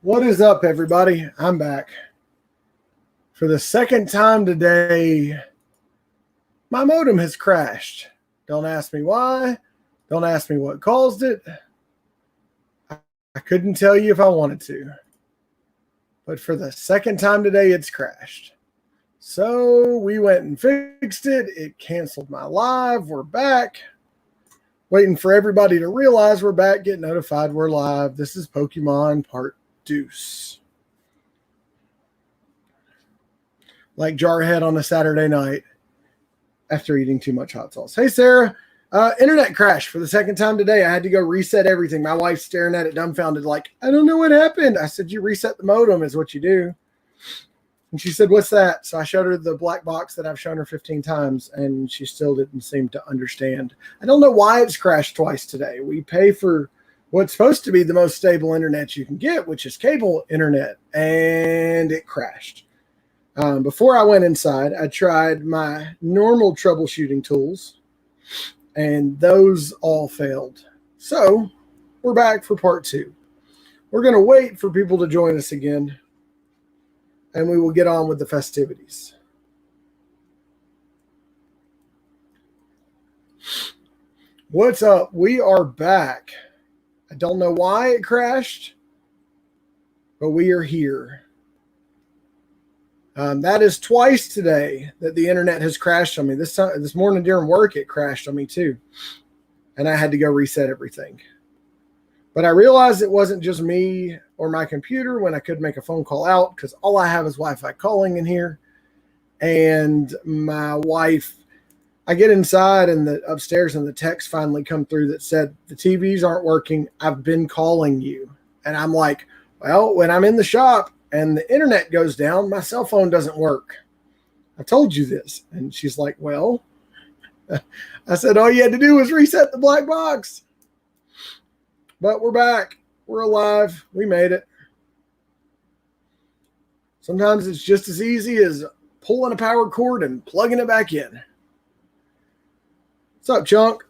What is up, everybody? I'm back. For the second time today, my modem has crashed. Don't ask me why. Don't ask me what caused it. I couldn't tell you if I wanted to. But for the second time today, it's crashed. So we went and fixed it. It canceled my live. We're back. Waiting for everybody to realize we're back, get notified we're live. This is Pokemon Part Deuce. Like Jarhead on a Saturday night after eating too much hot sauce. Hey, Sarah. Internet crash for the second time today. I had to go reset everything. My wife's staring at it dumbfounded like, I don't know what happened. I said, you reset the modem is what you do. And she said, what's that? So I showed her the black box that I've shown her 15 times, and she still didn't seem to understand. I don't know why it's crashed twice today. We pay for what's supposed to be the most stable internet you can get, which is cable internet, and it crashed. Before I went inside, I tried my normal troubleshooting tools, and those all failed. So we're back for part two. We're going to wait for people to join us again, and we will get on with the festivities. What's up? We are back. I don't know why it crashed, but we are here. That is twice today that the internet has crashed on me. This morning during work, it crashed on me too. And I had to go reset everything. But I realized it wasn't just me or my computer when I could make a phone call out, because all I have is Wi-Fi calling in here. And my wife, I get inside and upstairs and the text finally come through that said, the TVs aren't working. I've been calling you. And I'm like, well, when I'm in the shop and the internet goes down, my cell phone doesn't work. I told you this. And she's like, well, I said, all you had to do was reset the black box. But we're back. We're alive. We made it. Sometimes it's just as easy as pulling a power cord and plugging it back in. What's up, Chunk?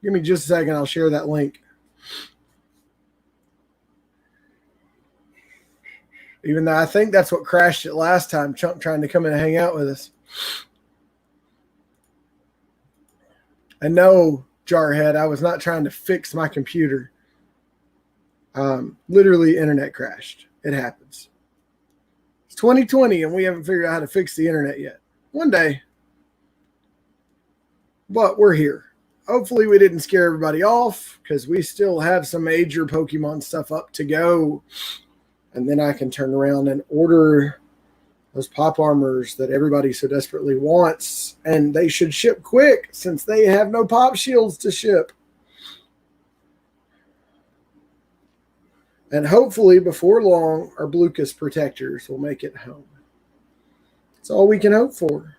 Give me just a second. I'll share that link. Even though I think that's what crashed it last time, Chunk trying to come in and hang out with us. And no, Jarhead, I was not trying to fix my computer. Literally, internet crashed. It happens. It's 2020, and we haven't figured out how to fix the internet yet. One day. But we're here. Hopefully, we didn't scare everybody off, because we still have some major Pokemon stuff up to go. And then I can turn around and order those pop armors that everybody so desperately wants. And they should ship quick since they have no pop shields to ship. And hopefully before long, our Blucas protectors will make it home. That's all we can hope for.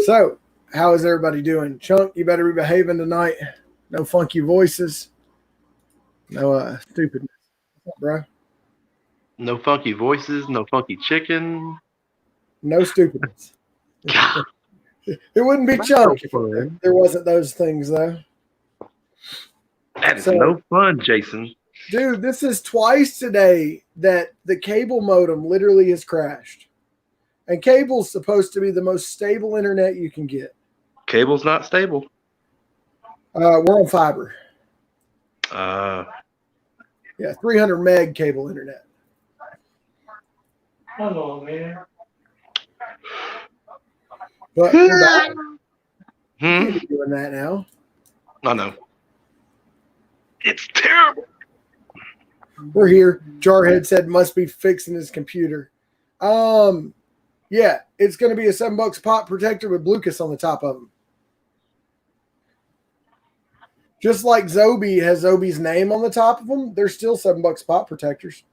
So, how is everybody doing? Chunk, you better be behaving tonight. No funky voices. No stupidness. What's up, bro? No funky voices, no funky chicken. No stupidness. It wouldn't be Chunk if there wasn't those things, though. That is no fun, Jason. Dude, this is twice today that the cable modem literally has crashed. And cable's supposed to be the most stable internet you can get. Cable's not stable. We're on fiber. Yeah, 300 meg cable internet. Hello, man. But we're back. You're doing that now. I know. It's terrible. We're here. Jarhead said must be fixing his computer. Yeah, it's going to be a $7 pop protector with Blucas on the top of them. Just like Zobi has Zobi's name on the top of them, they're still $7 pop protectors.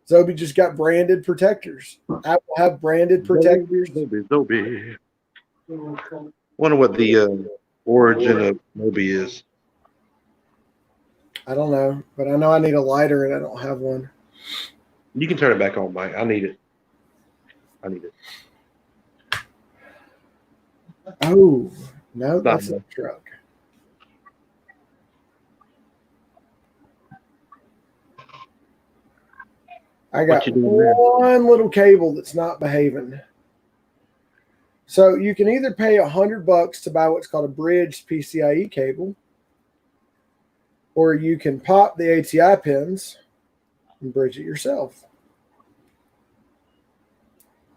Zobi just got branded protectors. I will have branded protectors. Zobi. Wonder what the origin of Moby is. I don't know, but I know I need a lighter and I don't have one. You can turn it back on, Mike. I need it. Oh, no, that's a truck. I What got you doing there? one little cable that's not behaving. So you can either pay $100 to buy what's called a bridged PCIe cable, or you can pop the ATI pins and bridge it yourself.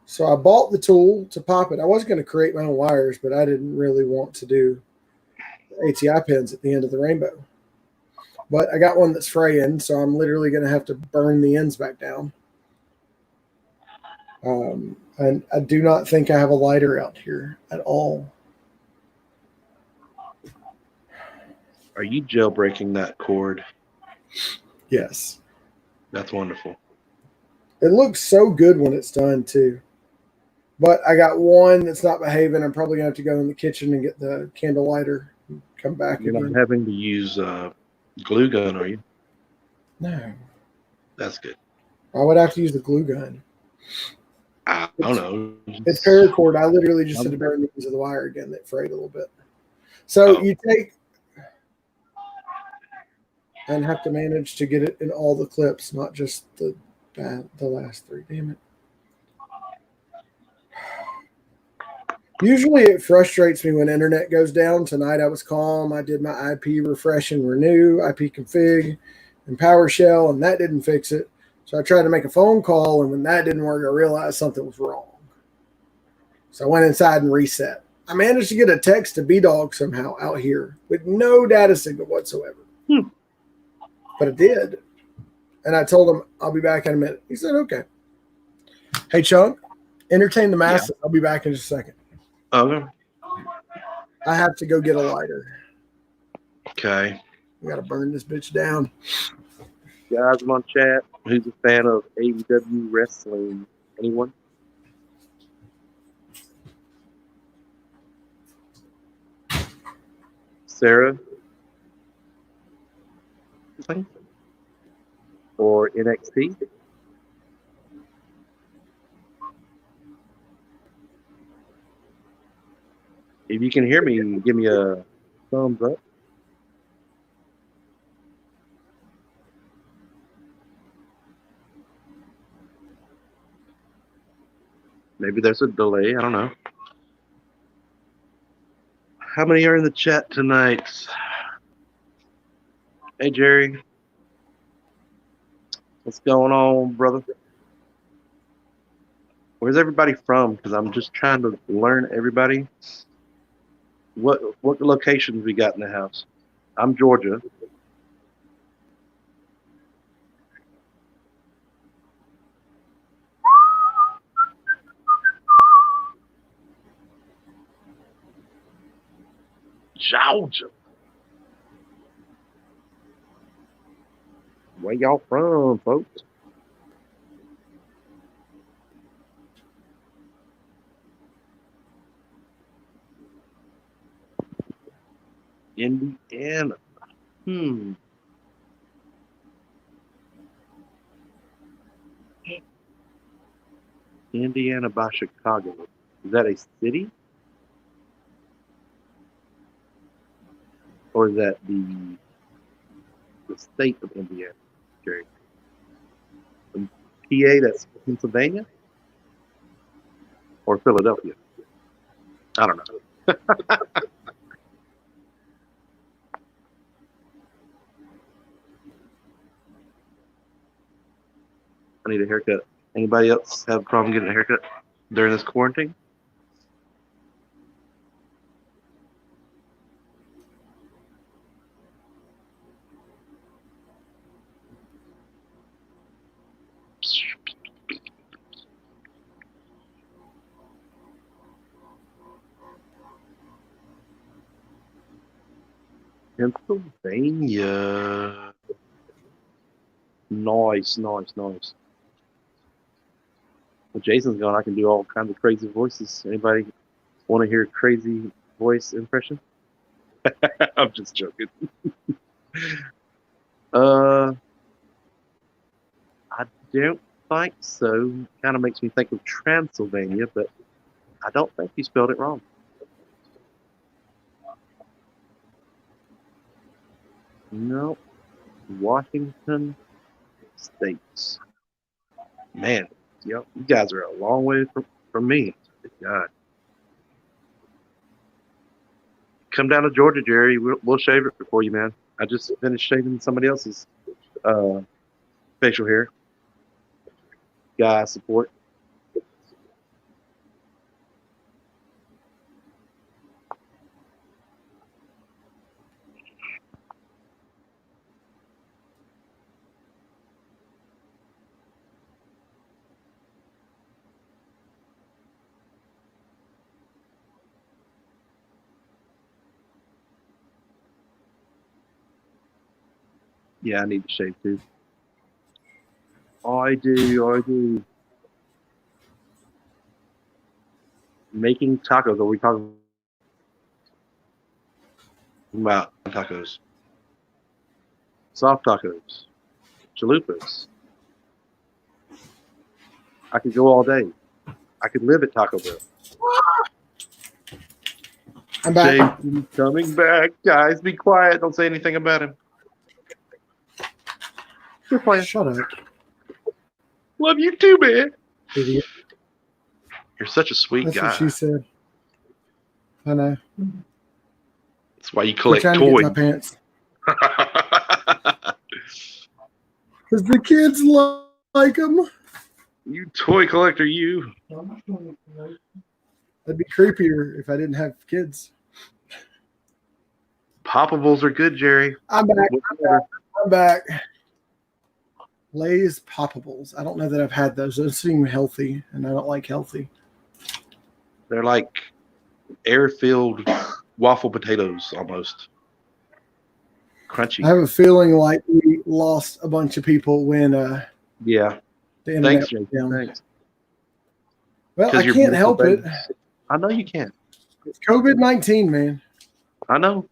So I bought the tool to pop it. I was going to create my own wires, but I didn't really want to do ATI pins at the end of the rainbow. But I got one that's fraying, so I'm literally going to have to burn the ends back down. And I do not think I have a lighter out here at all. Are you jailbreaking that cord? Yes. That's wonderful. It looks so good when it's done, too. But I got one that's not behaving. I'm probably going to have to go in the kitchen and get the candle lighter and come back You're again. not having to use glue gun, are you? No. That's good. I would have to use the glue gun. I don't know. It's paracord. I literally just had to burn the ends of the wire again that frayed a little bit. So you take and have to manage to get it in all the clips, not just the last three. Damn it. Usually it frustrates me when internet goes down. Tonight I was calm. I did my IP refresh and renew, IP config, and PowerShell, and that didn't fix it. So I tried to make a phone call, and when that didn't work, I realized something was wrong. So I went inside and reset. I managed to get a text to B-Dog somehow out here with no data signal whatsoever. But it did. And I told him, I'll be back in a minute. He said, okay. Hey, Chunk, entertain the masses. Yeah. I'll be back in just a second. Okay. I have to go get a lighter. Okay. We got to burn this bitch down. Guys, I'm on chat. Who's a fan of AEW wrestling? Anyone? Sarah? Or NXT? If you can hear me, give me a thumbs up. Maybe there's a delay. I don't know. How many are in the chat tonight? Hey, Jerry. What's going on, brother? Where's everybody from? Because I'm just trying to learn everybody. What locations we got in the house? I'm Georgia. Georgia. Where y'all from, folks? Indiana. Indiana by Chicago. Is that a city? Or is that the state of Indiana? Jerry? PA, that's Pennsylvania? Or Philadelphia? I don't know. I need a haircut. Anybody else have a problem getting a haircut during this quarantine? Pennsylvania. Nice. Well, Jason's gone. I can do all kinds of crazy voices. Anybody want to hear a crazy voice impression? I'm just joking. I don't think so. Kind of makes me think of Transylvania, but I don't think you spelled it wrong. No, Washington State. Man, you guys are a long way from me. God. Come down to Georgia, Jerry. We'll shave it for you, man. I just finished shaving somebody else's facial hair. Guy support. Yeah, I need to shave too. I do. Making tacos. Are we talking about tacos? Soft tacos. Chalupas. I could go all day. I could live at Taco Bell. I'm back. Jason's coming back. Guys, be quiet. Don't say anything about him. You're playing. Shut up, Love you too, man. idiot. You're such a sweet That's guy. what she said. I know. That's why you We're collect trying to get toys. my pants. Because the kids like them. You toy collector, you. That'd be creepier if I didn't have kids. Poppables are good, Jerry. I'm back. Lay's Poppables. I don't know that I've had those. Those seem healthy, and I don't like healthy. They're like air-filled waffle potatoes almost. Crunchy. I have a feeling like we lost a bunch of people when Yeah. the internet Thanks, went Jason. down. Thanks. Well, 'Cause I you're can't beautiful, help it. baby. I know you can. It's COVID-19, man. I know.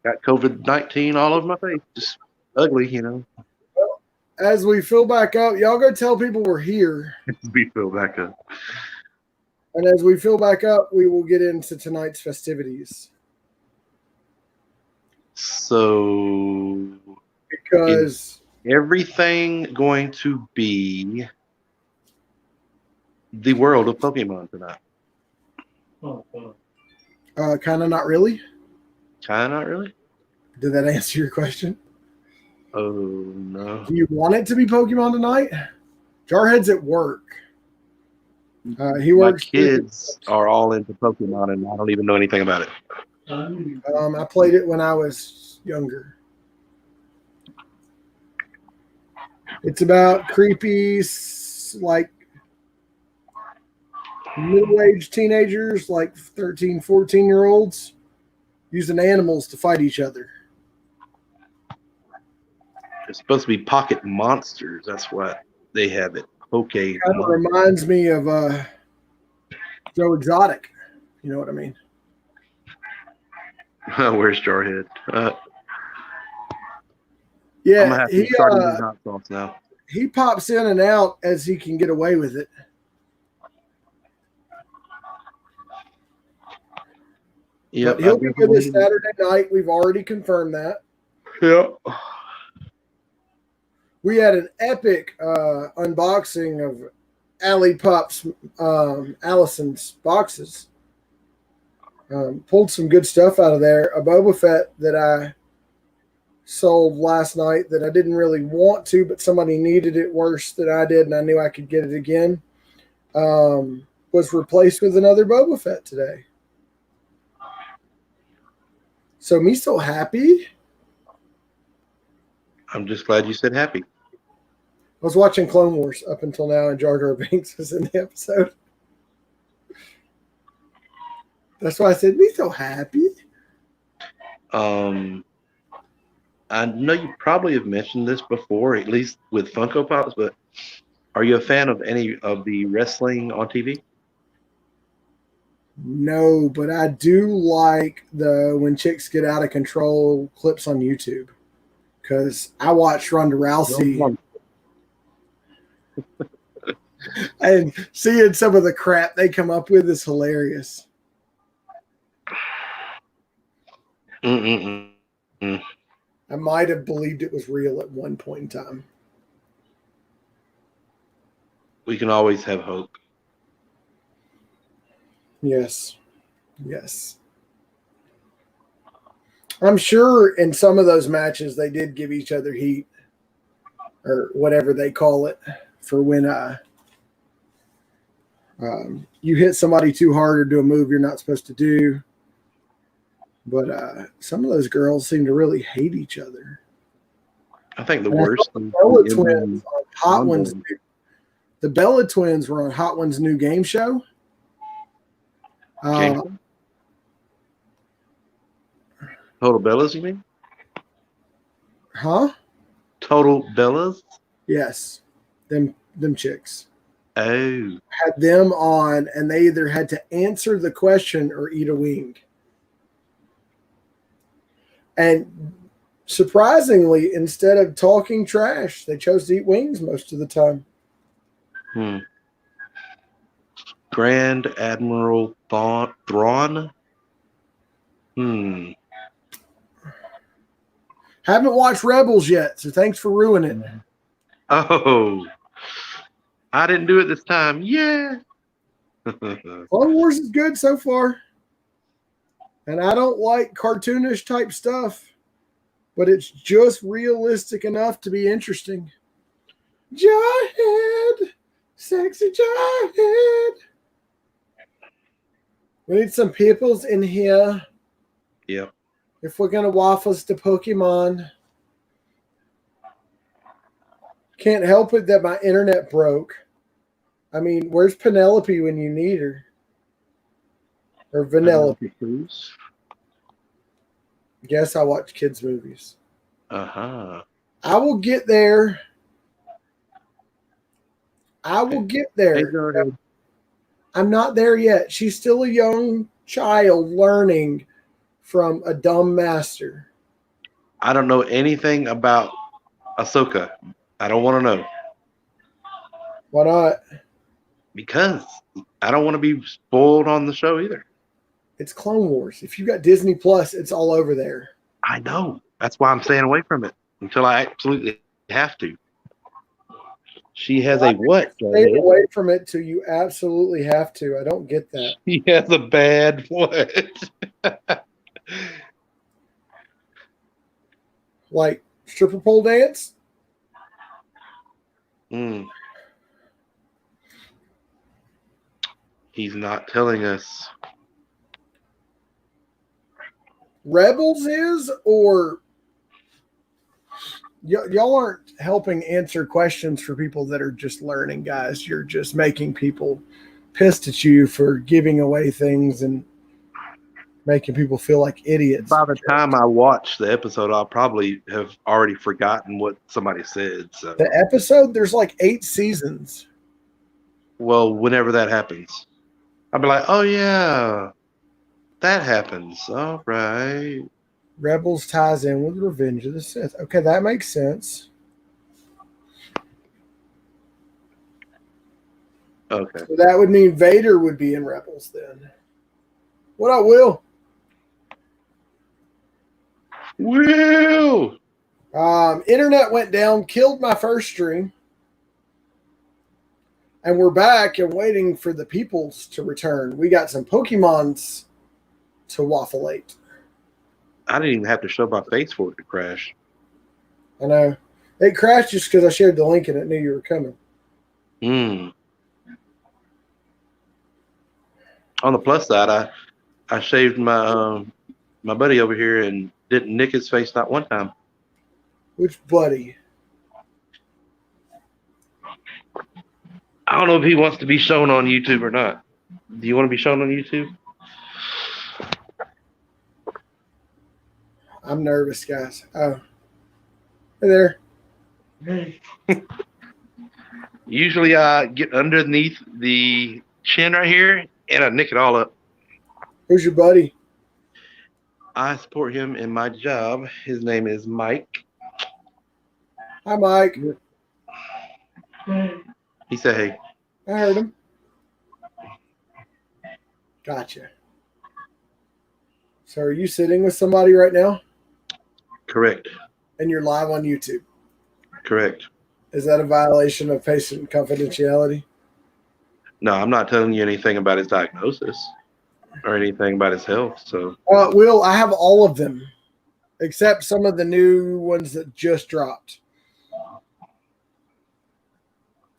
Got COVID-19 all over my face. Just ugly, you know. As we fill back up, y'all go tell people we're here. Be filled back up. And as we fill back up, we will get into tonight's festivities. So Because everything going to be the world of Pokemon tonight. kind of not really. Kinda not really. Did that answer your question? Oh no. Do you want it to be Pokemon tonight? Jarhead's at work. He My works. kids are all into Pokemon and I don't even know anything about it. I played it when I was younger. It's about creepy, like middle-aged teenagers, like 13, 14-year-olds, using animals to fight each other. It's supposed to be pocket monsters. That's what they have it. Kind of reminds me of Joe Exotic. You know what I mean? Where's Jarhead? Yeah, I'm gonna have to start eating hot sauce now. he pops in and out as he can get away with it. Yeah, But he'll be with us Saturday night. We've already confirmed that. Yeah. We had an epic unboxing of Allie Pup's, Allison's boxes. Pulled some good stuff out of there. A Boba Fett that I sold last night that I didn't really want to, but somebody needed it worse than I did, and I knew I could get it again. Was replaced with another Boba Fett today. So me so happy. I'm just glad you said happy. I was watching Clone Wars up until now, and Jar Jar Binks was in the episode. That's why I said me so happy. I know you probably have mentioned this before, at least with Funko Pops, but are you a fan of any of the wrestling on TV? No, but I do like the when chicks get out of control clips on YouTube because I watched Ronda Rousey and seeing some of the crap they come up with is hilarious. I might have believed it was real at one point in time. we can always have hope. Yes. Yes. I'm sure in some of those matches they did give each other heat or whatever they call it for when you hit somebody too hard or do a move you're not supposed to do. But some of those girls seem to really hate each other. I think the And I worst. thought the Bella Twins on Hot Ones. The Bella Twins were on Hot Ones' new game show. Total Bellas, you mean? Huh? Total Bellas? Yes. Them chicks. Oh. Had them on, and they either had to answer the question or eat a wing. And surprisingly, instead of talking trash, they chose to eat wings most of the time. Grand Admiral Thrawn? Haven't watched Rebels yet, so thanks for ruining it. Oh. I didn't do it this time. Yeah. Clone Wars is good so far. And I don't like cartoonish type stuff, but it's just realistic enough to be interesting. Jarhead! Sexy Jarhead! We need some peoples in here. Yep. If we're going to waffles to Pokemon. Can't help it that my internet broke. I mean, where's Penelope when you need her? Or Vanellope? Guess I watch kids' movies. Uh-huh. I will get there. Hey, I'm not there yet. She's still a young child learning from a dumb master. I don't know anything about Ahsoka. I don't want to know. Why not? Because I don't want to be spoiled on the show either. It's Clone Wars. If you got Disney Plus, it's all over there. I know. That's why I'm staying away from it until I absolutely have to. She has a what? Stay away from it till you absolutely have to. I don't get that. She has a bad what? Like stripper pole dance? He's not telling us. Rebels is, or y'all aren't helping answer questions for people that are just learning, guys. You're just making people pissed at you for giving away things and making people feel like idiots. By the time I watch the episode, I'll probably have already forgotten what somebody said. So the episode, there's like 8 seasons. Well, whenever that happens, I'll be like, oh yeah, that happens. All right. Rebels ties in with Revenge of the Sith. Okay, that makes sense. Okay. So that would mean Vader would be in Rebels then. What up, Will? Will! Internet went down, killed my first stream. And we're back and waiting for the peoples to return. We got some Pokemons to waffleate. I didn't even have to show my face for it to crash. I know. It crashed just because I shared the link and it knew you were coming. On the plus side, I shaved my my buddy over here and didn't nick his face not one time. Which buddy? I don't know if he wants to be shown on YouTube or not. Do you want to be shown on YouTube? I'm nervous, guys. Oh. Hey there. Hey. Usually I get underneath the chin right here and I nick it all up. Who's your buddy? I support him in my job. His name is Mike. Hi, Mike. He said, hey. I heard him. Gotcha. So are you sitting with somebody right now? Correct. And you're live on YouTube? Correct. Is that a violation of patient confidentiality? No, I'm not telling you anything about his diagnosis or anything about his health. So Will, I have all of them except some of the new ones that just dropped.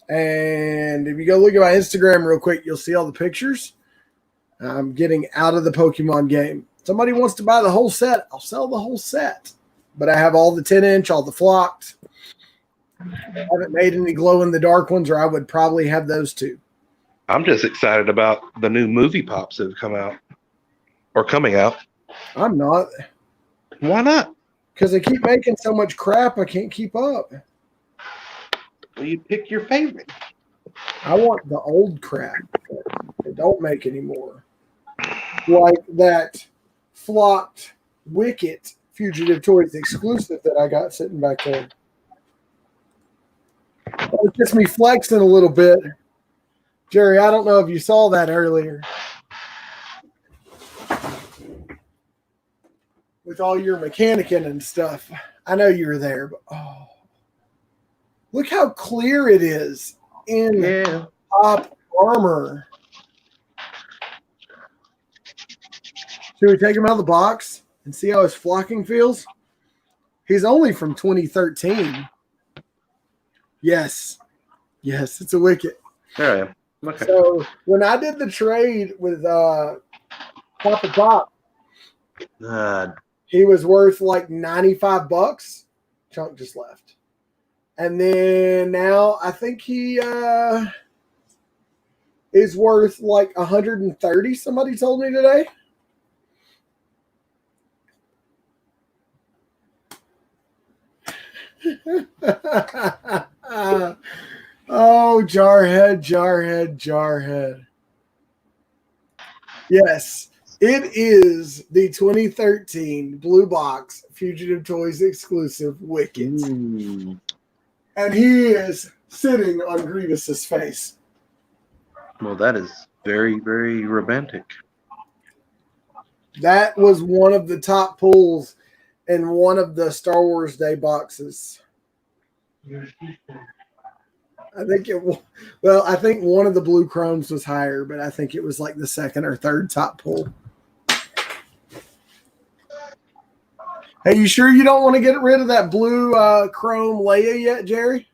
And if you go look at my Instagram real quick, you'll see all the pictures. I'm getting out of the Pokemon game. Somebody wants to buy the whole set, I'll sell the whole set. But I have all the 10-inch, all the flocked. I haven't made any glow in the dark ones, or I would probably have those too. I'm just excited about the new movie pops that have come out or coming out. I'm not, Why not? because they keep making so much crap I can't keep up. Well, you pick your favorite. I want the old crap that they don't make anymore. Like that flocked Wicket Fugitive Toys exclusive that I got sitting back there. It's just me flexing a little bit. Jerry, I don't know if you saw that earlier. With all your mechanicking and stuff. I know you were there, but oh. Look how clear it is in Top Armor. Should we take him out of the box and see how his flocking feels? He's only from 2013. Yes. Yes, it's a Wicket. There I am. Okay. So when I did the trade with Papa Pop, he was worth like $95. Chunk just left. And then now I think he is worth like 130, somebody told me today. Oh, Jarhead. Yes, it is the 2013 Blue Box Fugitive Toys exclusive Wicket. And he is sitting on Grievous's face. Well, that is very, very romantic. That was one of the top pulls in one of the Star Wars Day boxes. I think I think one of the blue chromes was higher, but I think it was like the second or third top pull. Hey, you sure you don't want to get rid of that blue chrome Leia yet, Jerry?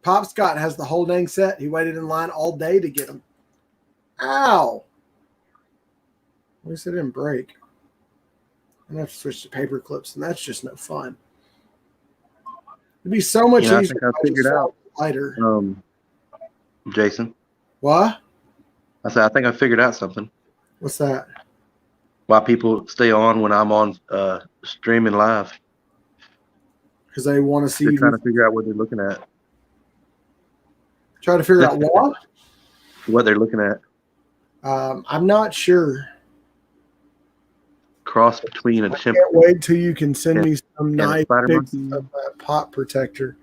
Pop Scott has the whole dang set. He waited in line all day to get them. Ow. At least it didn't break. I'm going to have to switch to paper clips, and that's just no fun. It'd be so much easier. I think I figured out. Lighter. Jason. What? I said, I think I figured out something. What's that? Why people stay on when I'm on streaming live. Because they want to see They're you. trying to figure out what they're looking at. Try to figure out what? What they're looking at. I'm not sure. Cross between a chimp. Can't wait till you can send me some nice pics of that pop protector.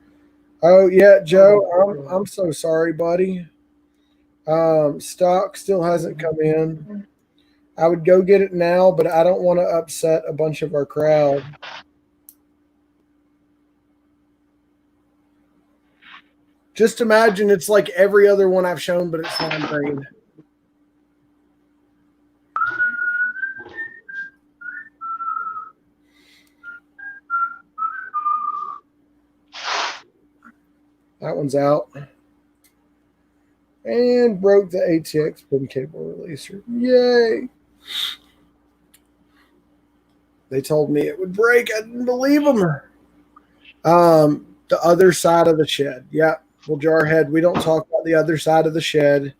Oh yeah, Joe, I'm so sorry, buddy. Stock still hasn't come in. I would go get it now, but I don't want to upset a bunch of our crowd. Just imagine it's like every other one I've shown, but it's lime green. That one's out. And broke the ATX pin cable releaser. Yay. They told me it would break. I didn't believe them. The other side of the shed. Yep. Well, Jarhead, we don't talk about the other side of the shed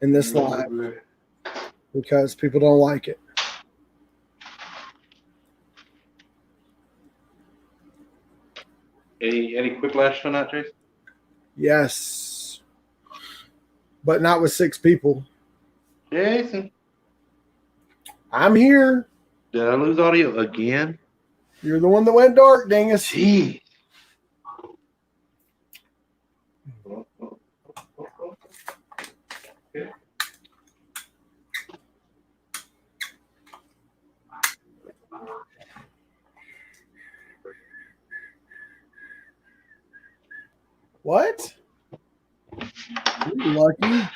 in this live because people don't like it. Any quick last on that, Jason? Yes. But not with 6 people. Jason. I'm here. Did I lose audio again? You're the one that went dark, dingus. Jeez. What? You're lucky.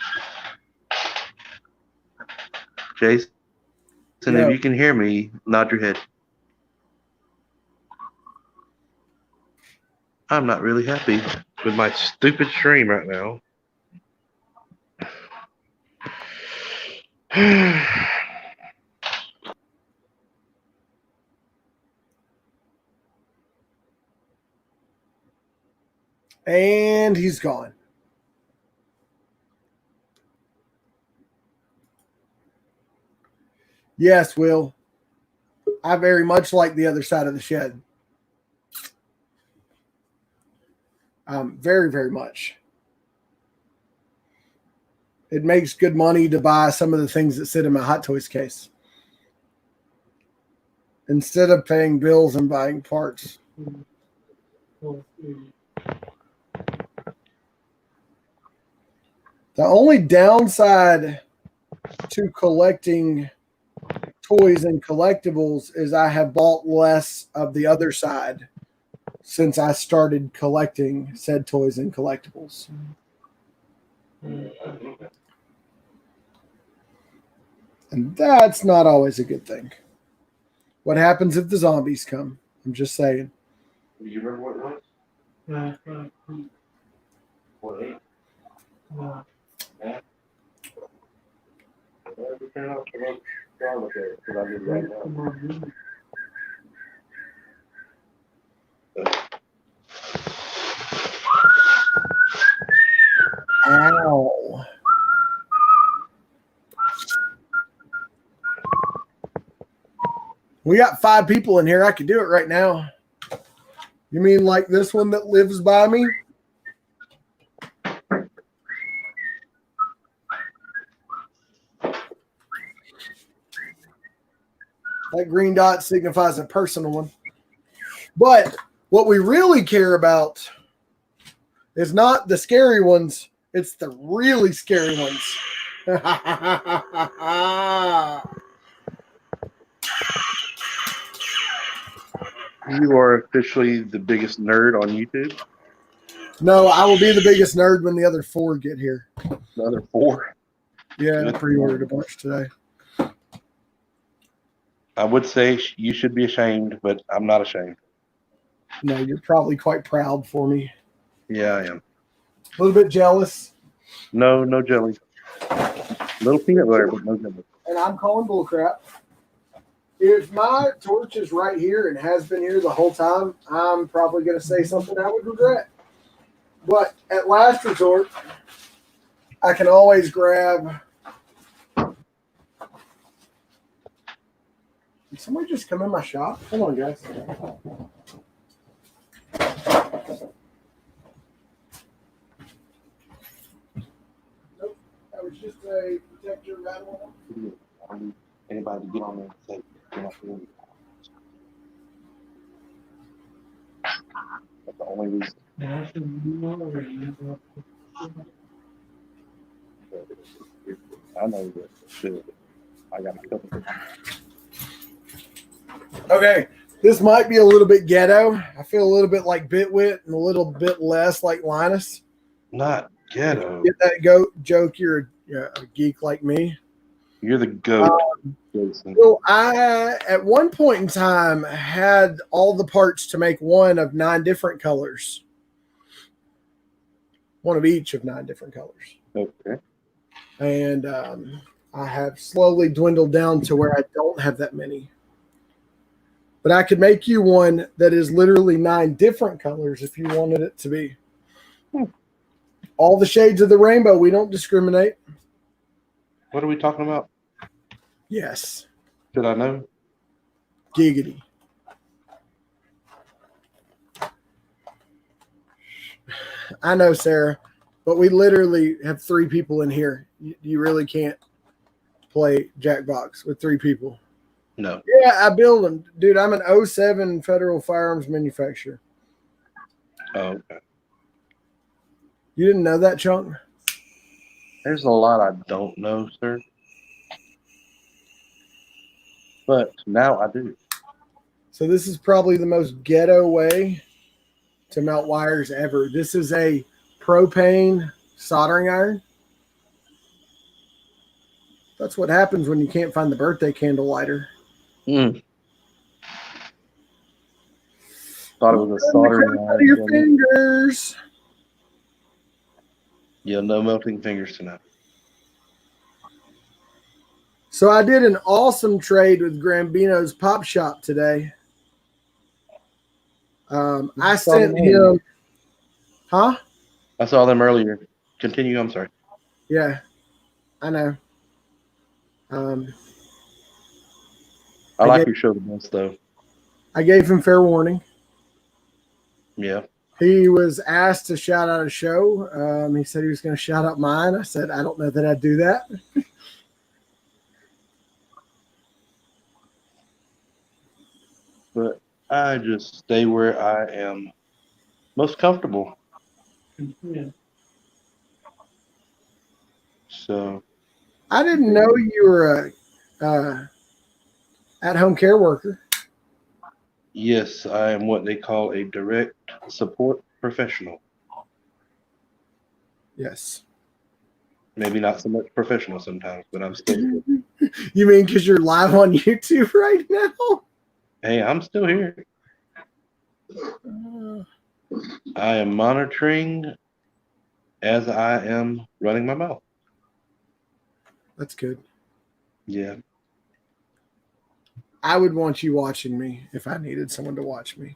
Jason, Yeah. if you can hear me, nod your head. I'm not really happy with my stupid stream right now. And he's gone. Yes, Will. I very much like the other side of the shed. Very, very much. It makes good money to buy some of the things that sit in my Hot Toys case instead of paying bills and buying parts. The only downside to collecting toys and collectibles is I have bought less of the other side since I started collecting said toys and collectibles. And that's not always a good thing. What happens if the zombies come? I'm just saying. Do you remember what it was? What, 8? No. Yeah. Turn off the Charlotte there, because I did right now. Ow. We got 5 people in here. I could do it right now. You mean like this one that lives by me? That green dot signifies a personal one. But what we really care about is not the scary ones. It's the really scary ones. You are officially the biggest nerd on YouTube. No, I will be the biggest nerd when the other 4 get here. The other 4. Yeah, I Good. pre-ordered a bunch today. I would say you should be ashamed, but I'm not ashamed. No, you're probably quite proud for me. Yeah, I am. A little bit jealous. No jelly. Little peanut butter, but no jelly. And I'm calling bullcrap. If my torch is right here and has been here the whole time, I'm probably going to say something I would regret. But at last resort, I can always grab. Did somebody just come in my shop? Hold on, guys. Nope. That was just a protector rattle. I need anybody to get on there and say, you're not doing it. That's the only reason. I know that shit. I got a couple. Okay, this might be a little bit ghetto. I feel a little bit like Bitwit and a little bit less like Linus. Not ghetto. Get that goat joke? You're a geek like me. You're the goat, Jason. So I, at one point in time, had all the parts to make one of 9 different colors. One of each of 9 different colors. Okay. And I have slowly dwindled down to where I don't have that many. But I could make you one that is literally 9 different colors if you wanted it to be. All the shades of the rainbow. We don't discriminate. What are we talking about? Yes. Did I know? Giggity. I know, Sarah, but we literally have 3 people in here. You really can't play Jackbox with 3 people. No. Yeah, I build them. Dude, I'm an 07 federal firearms manufacturer. Oh, okay. You didn't know that, Chunk? There's a lot I don't know, sir. But now I do. So this is probably the most ghetto way to mount wires ever. This is a propane soldering iron. That's what happens when you can't find the birthday candle lighter. Mm. Thought it was a Burn the soldering crap out of iron. your fingers. Yeah, no melting fingers tonight. So I did an awesome trade with Grambino's Pop Shop today. I sent him, huh? I saw them earlier. Continue. I'm sorry. Yeah, I know. I like your show the most, though. I gave him fair warning. Yeah. He was asked to shout out a show. He said he was going to shout out mine. I said, I don't know that I'd do that. But I just stay where I am most comfortable. Yeah. So. I didn't know you were a at-home care worker. Yes, I am what they call a direct support professional. Yes. Maybe not so much professional sometimes, but I'm still. You mean because you're live on YouTube right now? Hey, I'm still here. I am monitoring as I am running my mouth. That's good. Yeah. I would want you watching me if I needed someone to watch me.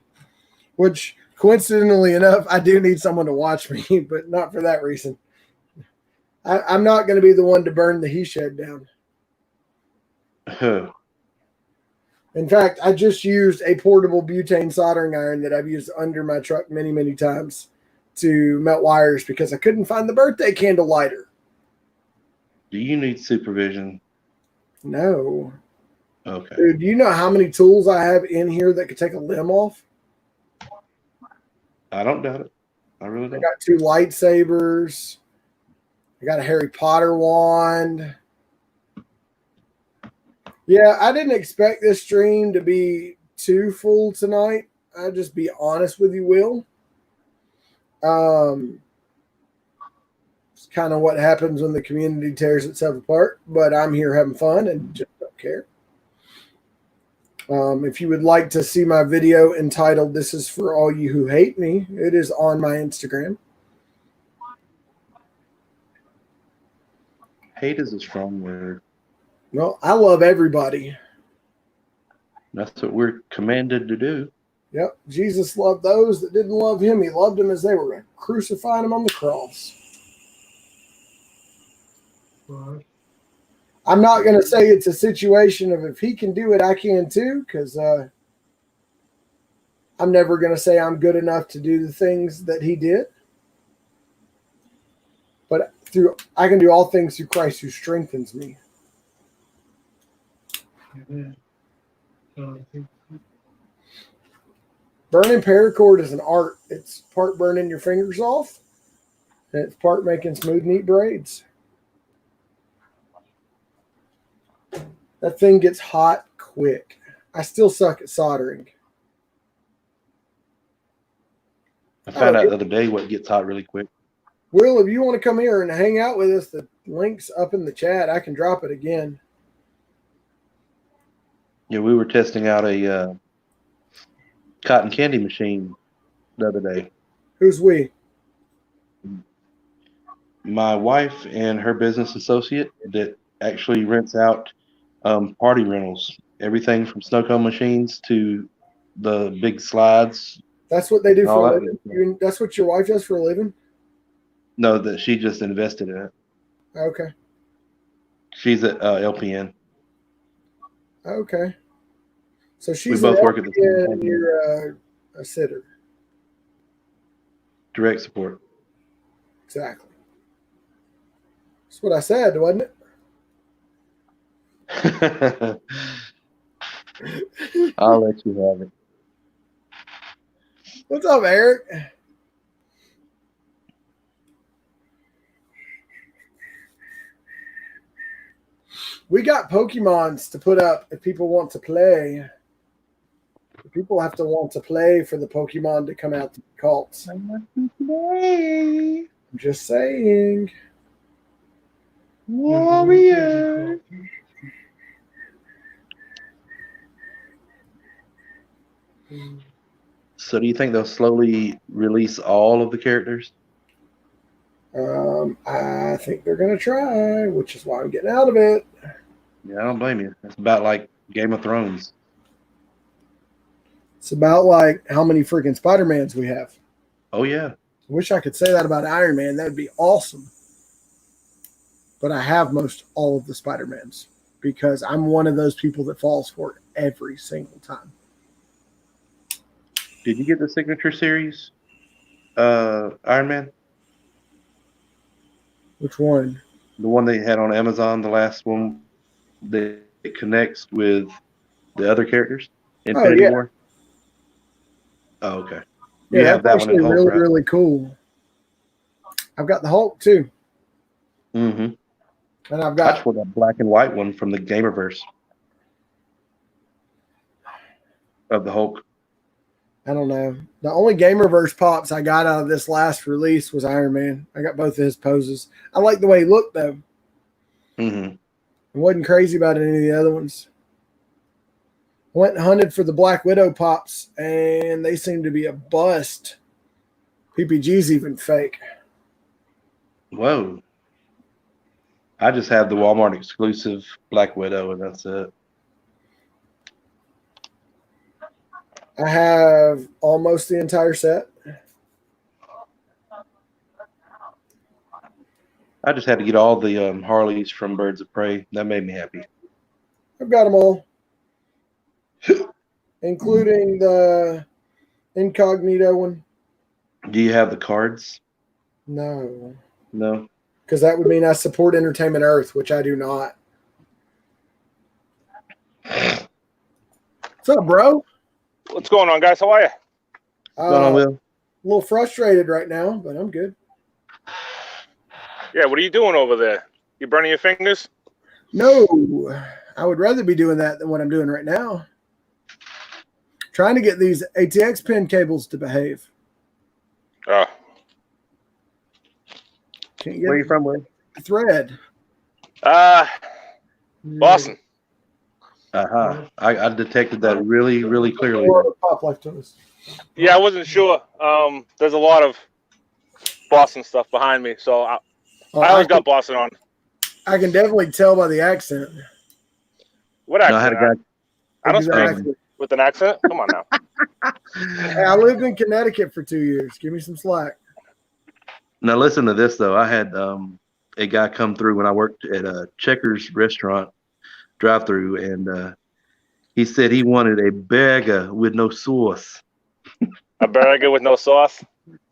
Which, coincidentally enough, I do need someone to watch me, but not for that reason. I'm not going to be the one to burn the he shed down. In fact, I just used a portable butane soldering iron that I've used under my truck many, many times to melt wires because I couldn't find the birthday candle lighter. Do you need supervision? No. Okay. Dude, do you know how many tools I have in here that could take a limb off? I don't doubt it. I really don't. I got 2 lightsabers. I got a Harry Potter wand. Yeah, I didn't expect this stream to be too full tonight. I'll just be honest with you, Will. It's kind of what happens when the community tears itself apart, but I'm here having fun and just don't care. If you would like to see my video entitled "This is for all you who hate me," it is on my Instagram. Hate is a strong word. Well, I love everybody. That's what we're commanded to do. Yep. Jesus loved those that didn't love him. He loved them as they were crucifying him on the cross. I'm not going to say it's a situation of if he can do it, I can too, because I'm never going to say I'm good enough to do the things that he did. But I can do all things through Christ who strengthens me. Burning paracord is an art. It's part burning your fingers off, and it's part making smooth, neat braids. That thing gets hot quick. I still suck at soldering. I found out the other day what gets hot really quick. Will, if you want to come here and hang out with us, the link's up in the chat. I can drop it again. Yeah, we were testing out a cotton candy machine the other day. Who's we? My wife and her business associate that actually rents out party rentals, everything from snow cone machines to the big slides. That's what they do for a living. That's what your wife does for a living? No, that she just invested in it. Okay. She's at LPN. Okay. So she's we both work at the same time. And you're a sitter. Direct support. Exactly. That's what I said, wasn't it? I'll let you have it. What's up, Eric? We got Pokemons to put up if people want to play. People have to want to play for the Pokemon to come out to the cults. I want to play. I'm just saying. Warrior. So do you think they'll slowly release all of the characters? I think they're going to try, which is why I'm getting out of it. Yeah, I don't blame you. It's about like Game of Thrones. It's about like how many freaking Spider-Mans we have. Oh yeah. I wish I could say that about Iron Man. That would be awesome. But I have most all of the Spider-Mans because I'm one of those people that falls for it every single time. Did you get the signature series? Iron Man? Which one? The one they had on Amazon, the last one that it connects with the other characters? Infinity War? Oh, okay. Yeah, You have that's that one actually at home, really, right? really cool. I've got the Hulk too. Mm-hmm. And I've I got just want that black and white one from the Gamerverse of the Hulk. I don't know. The only Gamerverse pops I got out of this last release was Iron Man. I got both of his poses. I like the way he looked though. Mm-hmm. I wasn't crazy about any of the other ones. I went and hunted for the Black Widow pops, and they seem to be a bust. PPG's even fake. Whoa. I just have the Walmart exclusive Black Widow, and that's it. I have almost the entire set. I just had to get all the Harleys from Birds of Prey. That made me happy. I've got them all, including the Incognito one. Do you have the cards? No, No. because that would mean I support Entertainment Earth, which I do not. What's up, bro? What's going on, guys? How are you? What's going on, Will? A little frustrated right now, but I'm good. Yeah, what are you doing over there? You burning your fingers? No, I would rather be doing that than what I'm doing right now. Trying to get these ATX pin cables to behave. Oh, Can't Where are you get from, Will? the thread. Boston. Uh-huh. I detected that really, really clearly. Pop life to us. Yeah, I wasn't sure. There's a lot of Boston stuff behind me, so I always got Boston on. I can definitely tell by the accent. What No, accent? I had a guy. I don't speak Exactly. with an accent. Come on now. Hey, I lived in Connecticut for 2 years. Give me some slack. Now listen to this though. I had a guy come through when I worked at a Checkers restaurant drive-through, and he said he wanted a burger with no sauce. A burger with no sauce?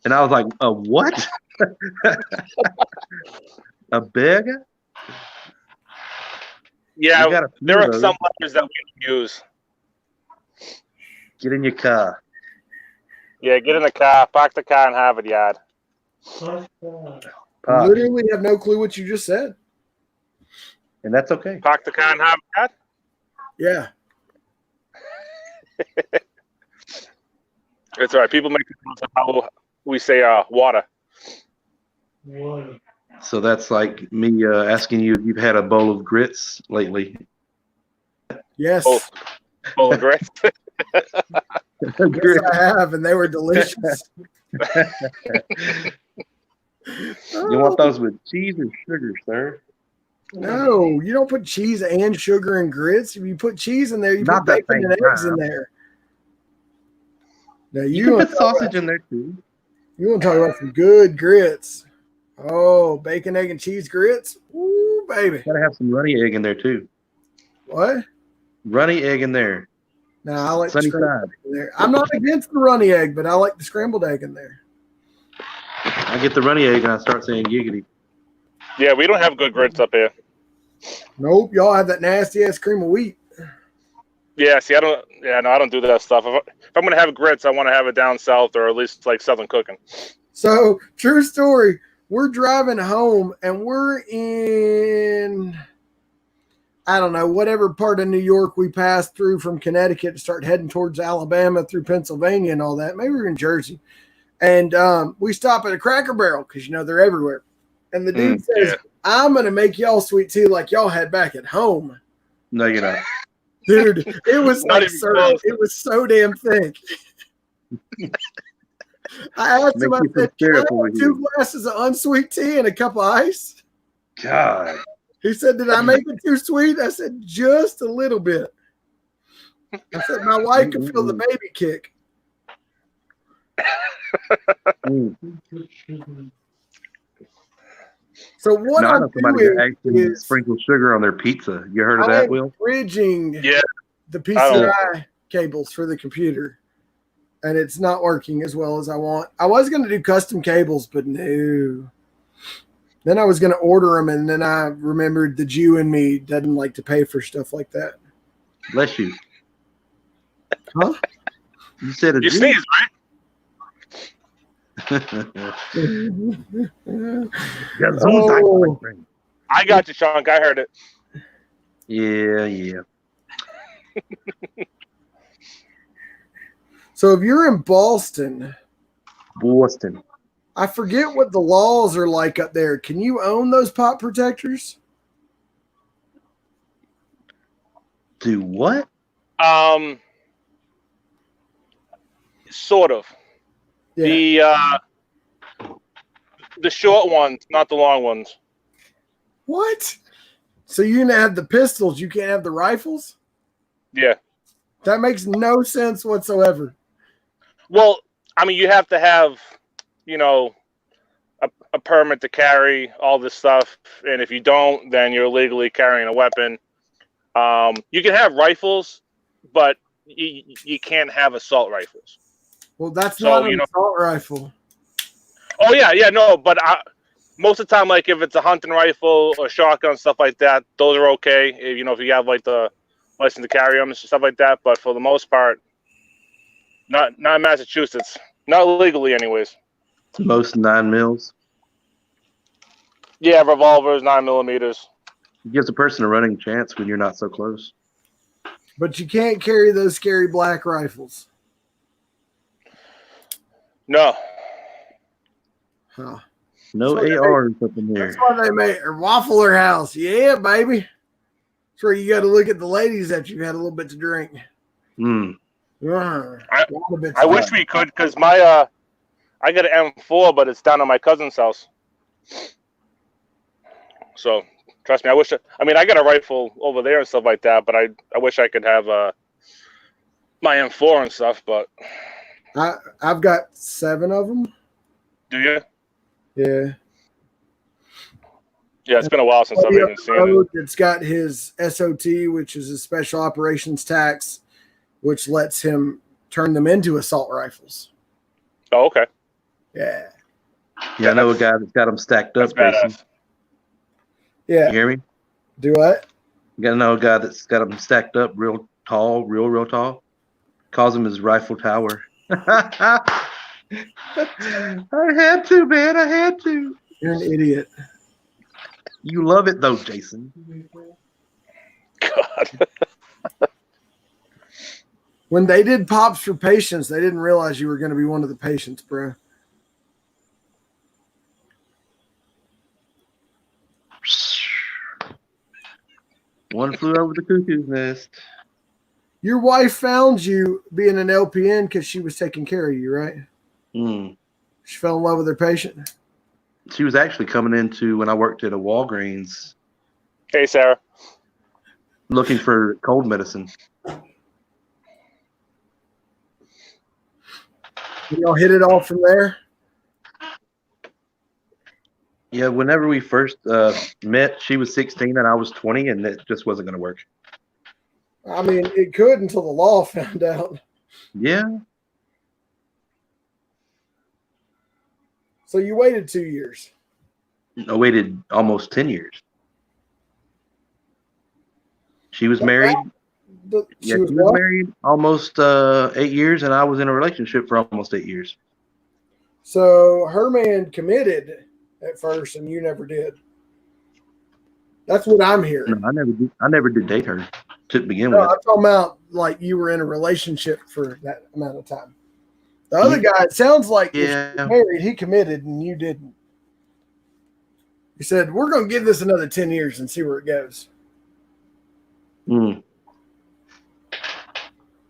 And I was like, a what? A burger? Yeah, You got a few there of are those. some letters that we can use. Get in your car. Yeah, get in the car, park the car in Harvard Yard. Park. Literally have no clue what you just said. And that's okay. Park the car in Harvard Yard? Yeah. It's all right. People make fun of how we say water. So that's like me asking you if you've had a bowl of grits lately. Yes. Full of grits. Yes, I have, and they were delicious. You want those with cheese or sugar, sir? No, you don't put cheese and sugar in grits. If you put cheese in there, you Not put that bacon same and eggs in time. there. Now You can want put sausage in there too. You want to talk about some good grits? Oh, bacon, egg, and cheese grits. Ooh, baby. Gotta have some runny egg in there too. What? Runny egg in there. No, I like the Sunny scrambled side. egg in there. I'm not against the runny egg, but I like the scrambled egg in there. I get the runny egg and I start saying giggity. Yeah, we don't have good grits up here. Nope, y'all have that nasty ass cream of wheat. Yeah, see, I don't do that stuff. If I'm gonna have grits, I want to have it down south or at least like Southern cooking. So, true story. We're driving home and we're in, I don't know, whatever part of New York we passed through from Connecticut to start heading towards Alabama through Pennsylvania and all that. Maybe we're in Jersey. And we stop at a Cracker Barrel because they're everywhere. And the dude says, "I'm gonna make y'all sweet tea like y'all had back at home." No, you're not. Dude, it was Not like even syrup. close. It was so damn thick. I asked him, I Make you said, some "Can I syrup over have here." 2 glasses of unsweet tea and a cup of ice?" God. He said, "Did I make it too sweet?" I said, "Just a little bit." I said, "My wife can feel the baby kick." Mm. So what No, I I'm know somebody that doing actually is sprinkled sugar on their pizza. You heard of I that, am Will? bridging Yeah. the I don't- PCI cables for the computer, and it's not working as well as I want. I was going to do custom cables, but no. Then I was going to order them, and then I remembered the Jew in me doesn't like to pay for stuff like that. Bless you. Huh? You said a You Jew. sneezed, right? Oh. I got you, Sean. I heard it. Yeah. So if you're in Boston, Boston. I forget what the laws are like up there. Can you own those pop protectors? Do what? Sort of. Yeah. The short ones, not the long ones. What? So you can have the pistols, you can't have the rifles? Yeah. That makes no sense whatsoever. Well, I mean, you have to have, a permit to carry all this stuff, and if you don't, then you're illegally carrying a weapon. You can have rifles, but you can't have assault rifles. Well, that's So, not an assault rifle. Oh yeah, no, but most of the time, like if it's a hunting rifle or shotgun stuff like that, those are okay. If you have like the license to carry them and stuff like that. But for the most part, not in Massachusetts, not legally, anyways. Most 9 mils. Yeah, revolvers, 9mm. It gives a person a running chance when you're not so close. But you can't carry those scary black rifles. No. Huh. No So ARs up in That's here. why they make a Waffler House. Yeah, baby. That's where you got to look at the ladies after you've had a little bit to drink. Mm. I wish we could, because I got an M4, but it's down at my cousin's house. So trust me, I got a rifle over there and stuff like that, but I wish I could have my M4 and stuff. But I've got 7 of them. do you? Yeah. Yeah, it's been a while since I've even seen it. It's got his SOT, which is his special operations tax, which lets him turn them into assault rifles. Oh, okay. Yeah. Yeah, I know a guy that's got them stacked up, That's Jason. badass. Yeah. You hear me? Do what? You got to know a guy that's got them stacked up real tall, real tall. Calls him his rifle tower. I had to, man. I had to. You're an idiot. You love it, though, Jason. God. When they did pops for patients, they didn't realize you were going to be one of the patients, bro. One flew over the cuckoo's nest. Your wife found you being an LPN because she was taking care of you, right? Mm. She fell in love with her patient. She was actually coming into when I worked at a Walgreens Hey, Sarah. looking for cold medicine. Y'all hit it off from there? Yeah, whenever we first met, she was 16 and I was 20, and it just wasn't going to work. I mean, it could until the law found out. Yeah. So you waited 2 years. I waited almost 10 years. She was married. She Yeah, was she was what? married almost 8 years, and I was in a relationship for almost 8 years. So her man committed at first, and you never did. That's what I'm hearing. No, I never did date her to begin No, with. I'm talking about like you were in a relationship for that amount of time. The other guy, it sounds like if Yeah. you're married, he committed and you didn't. He said, we're going to give this another 10 years and see where it goes. Mm.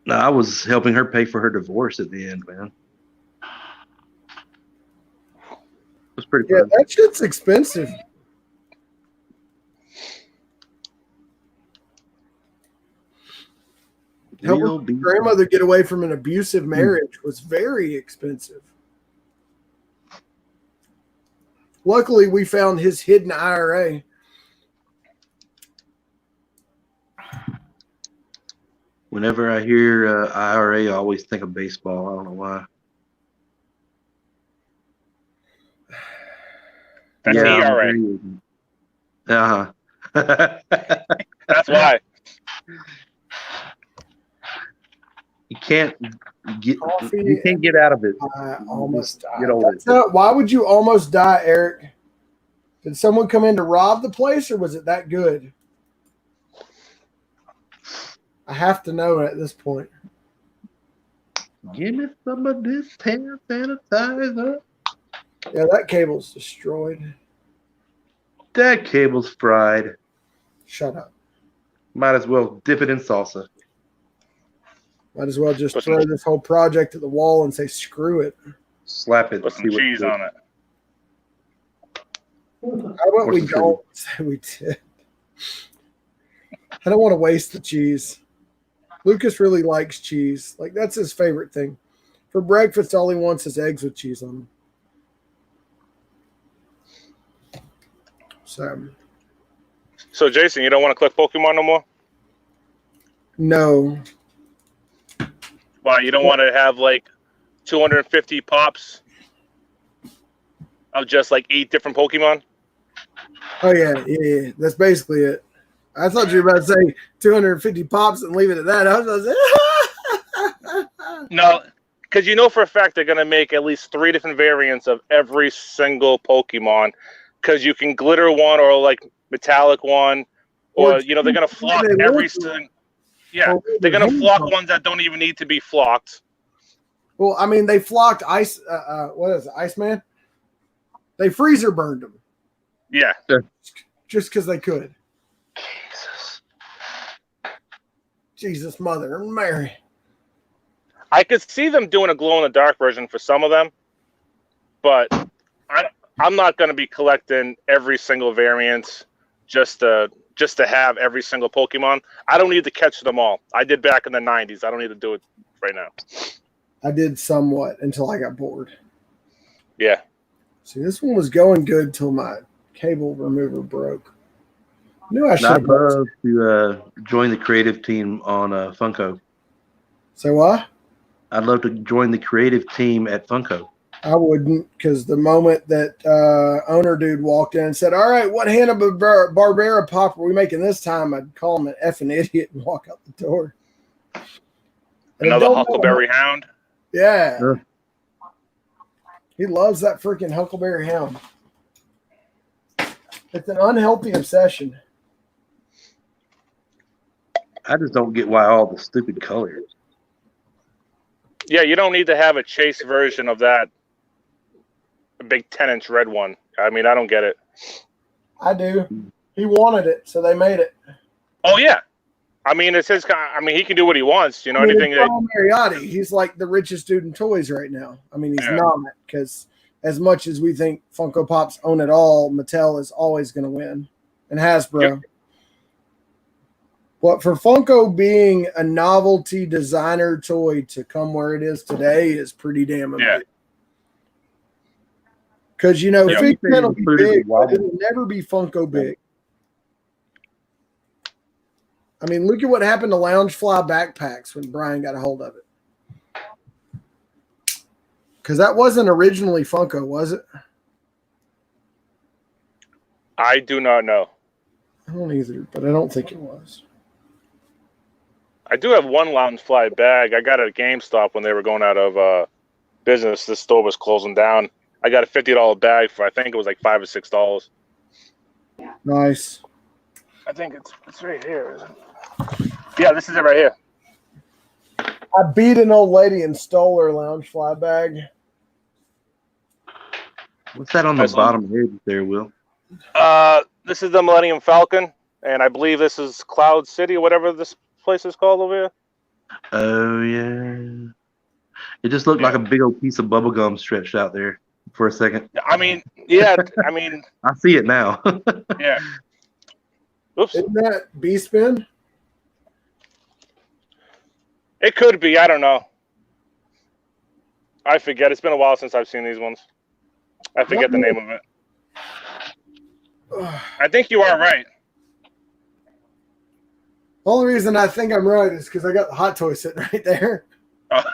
No, I was helping her pay for her divorce at the end, man. It was pretty Yeah, fun. that shit's expensive. Helping Real your beef. grandmother get away from an abusive marriage was very expensive. Luckily, we found his hidden IRA. Whenever I hear IRA, I always think of baseball. I don't know why. That's I'm ERA. Uh-huh. That's why. You can't Coffee you can't get out of it. I almost died. Get older. That's not, why would you almost die, Eric? Did someone come in to rob the place, or was it that good? I have to know at this point. Give me some of this hand sanitizer. Yeah, that cable's destroyed. That cable's fried. Shut up. Might as well dip it in salsa. Might as well just throw this whole project at the wall and say, screw it. Slap it. Put some cheese on it. How about Or we some don't say we did? I don't want to waste the cheese. Lucas really likes cheese. Like, that's his favorite thing. For breakfast, all he wants is eggs with cheese on them. So, Jason, you don't want to collect Pokemon no more? No. Why, you don't want to have like 250 pops of just like 8 different Pokemon? Oh, yeah. That's basically it. I thought you were about to say 250 pops and leave it at that. I was going to say, No, because you know for a fact they're going to make at least 3 different variants of every single Pokemon, because you can glitter one or like metallic one, or they're going to flock every single. Yeah, they're going to flock ones that don't even need to be flocked. Well, I mean, they flocked Ice. What is it, Iceman? They freezer burned them. Yeah. Just because they could. Jesus, Mother Mary. I could see them doing a glow-in-the-dark version for some of them, but I'm not going to be collecting every single variant just to have every single Pokemon. I don't need to catch them all. I did back in the 90s. I don't need to do it right now. I did somewhat until I got bored. Yeah. See, this one was going good till my cable remover broke. Knew I should I'd have. love to join the creative team on Funko. Say what? I'd love to join the creative team at Funko. I wouldn't, because the moment that owner dude walked in and said, all right, what Hanna-Barbera pop are we making this time? I'd call him an effing idiot and walk out the door. And Another Huckleberry Hound? Yeah. Sure. He loves that freaking Huckleberry Hound. It's an unhealthy obsession. I just don't get why all the stupid colors. Yeah, you don't need to have a chase version of that big 10-inch red one. I mean, I don't get it. I do. He wanted it, so they made it. Oh, yeah. I mean, it's his. I mean, he can do what he wants. You know, anything. Mariotti, he's like the richest dude in toys right now. I mean, he's not, because as much as we think Funko Pops own it all, Mattel is always going to win, and Hasbro. Yep. But for Funko being a novelty designer toy to come where it is today is pretty damn amazing. Because, Figment will be big, but it'll never be Funko big. I mean, look at what happened to Loungefly backpacks when Brian got a hold of it. Because that wasn't originally Funko, was it? I do not know. I don't either, but I don't think it was. I do have one Loungefly bag. I got it at GameStop when they were going out of business. This store was closing down. I got a $50 bag for, I think it was like $5 or $6. Nice. I think it's right here, isn't it? Yeah, this is it right here. I beat an old lady and stole her lounge fly bag. What's that on the That's bottom edge there, Will? This is the Millennium Falcon, and I believe this is Cloud City or whatever this place is called over here. Oh yeah. It just looked like a big old piece of bubble gum stretched out there for a second. I mean, yeah. I mean, I see it now. yeah. Oops. Isn't that B-spin? It could be. I don't know. I forget. It's been a while since I've seen these ones. I forget the name of it. I think you are right. Only reason I think I'm right is because I got the hot toy sitting right there. Oh.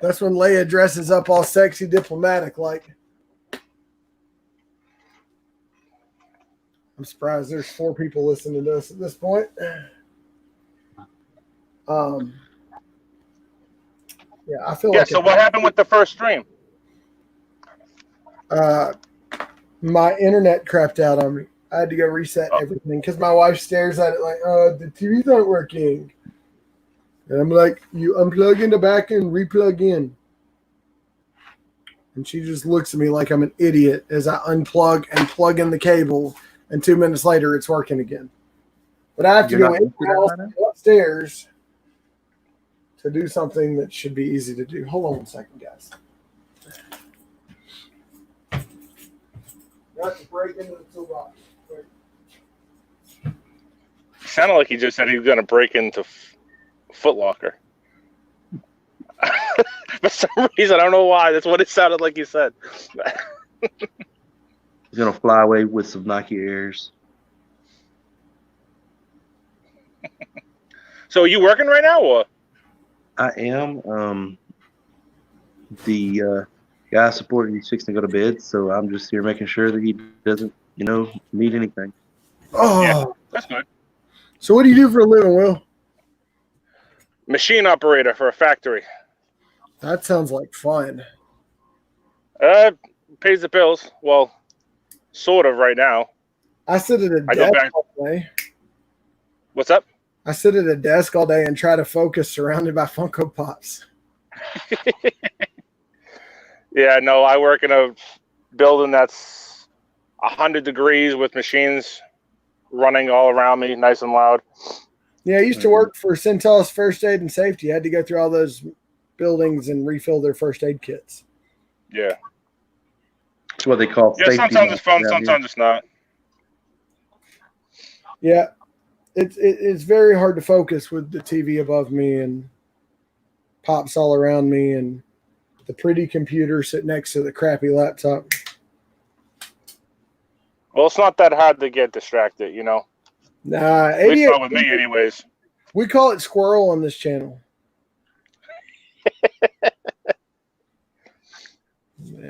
That's when Leia dresses up all sexy diplomatic like. I'm surprised there's 4 people listening to us at this point. Yeah, I feel like. So what happened with the first stream? My internet crapped out on me. I had to go reset everything because my wife stares at it like, the TV's not working. And I'm like, you unplug in the back and replug in. And she just looks at me like I'm an idiot as I unplug and plug in the cable. And 2 minutes later, it's working again. But I have to go upstairs to do something that should be easy to do. Hold on 1 second, guys. Got to break into the toolbox. Sounded like he just said he was going to break into Foot Locker. For some reason, I don't know why. That's what it sounded like he said. He's gonna fly away with some Nike Airs. So are you working right now, or? I am. The guy supporting he's fixing to go to bed, so I'm just here making sure that he doesn't, need anything. Oh, yeah, that's good. So what do you do for a living, Will? Machine operator for a factory. That sounds like fun. Pays the bills. Well, sort of right now. I sit at a desk all day. What's up? I sit at a desk all day and try to focus surrounded by Funko Pops. Yeah, no, I work in a building that's 100 degrees with machines running all around me, nice and loud. Yeah, I used to work for Centos First Aid and Safety. I had to go through all those buildings and refill their first aid kits. Yeah. That's what they call safety. Yeah, sometimes it's fun, sometimes it's not. Yeah. It's very hard to focus with the TV above me and pops all around me and the pretty computer sitting next to the crappy laptop. Well, it's not that hard to get distracted, Nah, at least not with me, anyways. We call it squirrel on this channel.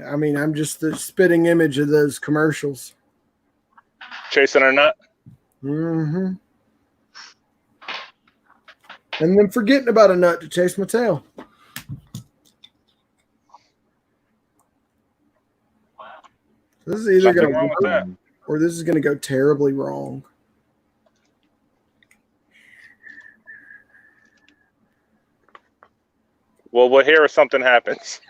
I mean, I'm just the spitting image of those commercials. Chasing a nut. Mm-hmm. And then forgetting about a nut to chase my tail. This is either going to work or this is going to go terribly wrong. Well, we'll hear if something happens.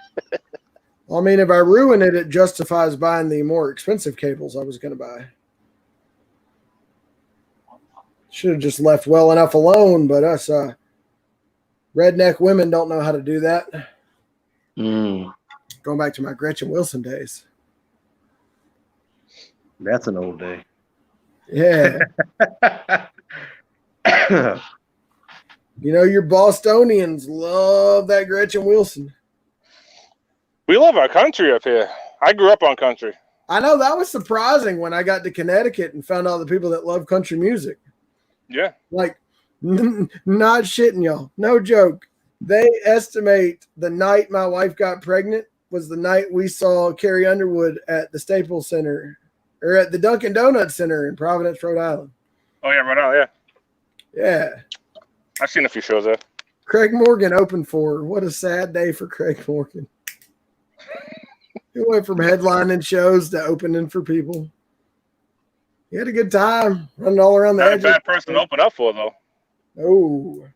I mean, if I ruin it, it justifies buying the more expensive cables I was going to buy. Should have just left well enough alone, but us redneck women don't know how to do that. Going back to my Gretchen Wilson days. That's an old day. Yeah. Your Bostonians love that Gretchen Wilson. We love our country up here. I grew up on country. I know that was surprising when I got to Connecticut and found out the people that love country music. Yeah. Like, not shitting y'all. No joke. They estimate the night my wife got pregnant was the night we saw Carrie Underwood at the Staples Center or at the Dunkin' Donuts Center in Providence, Rhode Island. Oh, yeah, right on, yeah. Yeah. I've seen a few shows there. Craig Morgan opened for her. What a sad day for Craig Morgan. He went from headlining shows to opening for people. He had a good time running all around the edge. Not a bad person to open up for, though. Oh,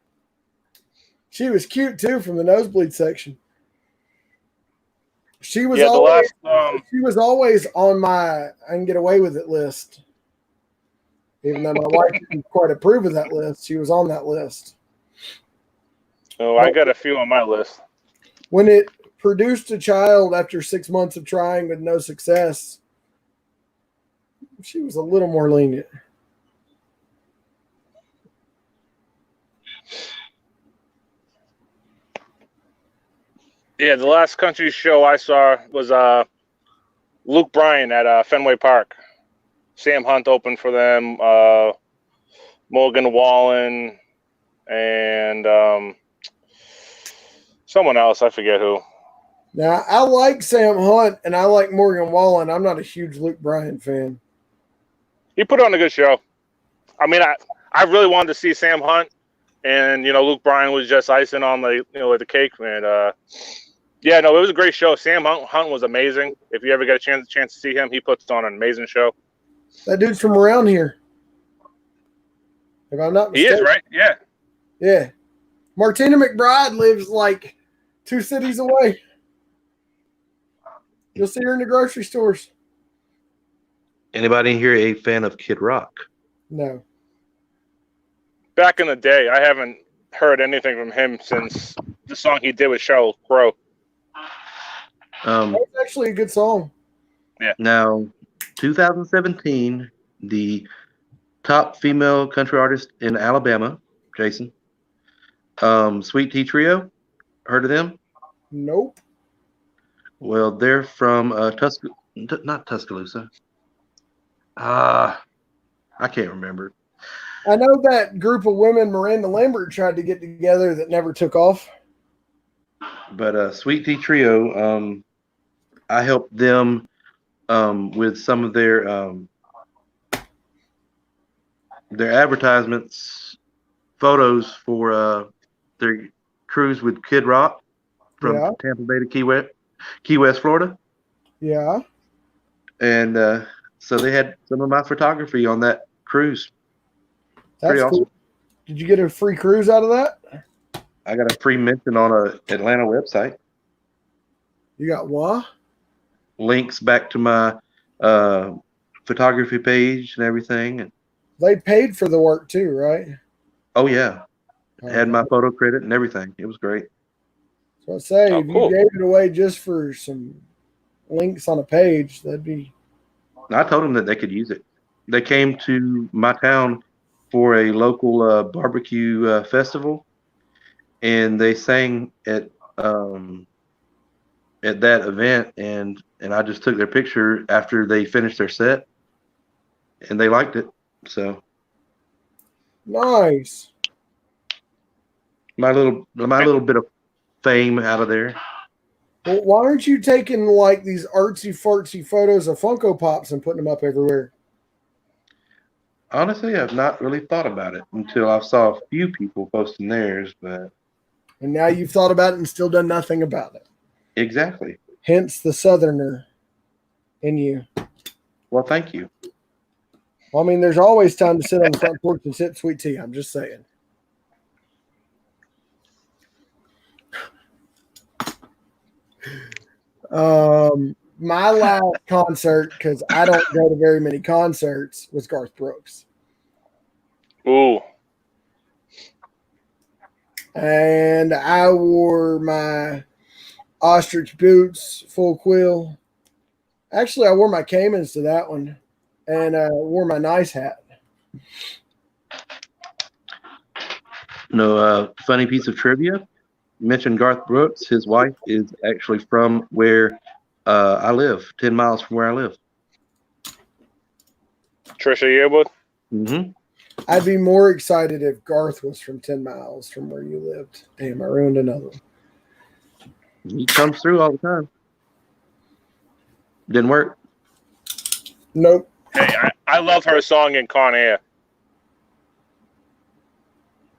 she was cute too from the nosebleed section. She was Yeah, the always last she was always on my I can get away with it list. Even though my wife didn't quite approve of that list, she was on that list. oh, I got a few on my list. When it produced a child after 6 months of trying with no success, she was a little more lenient. Yeah, the last country show I saw was Luke Bryan at Fenway Park. Sam Hunt opened for them. Morgan Wallen and someone else. I forget who. Now, I like Sam Hunt and I like Morgan Wallen. I'm not a huge Luke Bryan fan. He put on a good show. I mean, I really wanted to see Sam Hunt, and Luke Bryan was just icing on the cake, and yeah, no, it was a great show. Sam Hunt was amazing. If you ever get a chance to see him, he puts on an amazing show. That dude's from around here. If I'm not mistaken. He is, right? Yeah. Yeah. Martina McBride lives like 2 cities away. You'll see her in the grocery stores. Anybody here a fan of Kid Rock? No. Back in the day, I haven't heard anything from him since the song he did with Sheryl Crow. That's actually a good song. Yeah. Now, 2017, the top female country artist in Alabama, Jason, Sweet Tea Trio. Heard of them? Nope. Well, they're from not Tuscaloosa. I can't remember. I know that group of women Miranda Lambert tried to get together that never took off. But Sweet Tea Trio, I helped them with some of their advertisements, photos for their cruise with Kid Rock from Tampa Bay to Key West, Florida. Yeah. And so they had some of my photography on that cruise. That's pretty awesome. Cool. Did you get a free cruise out of that? I got a free mention on a Atlanta website. You got what? Links back to my photography page and everything. And they paid for the work too, right? Oh yeah, had my photo credit and everything. It was great. So I say, if you gave it away just for some links on a page, that'd be. I told them that they could use it. They came to my town for a local barbecue festival, and they sang at that event, and I just took their picture after they finished their set, and they liked it. So nice. My little bit of fame out of there. Well, why aren't you taking like these artsy fartsy photos of Funko Pops and putting them up everywhere? Honestly, I've not really thought about it until I saw a few people posting theirs, but. And now you've thought about it and still done nothing about it. Exactly. Hence the Southerner in you. Well, thank you. Well, I mean, there's always time to sit on the front porch and sip sweet tea. I'm just saying. My last concert, because I don't go to very many concerts, was Garth Brooks. Ooh. And I wore my ostrich boots, full quill. Actually, I wore my Caymans to that one, and wore my nice hat. No, funny piece of trivia. You mentioned Garth Brooks. His wife is actually from where I live, 10 miles from where I live. Trisha Yearwood? Mm-hmm. I'd be more excited if Garth was from 10 miles from where you lived. Damn, I ruined another one. He comes through all the time. Didn't work. Nope. Hey, I love her song in Con Air.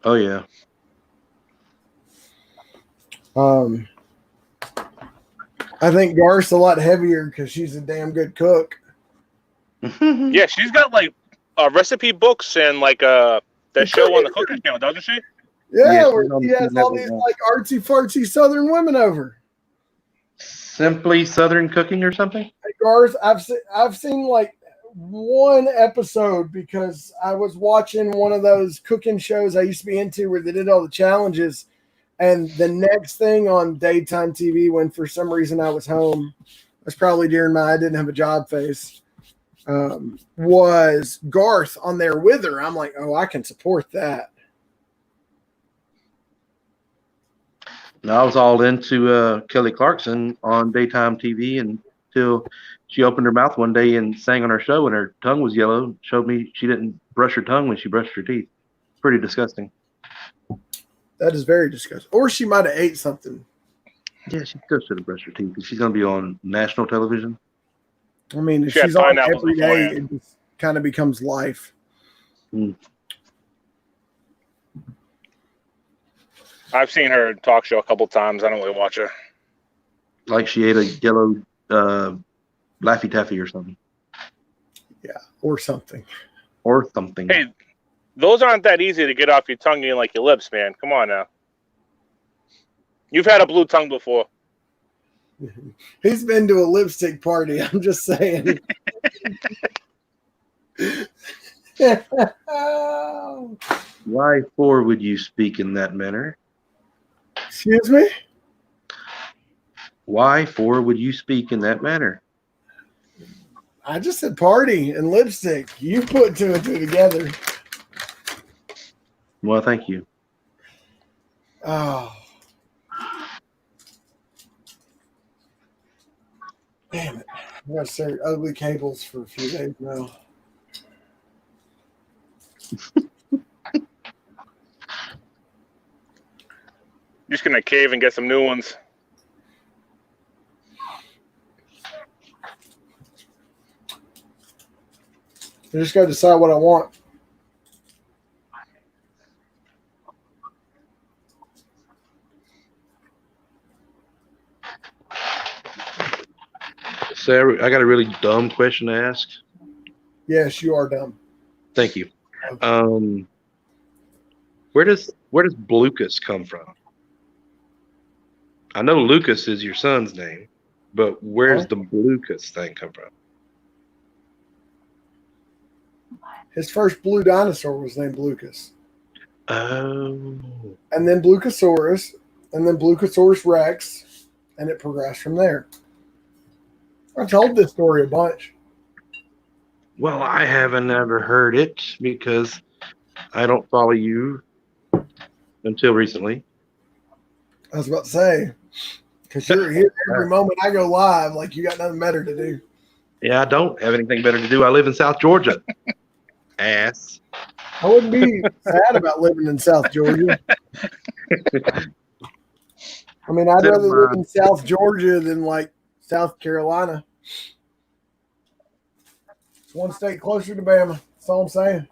Oh, yeah. I think Garth's a lot heavier because she's a damn good cook. Yeah, she's got like recipe books and like that show on the cooking channel, doesn't she? Yeah, Yeah, where she's on he the has Food all Network these now. like artsy fartsy Southern women over. Simply Southern Cooking or something? Hey, Garth, I've seen like one episode because I was watching one of those cooking shows I used to be into where they did all the challenges. And the next thing on daytime TV, when for some reason I was home, it was probably during my I didn't have a job phase, was Garth on there with her. I'm like, oh, I can support that. No, I was all into Kelly Clarkson on daytime TV until she opened her mouth one day and sang on her show, and her tongue was yellow. Showed me she didn't brush her tongue when she brushed her teeth. Pretty disgusting. That is very disgusting. Or she might have ate something. Yeah, she still should have brushed her teeth. She's going to be on national television. I mean, if She had she's on pineapples every day, beforehand. it just kind of becomes life. I've seen her talk show a couple times. I don't really watch her. Like she ate a yellow Laffy Taffy or something. Or something. Or something. Hey, those aren't that easy to get off your tongue and like your lips, man. Come on now. You've had a blue tongue before. He's been to a lipstick party. I'm just saying. Why for would you speak in that manner? Excuse me? Why for would you speak in that manner? I just said party and lipstick. You put two and two together. Well, thank you. Oh. Damn it. I'm going to start ugly cables for a few days now. Just gonna cave and get some new ones. I just got to decide what I want. Sarah, I got a really dumb question to ask. Yes, you are dumb. Thank you. Where does Blucas come from? I know Lucas is your son's name, but where's the Blucas thing come from? His first blue dinosaur was named Blucas. Oh. And then Blucosaurus, and then Blucosaurus Rex, and it progressed from there. I told this story a bunch. Well, I haven't ever heard it because I don't follow you until recently. I was about to say, because you're here every moment I go live, like you got nothing better to do. Yeah, I don't have anything better to do. I live in South Georgia. Ass. I wouldn't be sad about living in South Georgia. I mean, I'd rather live in South Georgia than like South Carolina. It's one state closer to Bama. That's all I'm saying.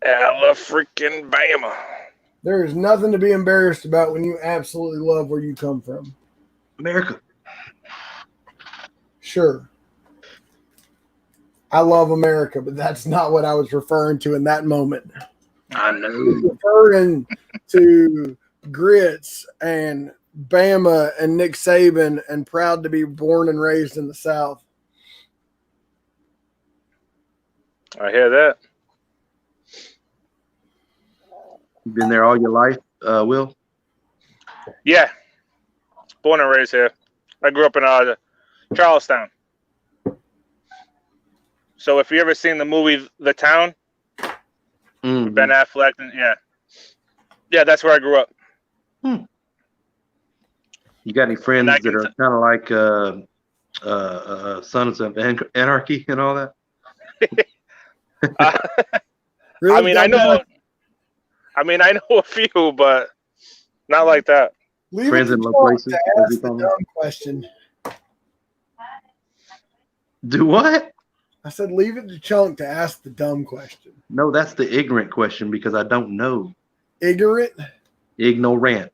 Alla freaking Bama. There is nothing to be embarrassed about when you absolutely love where you come from. America. Sure. I love America, but that's not what I was referring to in that moment. I I was know. referring to grits and Bama and Nick Saban and proud to be born and raised in the South. I hear that. You've been there all your life, Will? Yeah. Born and raised here. I grew up in Charlestown. So if you ever seen the movie The Town, Mm-hmm. Ben Affleck, and yeah, that's where I grew up. You got any friends And I that can are kind of like Sons of Anarchy and all that? Really, I mean, I know a few, but not like that. leave Friends it in to low Chuck places, to as ask we the call them. dumb question. Do what? I said, leave it to Chunk to ask the dumb question. No, that's the ignorant question because I don't know. Ignorant? Ignorant.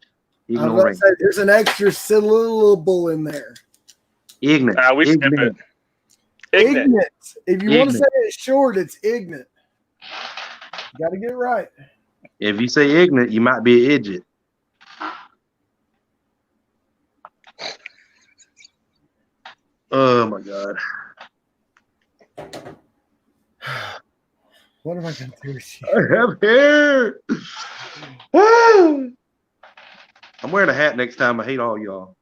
I was about to Ignorant. say, there's an extra syllable in there. Ignorant. We skip it. Ignorant. Ignorant. Ignorant. If you want to say Ignorant. it short, it's ignorant. Got to get it right. If you say ignorant, you might be an idiot. Oh my God. What am I going to do with you? I have hair. Woo! I'm wearing a hat next time. I hate all y'all.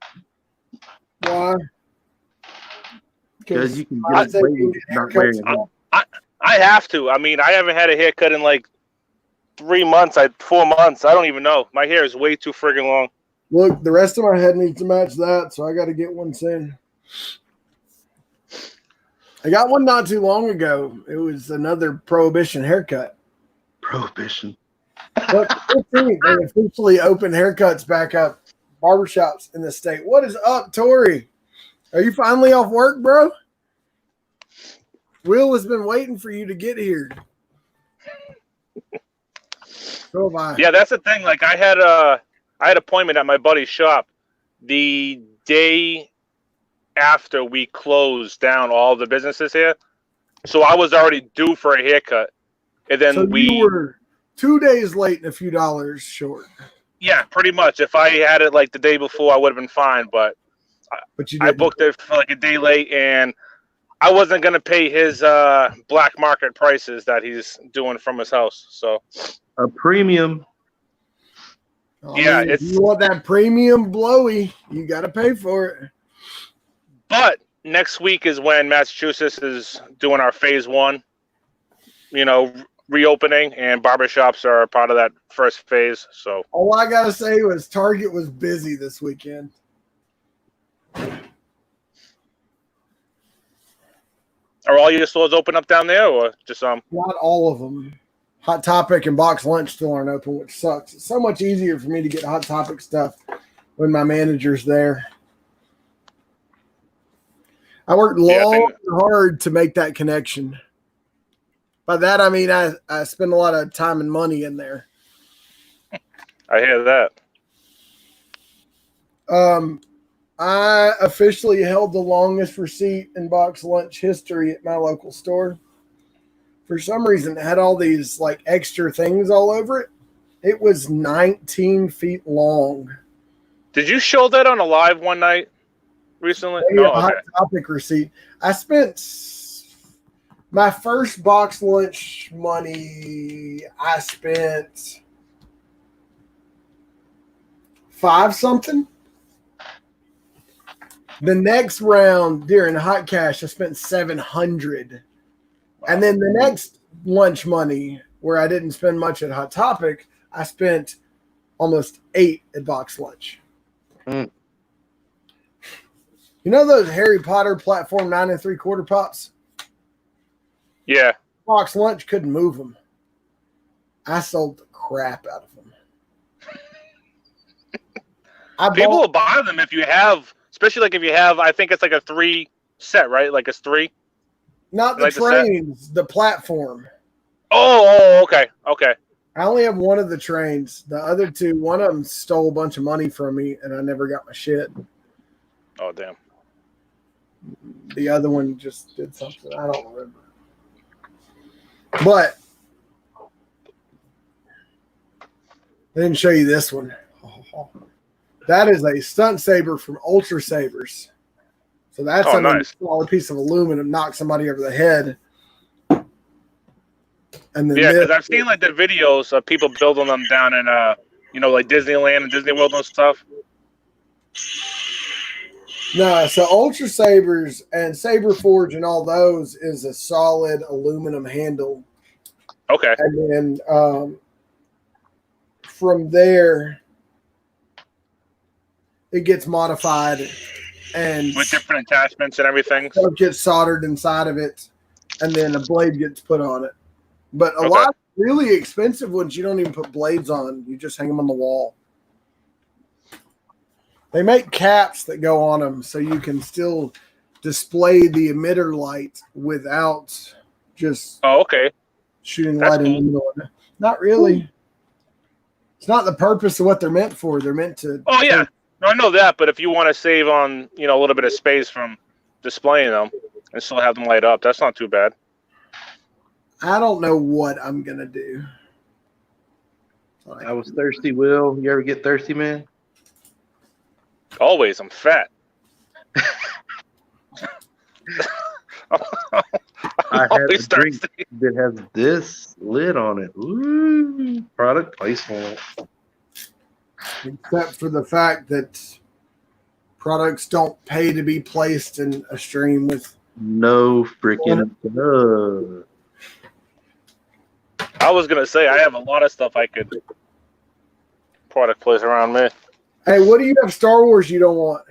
Why? Because you can I get away with not wearing a hat. I have to. I mean, I haven't had a haircut in like 3 months, 4 months. I don't even know. My hair is way too friggin' long. Look, the rest of my head needs to match that, so I got to get one soon. I got one not too long ago. It was another Prohibition haircut. Prohibition. But 15th, they officially opened haircuts back up, barbershops in the state. What is up, Tori? Are you finally off work, bro? Will has been waiting for you to get here. So have I. Yeah, that's the thing. Like, I had an appointment at my buddy's shop the day after we closed down all the businesses here. So I was already due for a haircut. And then So you were 2 days late and a few dollars short. Yeah, pretty much. If I had it like the day before, I would have been fine. But you I booked it for like a day late, and I wasn't going to pay his black market prices that he's doing from his house. So a premium. If you want that premium blowy, you got to pay for it. But next week is when Massachusetts is doing our phase 1, reopening, and barbershops are part of that first phase. So all I got to say was Target was busy this weekend. Are all your stores open up down there, or just some? Not all of them. Hot Topic and Box Lunch still aren't open, which sucks. It's so much easier for me to get Hot Topic stuff when my manager's there. I worked long and hard to make that connection. By that, I mean I spend a lot of time and money in there. I hear that. I officially held the longest receipt in Box Lunch history at my local store. For some reason, it had all these like extra things all over it. It was 19 feet long. Did you show that on a live one night recently? No, Hot Topic receipt. I spent my first Box Lunch money. I spent $5 something. The next round during Hot Cash, I spent $700. And then the next lunch money, where I didn't spend much at Hot Topic, I spent almost $8 at Box Lunch. Mm. You know those Harry Potter platform 9 3/4 pops? Yeah. Box Lunch couldn't move them. I sold the crap out of them. People will buy them if you have, especially like if you have, I think it's like a 3 set, right? Like it's 3. Not the trains, the platform. Oh, okay. I only have one of the trains. The other two, one of them stole a bunch of money from me, and I never got my shit. Oh, damn. The other one just did something. I don't remember. But I didn't show you this one. That is a stunt saber from Ultra Sabers. So that's a nice solid piece of aluminum, knock somebody over the head. And then because I've seen like the videos of people building them down in like Disneyland and Disney World and stuff. No, so Ultra Sabers and Saber Forge and all those is a solid aluminum handle. Okay. And then from there, it gets modified and with different attachments and everything. It gets soldered inside of it, and then a blade gets put on it. But a lot of really expensive ones, you don't even put blades on. You just hang them on the wall. They make caps that go on them so you can still display the emitter light without just shooting light in the middle of it. Not really. It's not the purpose of what they're meant for. They're meant to. Oh, yeah. No, I know that, but if you want to save on, a little bit of space from displaying them and still have them light up, that's not too bad. I don't know what I'm going to do. I was thirsty, Will. You ever get thirsty, man? Always, I'm fat. I had a Always drink thirsty. that has this lid on it. Ooh, product placement. Except for the fact that products don't pay to be placed in a stream with. No freaking love. I was gonna say I have a lot of stuff I could product place around me. Hey, what do you have Star Wars you don't want?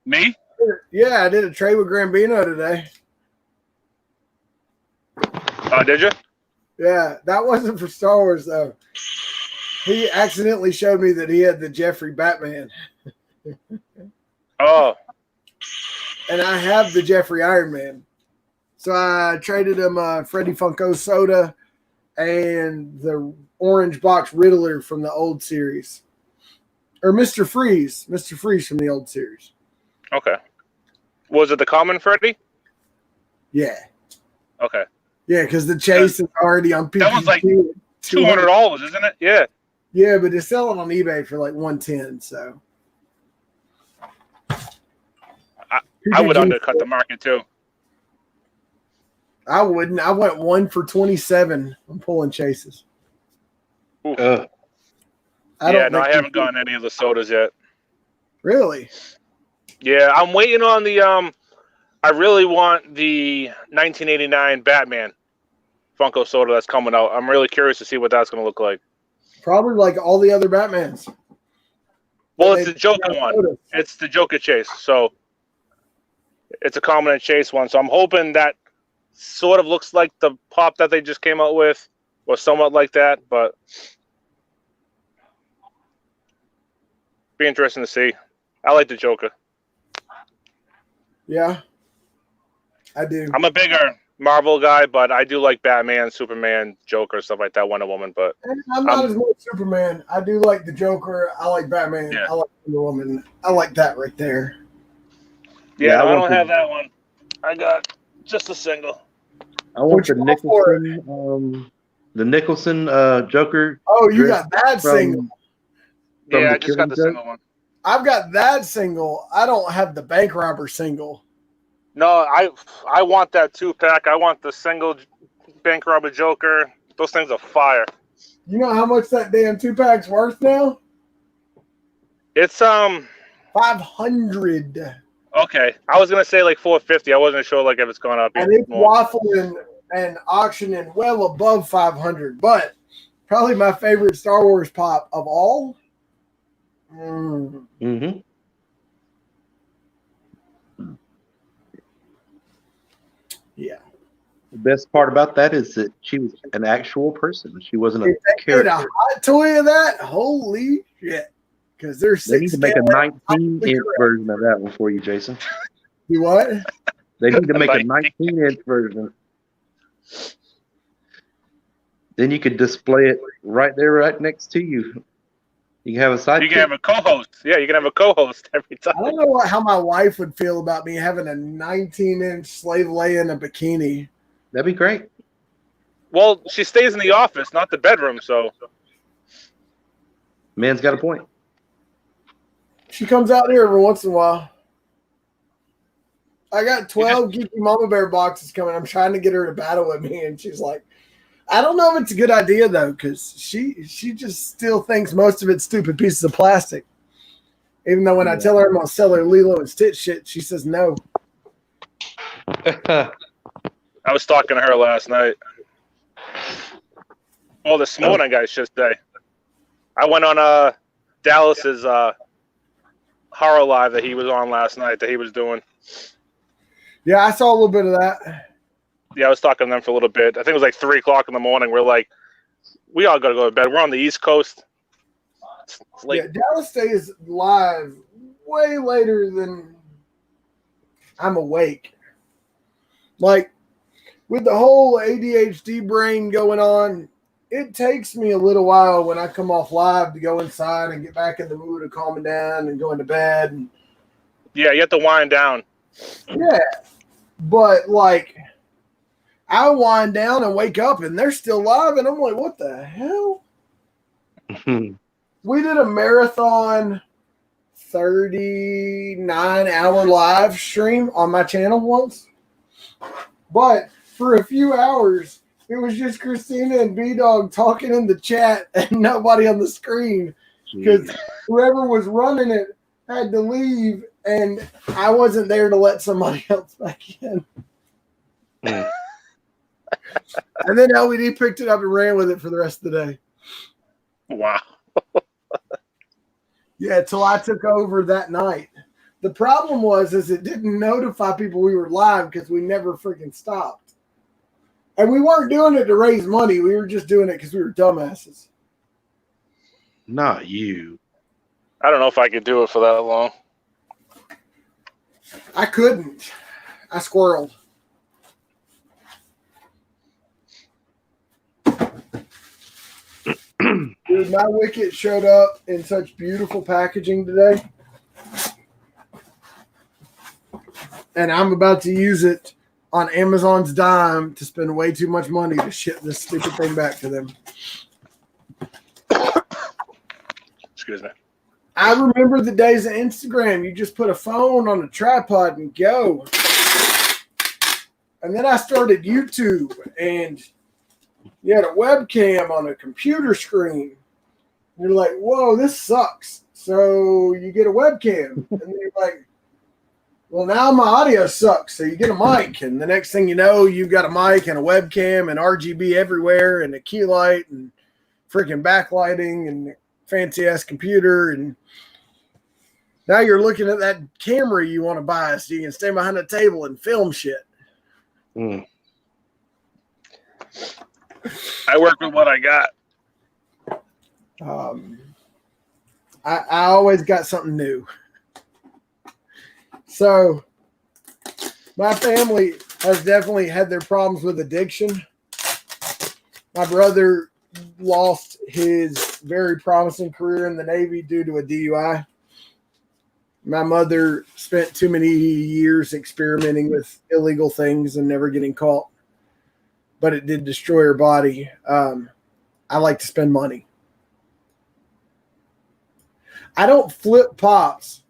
Me? Yeah, I did a trade with Gambino today. Oh, did you? Yeah, that wasn't for Star Wars though. He accidentally showed me that he had the Jeffrey Batman, Oh, and I have the Jeffrey Iron Man. So I traded him Freddy Funko Soda and the orange box Riddler from the old series, or Mr. Freeze from the old series. okay. Was it the common Freddy? Yeah, Okay. yeah, because the chase is already on PPG. That was like $200, isn't it? Yeah. Yeah, but it's selling on eBay for like $110. So I would undercut the market too. I wouldn't. I went 1 for 27. I'm pulling chases. Uh, I I haven't gotten any of the sodas yet. Really? Yeah, I'm waiting on the I really want the 1989 Batman Funko soda that's coming out. I'm really curious to see what that's going to look like. Probably like all the other Batmans. Well, They- it's the Joker one. It's the Joker chase. So it's a common and chase one. So I'm hoping that sort of looks like the pop that they just came out with, or somewhat like that. But be interesting to see. I like the Joker. Yeah, I do. I'm a bigger Marvel guy, but I do like Batman, Superman, Joker, stuff like that, Wonder Woman. But And I'm not as much Superman. I do like the Joker. I like Batman. Yeah. I like Wonder Woman. I like that right there. yeah, Yeah, no, I I want don't the- have that one. I got just a single. I want What the you want for Nicholson Joker. Oh, you dress got that from- single. From Yeah, the I just got Killing the Joke? single one. I've got that single. I don't have the bank robber single. No, I want that 2-pack. I want the single bank robber Joker. Those things are fire. You know how much that damn 2-pack's worth now? It's $500. okay. I was gonna say like 450. I wasn't sure like if it's gone up And yet it's more. waffling and auctioning well above 500. But probably my favorite Star Wars pop of all. Mm-hmm. Yeah. The best part about that is that she was an actual person. She wasn't a If they made character. a hot toy of that, holy shit. Because there's They need 6 to make a scale- 19-inch version of that one for you, Jason. You what? They need to make a 19. 19-inch version. Then you could display it right there, right next to you. You can have a sidekick. You can have a co-host. Yeah, you can have a co-host every time. I don't know how my wife would feel about me having a 19-inch Slave Leia in a bikini. That'd be great. Well, she stays in the office, not the bedroom. So Man's got a point. She comes out here every once in a while. I got 12 Geeky Mama Bear boxes coming. I'm trying to get her to battle with me, and she's like, I don't know if it's a good idea, though, because she just still thinks most of it's stupid pieces of plastic. Even though when I tell her I'm going to sell her Lilo and Stitch shit, she says no. I was talking to her last night. Well, this morning, I should say. I went on Dallas's horror live that he was on last night that he was doing. Yeah, I saw a little bit of that. Yeah, I was talking to them for a little bit. I think it was like 3 o'clock in the morning. We're like, we all got to go to bed. We're on the East Coast. It's late. Yeah, Dallas stays live way later than I'm awake. Like, with the whole ADHD brain going on, it takes me a little while when I come off live to go inside and get back in the mood of calming down and going to bed. And, Yeah, you have to wind down. yeah, but like I wind down and wake up and they're still live. And I'm like, what the hell? We did a marathon 39-hour live stream on my channel once. But for a few hours, it was just Christina and B-Dog talking in the chat and nobody on the screen. Because whoever was running it had to leave, and I wasn't there to let somebody else back in. And then LVD picked it up and ran with it for the rest of the day. Wow. Yeah, till I took over that night. The problem was it didn't notify people we were live because we never freaking stopped. And we weren't doing it to raise money. We were just doing it because we were dumbasses. Not you. I don't know if I could do it for that long. I couldn't. I squirreled. Dude, my Wicket showed up in such beautiful packaging today. And I'm about to use it on Amazon's dime to spend way too much money to ship this stupid thing back to them. Excuse me. I remember the days of Instagram. You just put a phone on a tripod and go. And then I started YouTube, and you had a webcam on a computer screen. You're like, whoa, this sucks. So you get a webcam. And then you're like, well, now my audio sucks. So you get a mic. And the next thing you know, you've got a mic and a webcam and RGB everywhere and a key light and freaking backlighting and fancy-ass computer. And now you're looking at that camera you want to buy so you can stand behind a table and film shit. I work with what I got. I always got something new. So my family has definitely had their problems with addiction. My brother lost his very promising career in the Navy due to a DUI. My mother spent too many years experimenting with illegal things and never getting caught, but it did destroy her body. I like to spend money. I don't flip pops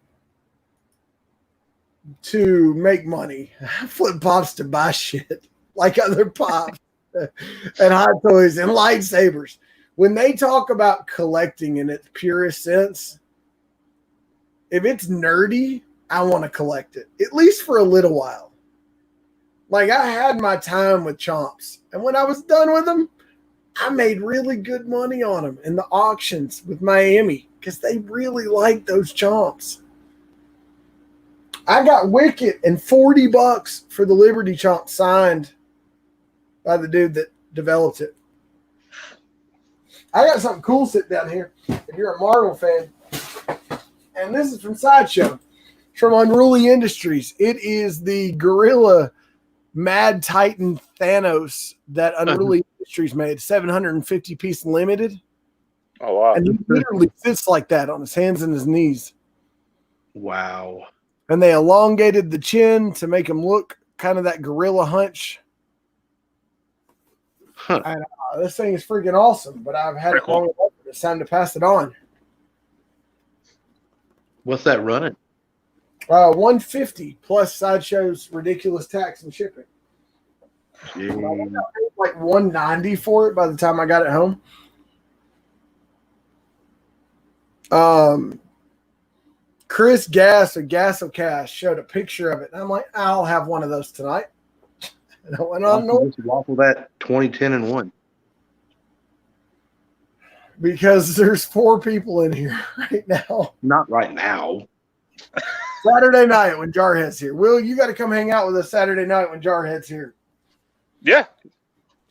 to make money. I flip pops to buy shit like other pops and hot toys and lightsabers. When they talk about collecting in its purest sense, if it's nerdy, I want to collect it, at least for a little while. Like, I had my time with Chomps, and when I was done with them, I made really good money on them in the auctions with Miami because they really like those Chomps. I got Wicket and $40 for the Liberty Chomp signed by the dude that developed it. I got something cool sitting down here if you're a Marvel fan. And this is from Sideshow. It's from Unruly Industries. It is the Gorilla Mad Titan Thanos that Unruly Industries made, 750-piece limited. Oh, wow. And he literally fits like that on his hands and his knees. Wow. And they elongated the chin to make him look kind of that gorilla hunch. Huh. And, this thing is freaking awesome, but I've had it long enough. It's time to pass it on. What's that running? $150 plus Sideshow's ridiculous tax and shipping. Yeah. I paid like $190 for it by the time I got it home. Chris Gass of Gassocast showed a picture of it, and I'm like, I'll have one of those tonight. And I went on north Waffle that 2010 and 1. because there's 4 people in here right now. Not right now. Saturday night when Jarhead's here. Will, you got to come hang out with us Saturday night when Jarhead's here. Yeah.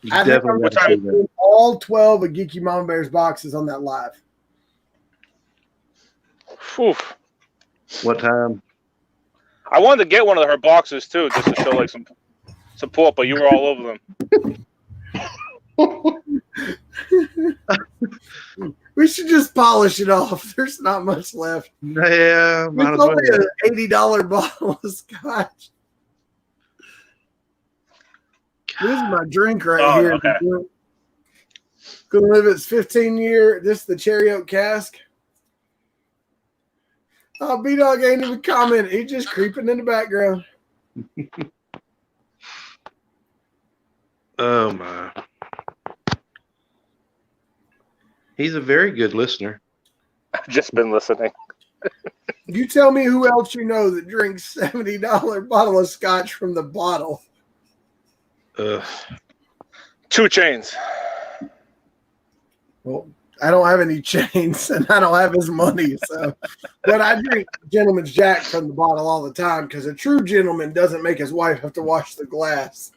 You I think definitely I'm got to say that. all 12 of Geeky Mama Bears boxes on that live. Whew. What time? I wanted to get one of her boxes too, just to show like some support, but you were all over them. We should just polish it off. There's not much left. Yeah, might It's as well. only an $80 bottle of scotch. This is my drink right Oh, here. okay. Gonna live its 15-year. This is the cherry oak cask. Oh, B-Dog ain't even commenting. He's just creeping in the background. Oh my. He's a very good listener. I've just been listening. You tell me who else you know that drinks $70 bottle of scotch from the bottle. 2 Chainz. Well, I don't have any chains and I don't have his money. So, but I drink Gentleman's Jack from the bottle all the time because a true gentleman doesn't make his wife have to wash the glass.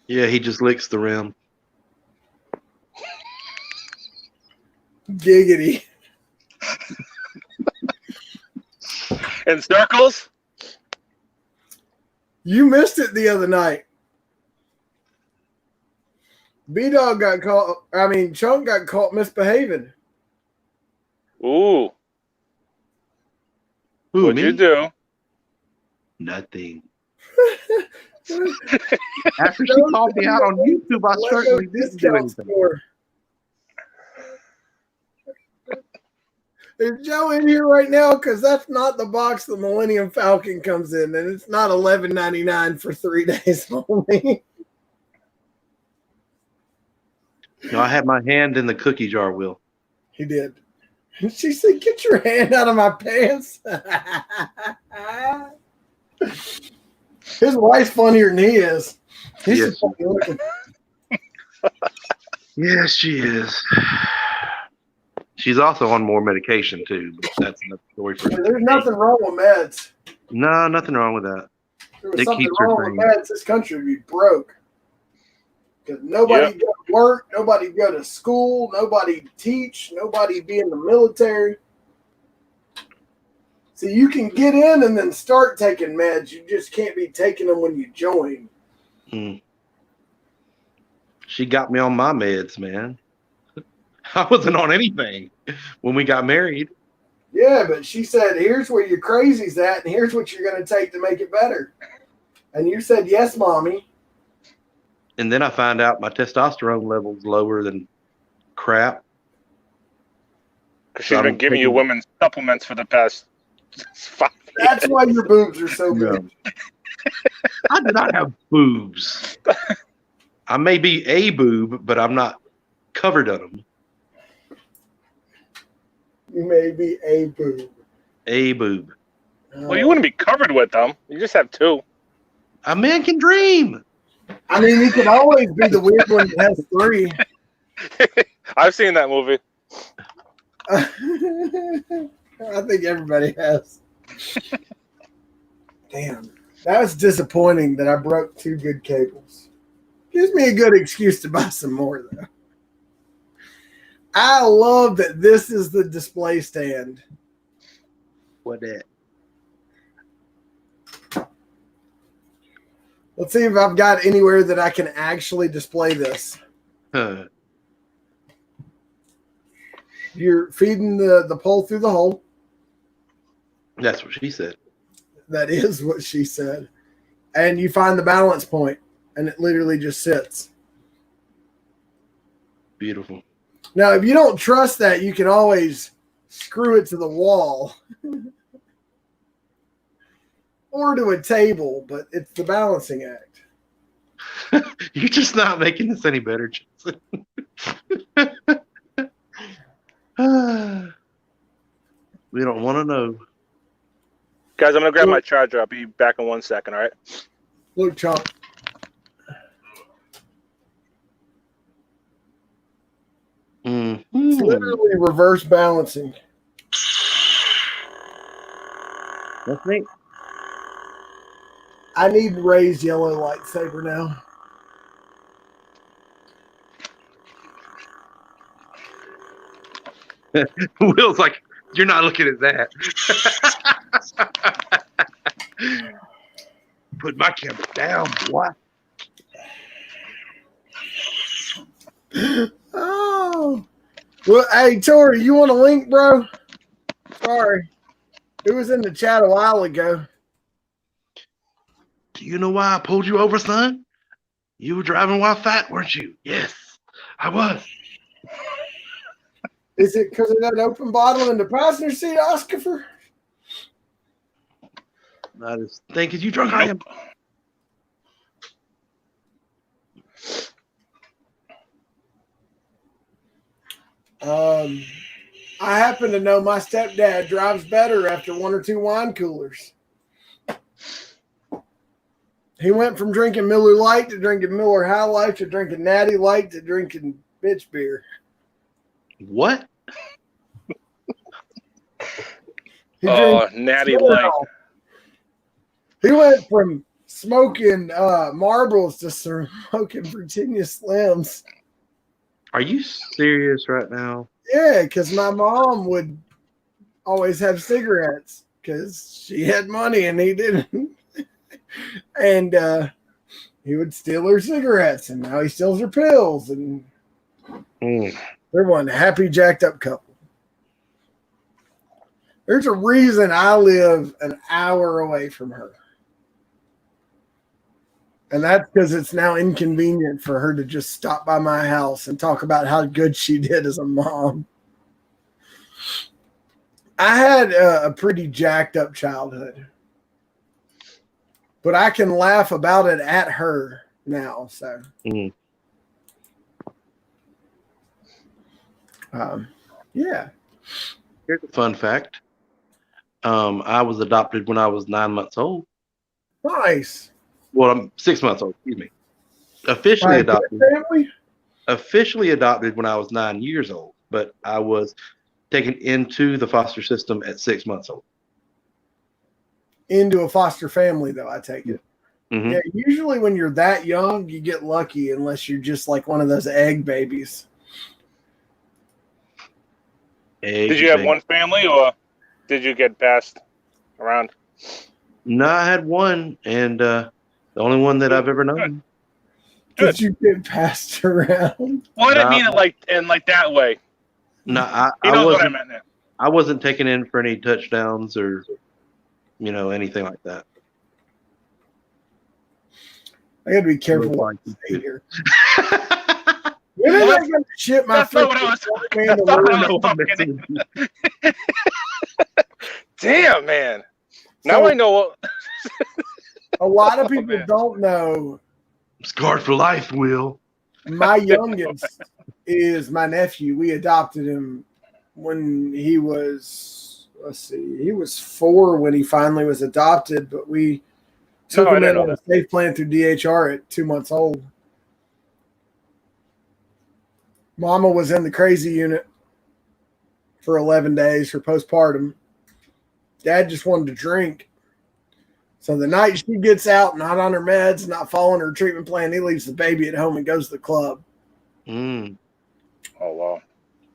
Yeah, he just licks the rim. Giggity. In circles? You missed it the other night. B-Dog got caught. I mean, Chunk got caught misbehaving. Ooh. Who, What'd me? you do? Nothing. After she called me out on YouTube, I certainly didn't do anything. Is Joe in here right now? Because that's not the box the Millennium Falcon comes in, and it's not $11.99 for 3 days only. No, I had my hand in the cookie jar, Will. He did. She said, "Get your hand out of my pants." His wife's funnier than he is. He's Yes. just funny looking. Yes, she is. She's also on more medication too, but that's another story for another There's day. nothing wrong with meds. No, nothing wrong with that. If there was It something keeps her wrong with sane. meds, this country would be broke. Because nobody go to work, nobody go to school, nobody teach, nobody be in the military. So you can get in and then start taking meds. You just can't be taking them when you join. She got me on my meds, man. I wasn't on anything when we got married. Yeah, but she said, "Here's where your crazy's at, and here's what you're going to take to make it better." And you said, "Yes, mommy." And then I found out my testosterone level's lower than crap. Because she's been giving you women's supplements for the past 5 years. That's why your boobs are so big. I do not have boobs. I may be a boob, but I'm not covered on them. You may be a boob. A boob. Well, you wouldn't be covered with them. You just have 2. A man can dream. I mean, you could always be the weird one that has 3. I've seen that movie. I think everybody has. Damn. That was disappointing that I broke 2 good cables. Gives me a good excuse to buy some more, though. I love that this is the display stand. What that? Let's see if I've got anywhere that I can actually display this. Huh. You're feeding the pole through the hole. That's what she said. That is what she said. And you find the balance point, and it literally just sits. Beautiful. Now, if you don't trust that, you can always screw it to the wall or to a table, but it's the balancing act. You're just not making this any better, Jason. We don't want to know. Guys, I'm going to grab my charger. I'll be back in 1 second, all right? Look, Chomp. It's literally reverse balancing. That's neat. I need Ray's yellow lightsaber now. Will's like, you're not looking at that. Put my camera down, boy. Oh. Well, hey, Tori, you want a link, bro? Sorry. It was in the chat a while ago. Do you know why I pulled you over, son? You were driving while fat, weren't you? Yes, I was. Is it because of that open bottle in the passenger seat, Oscar? Not as think as you drunk I am. I happen to know my stepdad drives better after 1 or 2 wine coolers. He went from drinking Miller Lite to drinking Miller High Life to drinking Natty Light to drinking bitch beer. What? Natty Light. He went from smoking marbles to smoking Virginia Slims. Are you serious right now? Yeah, because my mom would always have cigarettes because she had money and he didn't. And he would steal her cigarettes, and now he steals her pills. And they're one happy, jacked up couple. There's a reason I live an hour away from her. And that's because it's now inconvenient for her to just stop by my house and talk about how good she did as a mom. I had a pretty jacked up childhood, but I can laugh about it at her now. So, yeah. Here's a fun fact. I was adopted when I was 9 months old. Nice. Well, I'm 6 months old. Excuse me. Officially adopted when I was 9 years old, but I was taken into the foster system at 6 months old. Into a foster family, though, I take it. Mm-hmm. Yeah, usually when you're that young, you get lucky unless you're just like one of those egg babies. Did you have one family, or did you get passed around? No, I had one, and the only one that I've ever known. Did you get passed around? Well, I didn't mean it in that way. No, I what I wasn't. meant now. I wasn't taken in for any touchdowns or, anything like that. I gotta be careful what I say here. When am I gonna shit my foot? Damn, man. Now I know what. A lot of people don't know. Scarred for life, Will. My youngest is my nephew. We adopted him when he was, he was 4 when he finally was adopted, but we took him in on a safe plan through DHR at 2 months old. Mama was in the crazy unit for 11 days for postpartum. Dad just wanted to drink. So the night she gets out, not on her meds, not following her treatment plan, he leaves the baby at home and goes to the club. Oh, wow.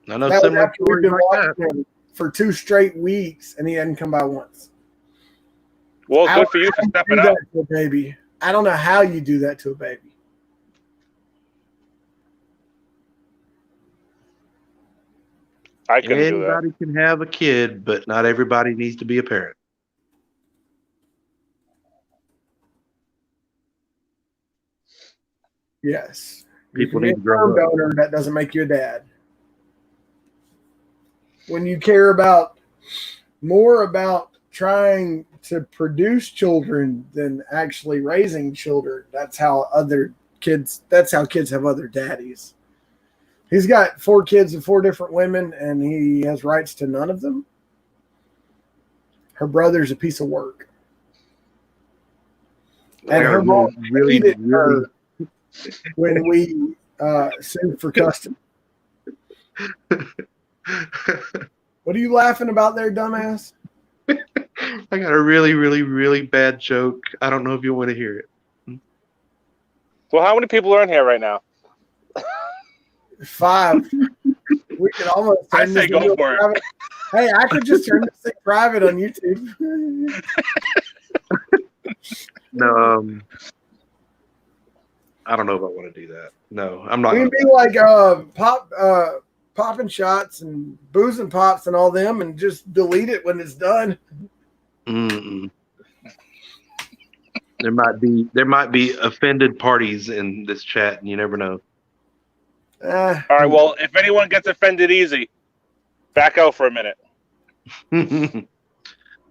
I know similar stories like that. For 2 straight weeks, and he hadn't come by once. Well, good for you for stepping up. To a baby. I don't know how you do that to a baby. I couldn't do that. Anybody can have a kid, but not everybody needs to be a parent. Yes. People need to grow up. Donor, that doesn't make you a dad. When you care more about trying to produce children than actually raising children, that's how kids have other daddies. He's got 4 kids and 4 different women, and he has rights to none of them. Her brother's a piece of work. And her mom hated her when we sued for custody. What are you laughing about there, dumbass? I got a really, really, really bad joke. I don't know if you want to hear it. Well, how many people are in here right now? 5. We could almost turn this go for it. Private. Hey, I could just turn this thing private on YouTube. No, I don't know if I want to do that. No, I'm not. We can be like popping shots and boozing pops and all them, and just delete it when it's done. Mm-mm. There might be offended parties in this chat, and you never know. All right. Well, if anyone gets offended easy, back out for a minute.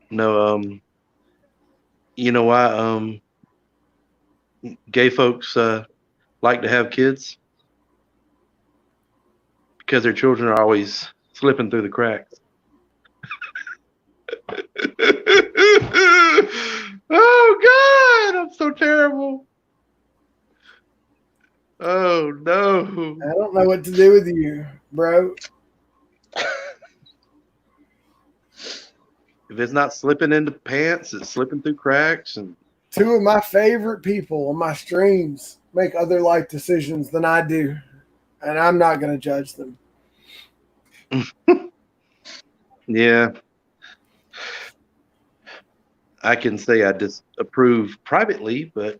No, you know why gay folks like to have kids? Because their children are always slipping through the cracks. Oh God, I'm so terrible. Oh no. I don't know what to do with you, bro. If it's not slipping into pants, it's slipping through cracks. And Two of my favorite people on my streams make other life decisions than I do, and I'm not going to judge them. yeah, I can say I disapprove privately, but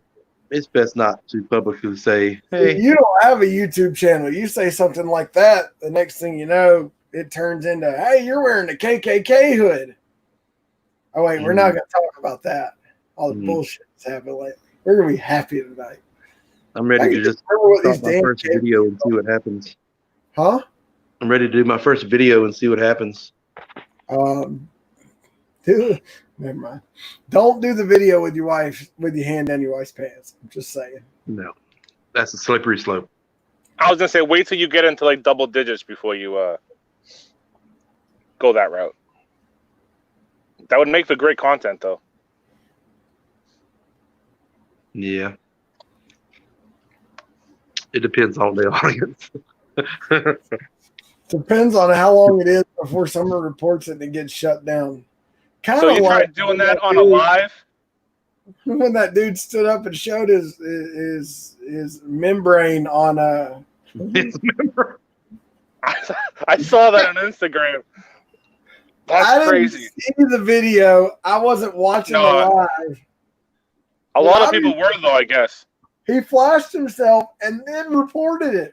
it's best not to publicly say, hey. You don't have a YouTube channel. You say something like that, the next thing you know, it turns into, hey, you're wearing a KKK hood. Oh, wait, we're not going to talk about that. All the bullshit that's happened lately. We're going to be happy tonight. I'm ready to just start my first video and see what happens. Huh? I'm ready to do my first video and see what happens. Never mind. Don't do the video with your wife with your hand down your wife's pants. I'm just saying. No, that's a slippery slope. I was gonna say, wait till you get into like double digits before you go that route. That would make for great content, though. Yeah. It depends on the audience. Depends on how long it is before someone reports it and it gets shut down. Kind So of you like tried doing that on a live? When that dude stood up and showed his membrane on His membrane. I saw that on Instagram. That's crazy. Didn't see the video. I wasn't watching the live. A lot of people were, though, I guess. He flashed himself and then reported it.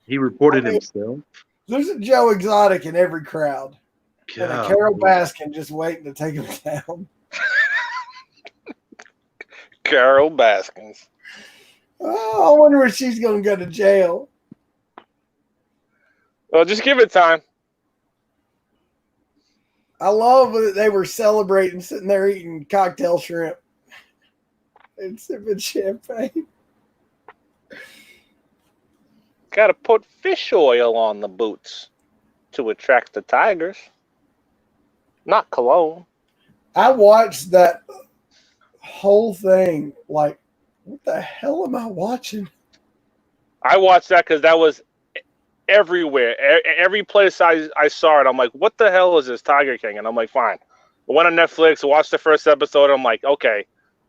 He reported himself. There's a Joe Exotic in every crowd. God. And a Carol Baskin just waiting to take him down. Carol Baskins. Oh, I wonder if she's going to go to jail. Well, just give it time. I love that they were celebrating, sitting there eating cocktail shrimp and sipping champagne. Got to put fish oil on the boots to attract the tigers. Not cologne. I watched that whole thing like, what the hell am I watching? I watched that because that was everywhere. Every place I saw it, I'm like, what the hell is this Tiger King? And I'm like, fine. I went on Netflix, watched the first episode. I'm like, okay,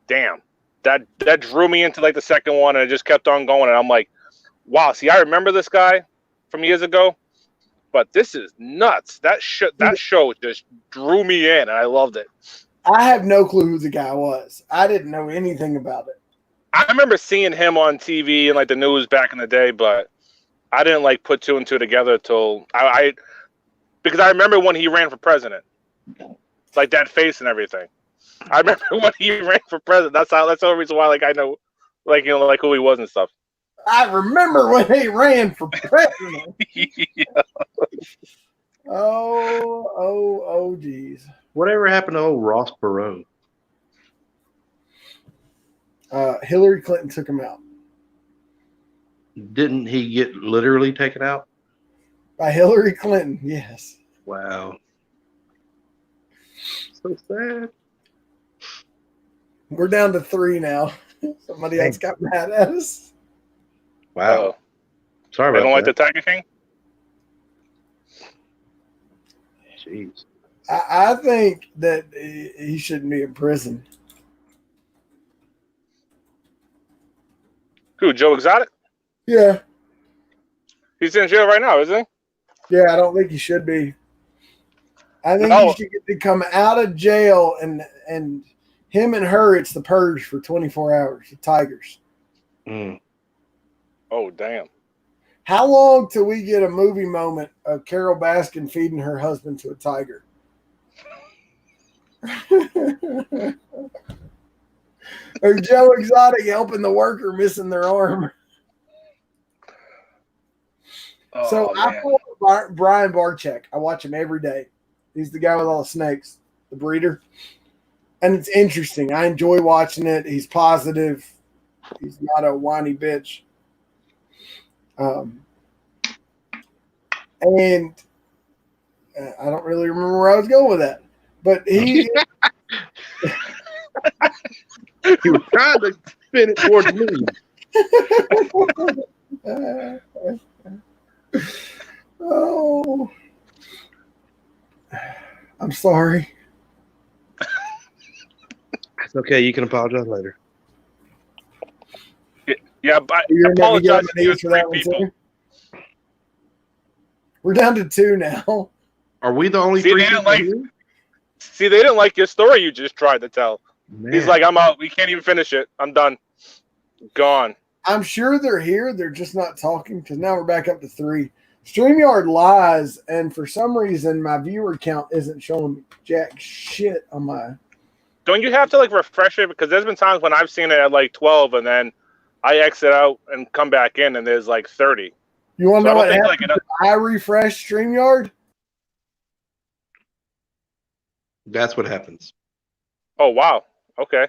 damn. That drew me into like the second one, and it just kept on going. And I'm like, wow, see, I remember this guy from years ago, but this is nuts. That show just drew me in, and I loved it. I have no clue who the guy was. I didn't know anything about it. I remember seeing him on TV and like the news back in the day, but I didn't like put two and two together till because I remember when he ran for president, like that face and everything. I remember when he ran for president. That's the only reason why like I know, like like who he was and stuff. I remember when he ran for president. Yeah. Oh, geez. Whatever happened to old Ross Perot? Hillary Clinton took him out. Didn't he get literally taken out? By Hillary Clinton, yes. Wow. So sad. We're down to 3 now. Somebody else got mad at us. Wow. Sorry I about don't like that. the Tiger King. Jeez. I think that he shouldn't be in prison. Who, Joe Exotic? Yeah. He's in jail right now, isn't he? Yeah, I don't think he should be. I think he should get to come out of jail and him and her, it's the purge for 24 hours, the Tigers. Mm. Oh, damn. How long till we get a movie moment of Carol Baskin feeding her husband to a tiger? Or Joe Exotic helping the worker missing their arm. So I follow Brian Barczyk. I watch him every day. He's the guy with all the snakes, the breeder. And it's interesting. I enjoy watching it. He's positive. He's not a whiny bitch. And I don't really remember where I was going with that. But he He was trying to spin it towards me. Oh, I'm sorry. It's okay. You can apologize later. Yeah, but You're gonna apologize get to on you for that three one people. too? We're down to 2 now. Are we the only See, three they didn't people like- here? See, they didn't like your story you just tried to tell. Man. He's like, I'm out. We can't even finish it. I'm done. Gone. I'm sure they're here. They're just not talking because now we're back up to 3. StreamYard lies, and for some reason, my viewer count isn't showing jack shit on my. Don't you have to like refresh it? Because there's been times when I've seen it at like 12 and then I exit out and come back in and there's like 30. You want to So I know don't what think, happens like, if I refresh StreamYard? That's what happens. Oh, wow. Okay.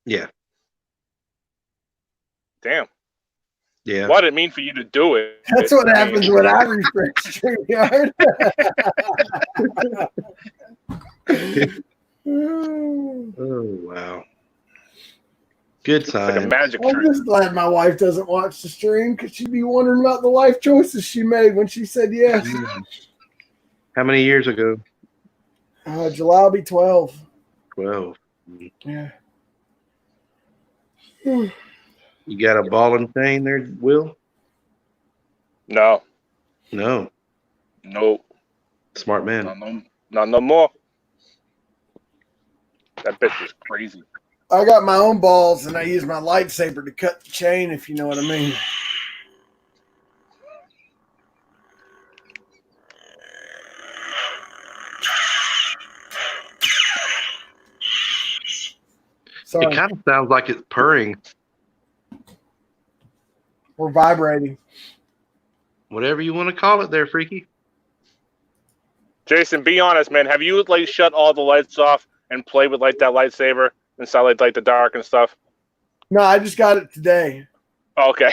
Yeah. Damn. Yeah. What did it mean for you to do it? That's what happens when I refresh StreamYard. Oh, wow. Good It's like a sign. magic I'm trick. just glad my wife doesn't watch the stream because she'd be wondering about the life choices she made when she said yes. How many years ago? July will be 12. 12. Yeah. You got a ball and chain there, Will? No. No. No. Smart man. Not no more. That bitch is crazy. I got my own balls and I use my lightsaber to cut the chain, if you know what I mean. Sorry, It kind of sounds like it's purring. we're vibrating. Whatever you want to call it there, Freaky. Jason, be honest, man. Have you like shut all the lights off and played with like that lightsaber inside like the dark and stuff? No, I just got it today. Okay.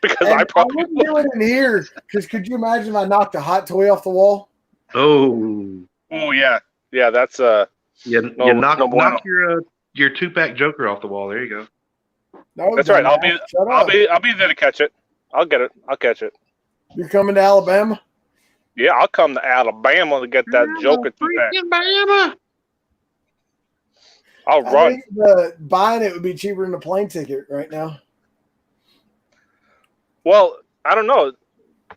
Because And I probably wouldn't do it in here because could you imagine if I knocked a hot toy off the wall? Oh. Oh yeah. Yeah, that's You No knock bueno. your 2-pack Joker off the wall. There you go. No, that's right. dumbass. Shut up. I'll be there to catch it. I'll get it. I'll catch it. You're coming to Alabama? Yeah, I'll come to Alabama to get that Joker two-pack. Alabama. I'll I run. think buying it would be cheaper than a plane ticket right now. Well, I don't know.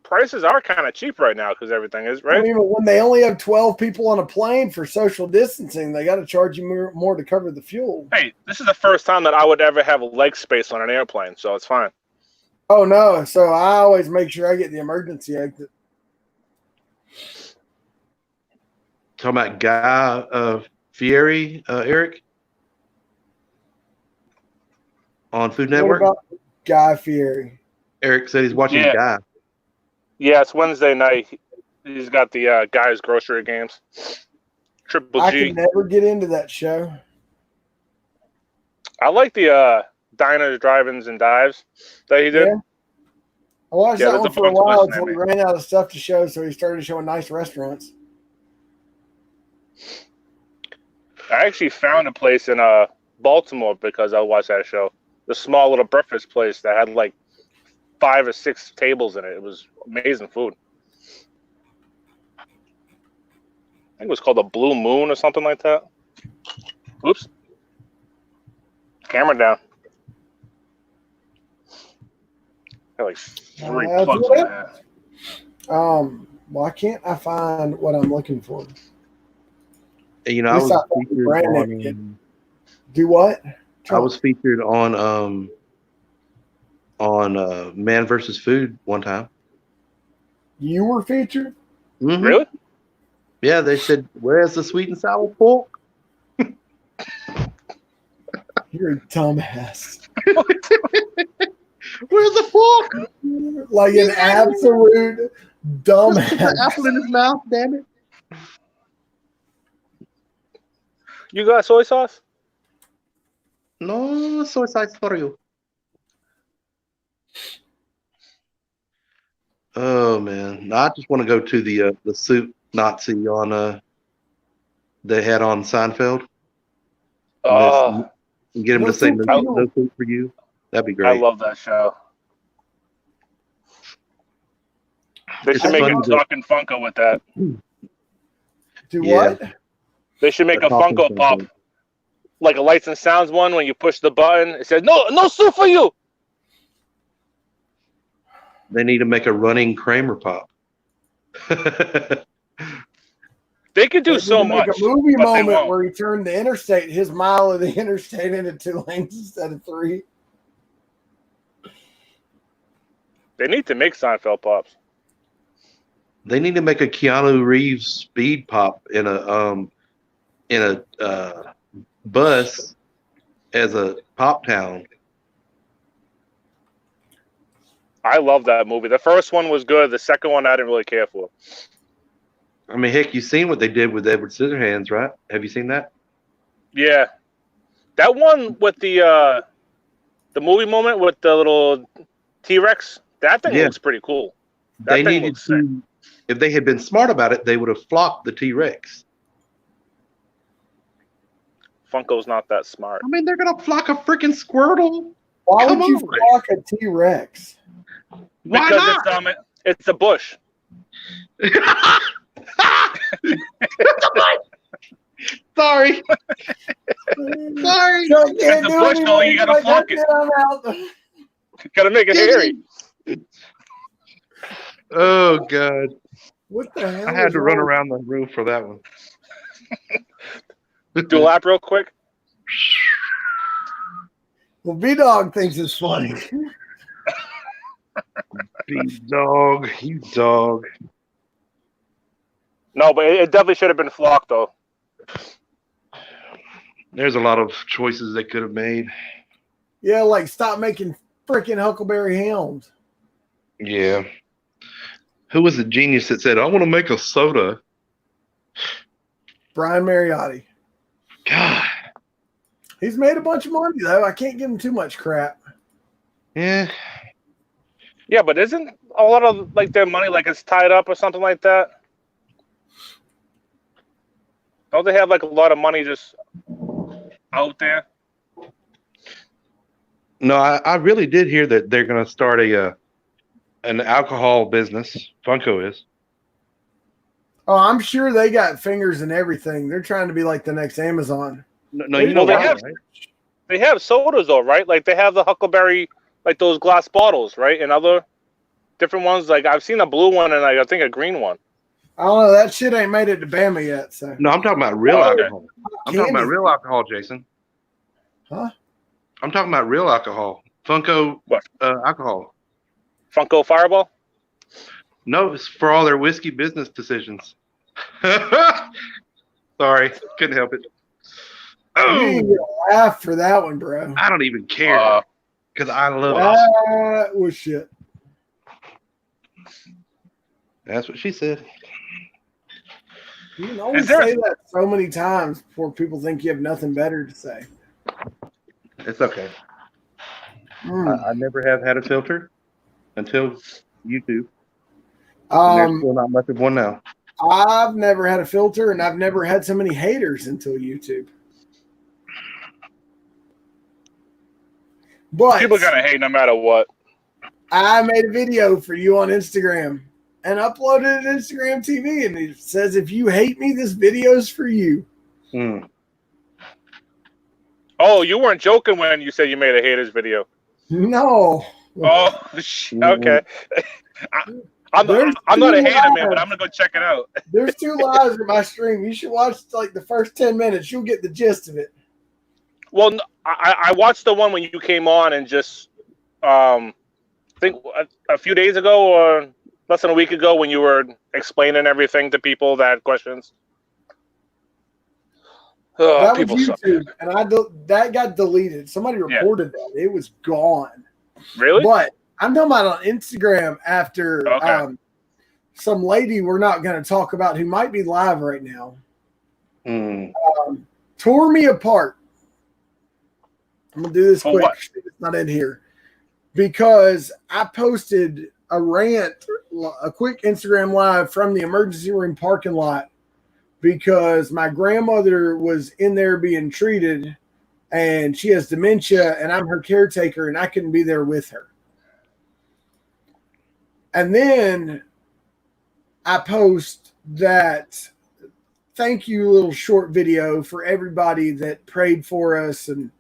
Prices are kind of cheap right now because everything is, I right? mean, but when they only have 12 people on a plane for social distancing, they got to charge you more to cover the fuel. Hey, this is the first time that I would ever have leg space on an airplane, so it's fine. Oh, no. So I always make sure I get the emergency exit. Talking about Guy Fieri, Eric, on Food What Network. about Guy Fieri? Eric said he's watching Yeah. Guy. Yeah, it's Wednesday night. He's got the Guy's Grocery Games. Triple I G. can never get into that show. I like the diners, drive-ins, and dives that he did. Yeah. I watched Yeah, that there's one a for a bunch of while us until he in ran out of stuff to show, so he started showing nice restaurants. I actually found a place in Baltimore because I watched that show. The small little breakfast place that had like 5 or 6 tables in it. It was amazing food. I think it was called the Blue Moon or something like that. Oops. Camera down. Got like 3 That's plugs what in that. Why can't I find what I'm looking for? You know, I At was least I found the featured brand name on. again. Do what? I was featured on Man vs. Food one time. You were featured? Mhm. Really? Yeah, they said, "Where's the sweet and sour pork?" You're a dumbass. Where's the fork? Like an absolute dumbass. Apple in his mouth, damn it. You got soy sauce? No soy sauce for you. Oh man, I just want to go to the suit Nazi on they had on Seinfeld. Oh, And get him No to say suit for you. no suit for you. That'd be I great. love that show. They It's should make funny a that- talking Funko with that. Do Yeah. what? They should make A a talking Funko Pop, Funko. like a Lights and Sounds one. When you push the button, it says no suit for you. They need to make a running Kramer pop. They could do They so need to make much. a movie but they moment won't. where he turned the interstate, his mile of the interstate, into 2 lanes instead of 3. They need to make Seinfeld pops. They need to make a Keanu Reeves speed pop in a bus as a pop town. I love that movie. The first one was good. The second one I didn't really care for. I mean, heck, you've seen what they did with Edward Scissorhands, right? Have you seen that? Yeah, that one with the movie moment with the little T-Rex. That thing Yeah. looks pretty cool. That They thing needed looks sick. to. If they had been smart about it, they would have flocked the T-Rex. Funko's not that smart. I mean, they're gonna flock a freaking Squirtle. Why Come would you on. flock a T-Rex? Why Because not? it's a bush. Sorry. Sorry. Chuck can't It's a do bush, though, anything you gotta like flock that, it. then I'm out. Gotta make it hairy. Oh God! What the hell? I had is to run wrong? around the room for that one. Do a lap real quick. Well, B-Dog thinks it's funny. Big dog, you dog. No, but it definitely should have been flocked though. There's a lot of choices they could have made. Yeah, like stop making freaking Huckleberry Hound. Yeah. Who was the genius that said, "I want to make a soda"? Brian Mariotti. God. He's made a bunch of money though. I can't give him too much crap. Yeah. Yeah, but isn't a lot of like their money like it's tied up or something like that? Don't they have like a lot of money just out there? No, I really did hear that they're going to start an alcohol business. Funko is. Oh, I'm sure they got fingers in everything. They're trying to be like the next Amazon. No, you know Well, they why, have- right? They have sodas though, right? Like they have the Huckleberry, like those glass bottles, right? And other different ones. Like I've seen a blue one and like, I think a green one. I don't know. That shit ain't made it to Bama yet. So No, I'm talking about real Oh, okay. alcohol. I'm talking about Candy. real alcohol, Jason. Huh? I'm talking about real alcohol. Funko What? alcohol. Funko Fireball. No, it's for all their whiskey business decisions. Sorry, couldn't help it. you Oh, didn't get a laugh for that one, bro. I don't even care Uh, because I love it. That was shit. That's what she said. You can only Is there- say that so many times before people think you have nothing better to say. It's okay. Mm. I never have had a filter until YouTube. And there's Um, still not much of one now. I've never had a filter, and I've never had so many haters until YouTube. But People are gonna hate no matter what. I made a video for you on Instagram and uploaded it to Instagram TV, and it says, if you hate me, this video's for you. Mm. Oh, you weren't joking when you said you made a haters video. No. Oh, okay. I'm There's not a two hater, man, but lives. I'm gonna go check it out. There's 2 lives in my stream. You should watch like the first 10 minutes. You'll get the gist of it. Well, I watched the one when you came on and just I think a few days ago or less than a week ago when you were explaining everything to people that had questions. Oh, That was people suck. YouTube, and that got deleted. Somebody Yeah. reported that it was gone. Really? But I'm talking about on Instagram after Okay. some lady we're not going to talk about who might be live right now tore me apart. I'm going to do this For quick. what? It's not in here because I posted a rant, a quick Instagram live from the emergency room parking lot because my grandmother was in there being treated and she has dementia and I'm her caretaker and I couldn't be there with her. And then I post that thank you little short video for everybody that prayed for us and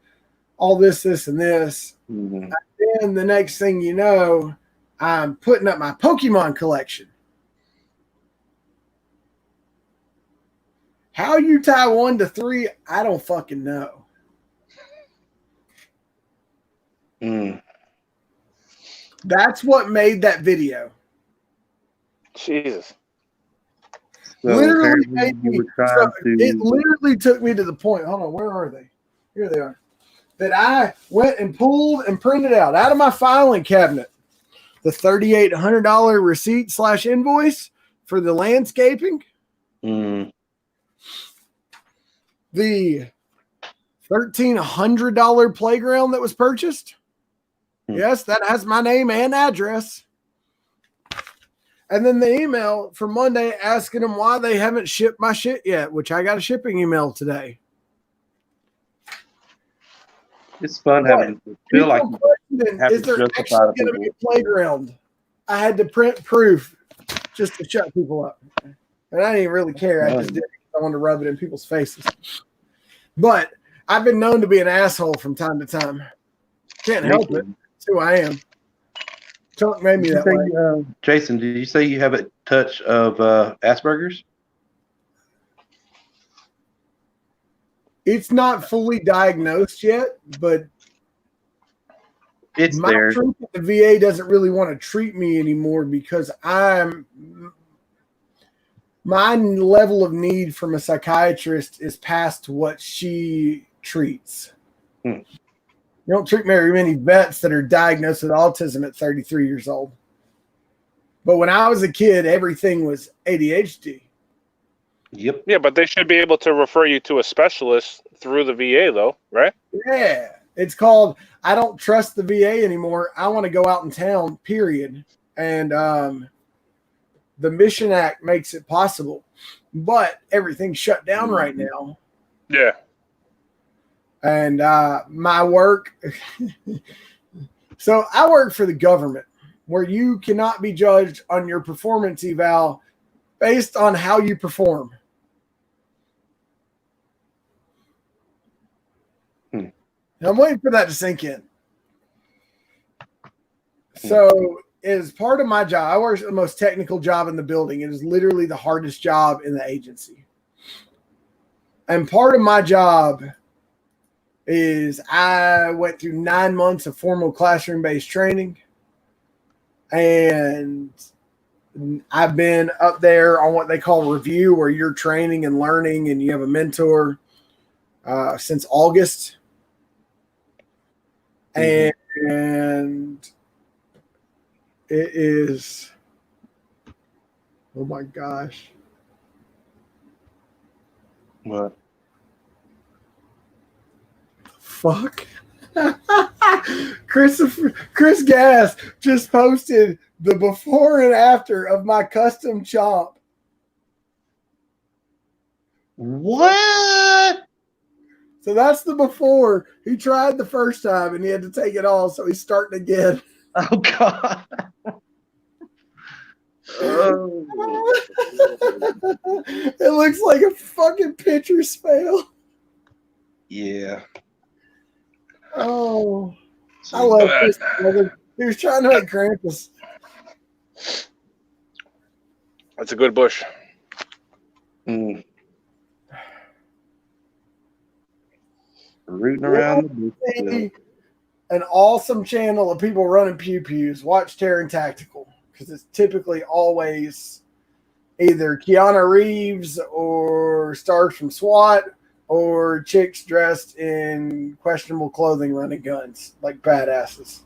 all this, and this. Mm-hmm. And then the next thing you know, I'm putting up my Pokemon collection. How you tie 1 to 3, I don't fucking know. That's what made that video. Jesus. So Literally apparently made you me. were trying It to. literally took me to the point. Hold on, where are they? Here they are. That I went and pulled and printed out of my filing cabinet the $3,800 receipt / invoice for the landscaping, Mm, the $1,300 playground that was purchased. Yes, that has my name and address. And then the email from Monday asking them why they haven't shipped my shit yet, which I got a shipping email today. it's fun having to feel like you have is to there justify actually to going to be people. a playground? I had to print proof just to shut people up. And I didn't really care. I just did it. I wanted to rub it in people's faces. But I've been known to be an asshole from time to time. Can't help it. It's who I am. Chunk made me that way. Jason, did you say you have a touch of Asperger's? It's not fully diagnosed yet, but It's my there. truth at the VA doesn't really want to treat me anymore because my level of need from a psychiatrist is past what she treats. You don't treat very many vets that are diagnosed with autism at 33 years old. But when I was a kid, everything was ADHD. Yep. Yeah, but they should be able to refer you to a specialist through the VA, though, right? Yeah. It's called, I don't trust the VA anymore. I want to go out in town, period. And the Mission Act makes it possible. But everything's shut down right now. Yeah. And my work. So I work for the government where you cannot be judged on your performance eval based on how you perform. I'm waiting for that to sink in. So as part of my job, I work the most technical job in the building. It is literally the hardest job in the agency. And part of my job is I went through 9 months of formal classroom-based training. And I've been up there on what they call review, where you're training and learning and you have a mentor since August. And it is, oh my gosh. What? Fuck. Chris Gass just posted the before and after of my custom chomp. What? So that's the before. He tried the first time and he had to take it all, so he's starting again. Oh God. Oh. It looks like a fucking pitcher's fail. Yeah. Oh, I love Chris. He was trying to make Krampus. That's a good bush. Rooting around. An awesome channel of people running pew-pews. Watch Terran Tactical, because it's typically always either Keanu Reeves or stars from SWAT or chicks dressed in questionable clothing running guns like badasses.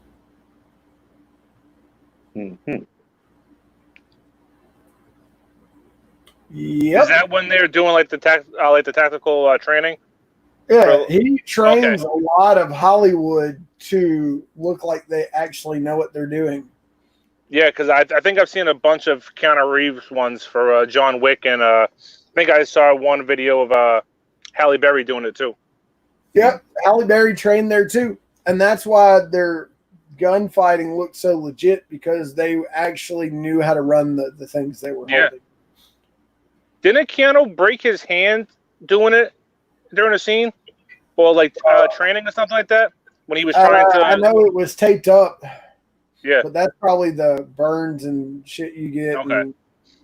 Mm-hmm. Yep. Is that when they're doing like the tactical training? Yeah, he trains a lot of Hollywood to look like they actually know what they're doing. Yeah, because I think I've seen a bunch of Keanu Reeves ones for John Wick, and I think I saw one video of Halle Berry doing it too. Yep, Halle Berry trained there too, and that's why their gunfighting looked so legit, because they actually knew how to run the things they were holding. Didn't Keanu break his hand doing it during a scene, or like training or something like that when he was trying to? I know it was taped up. Yeah, but that's probably the burns and shit you get Okay. and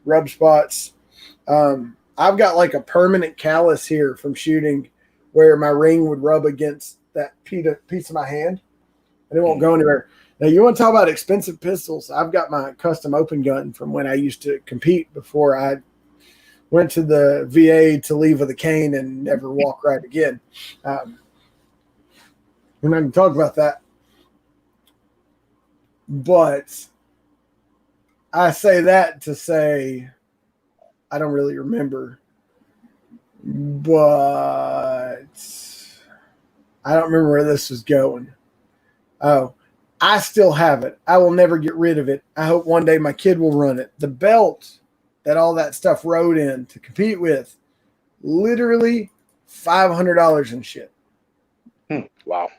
rub spots. I've got like a permanent callus here from shooting where my ring would rub against that piece of my hand and it won't go anywhere. Now, you want to talk about expensive pistols? I've got my custom open gun from when I used to compete before I went to the VA to leave with a cane and never walk right again. We're not going to talk about that. But I say that to say I don't really remember. But I don't remember where this was going. Oh, I still have it. I will never get rid of it. I hope one day my kid will run it. The belt that all that stuff rode in to compete with, literally $500 and shit. Wow.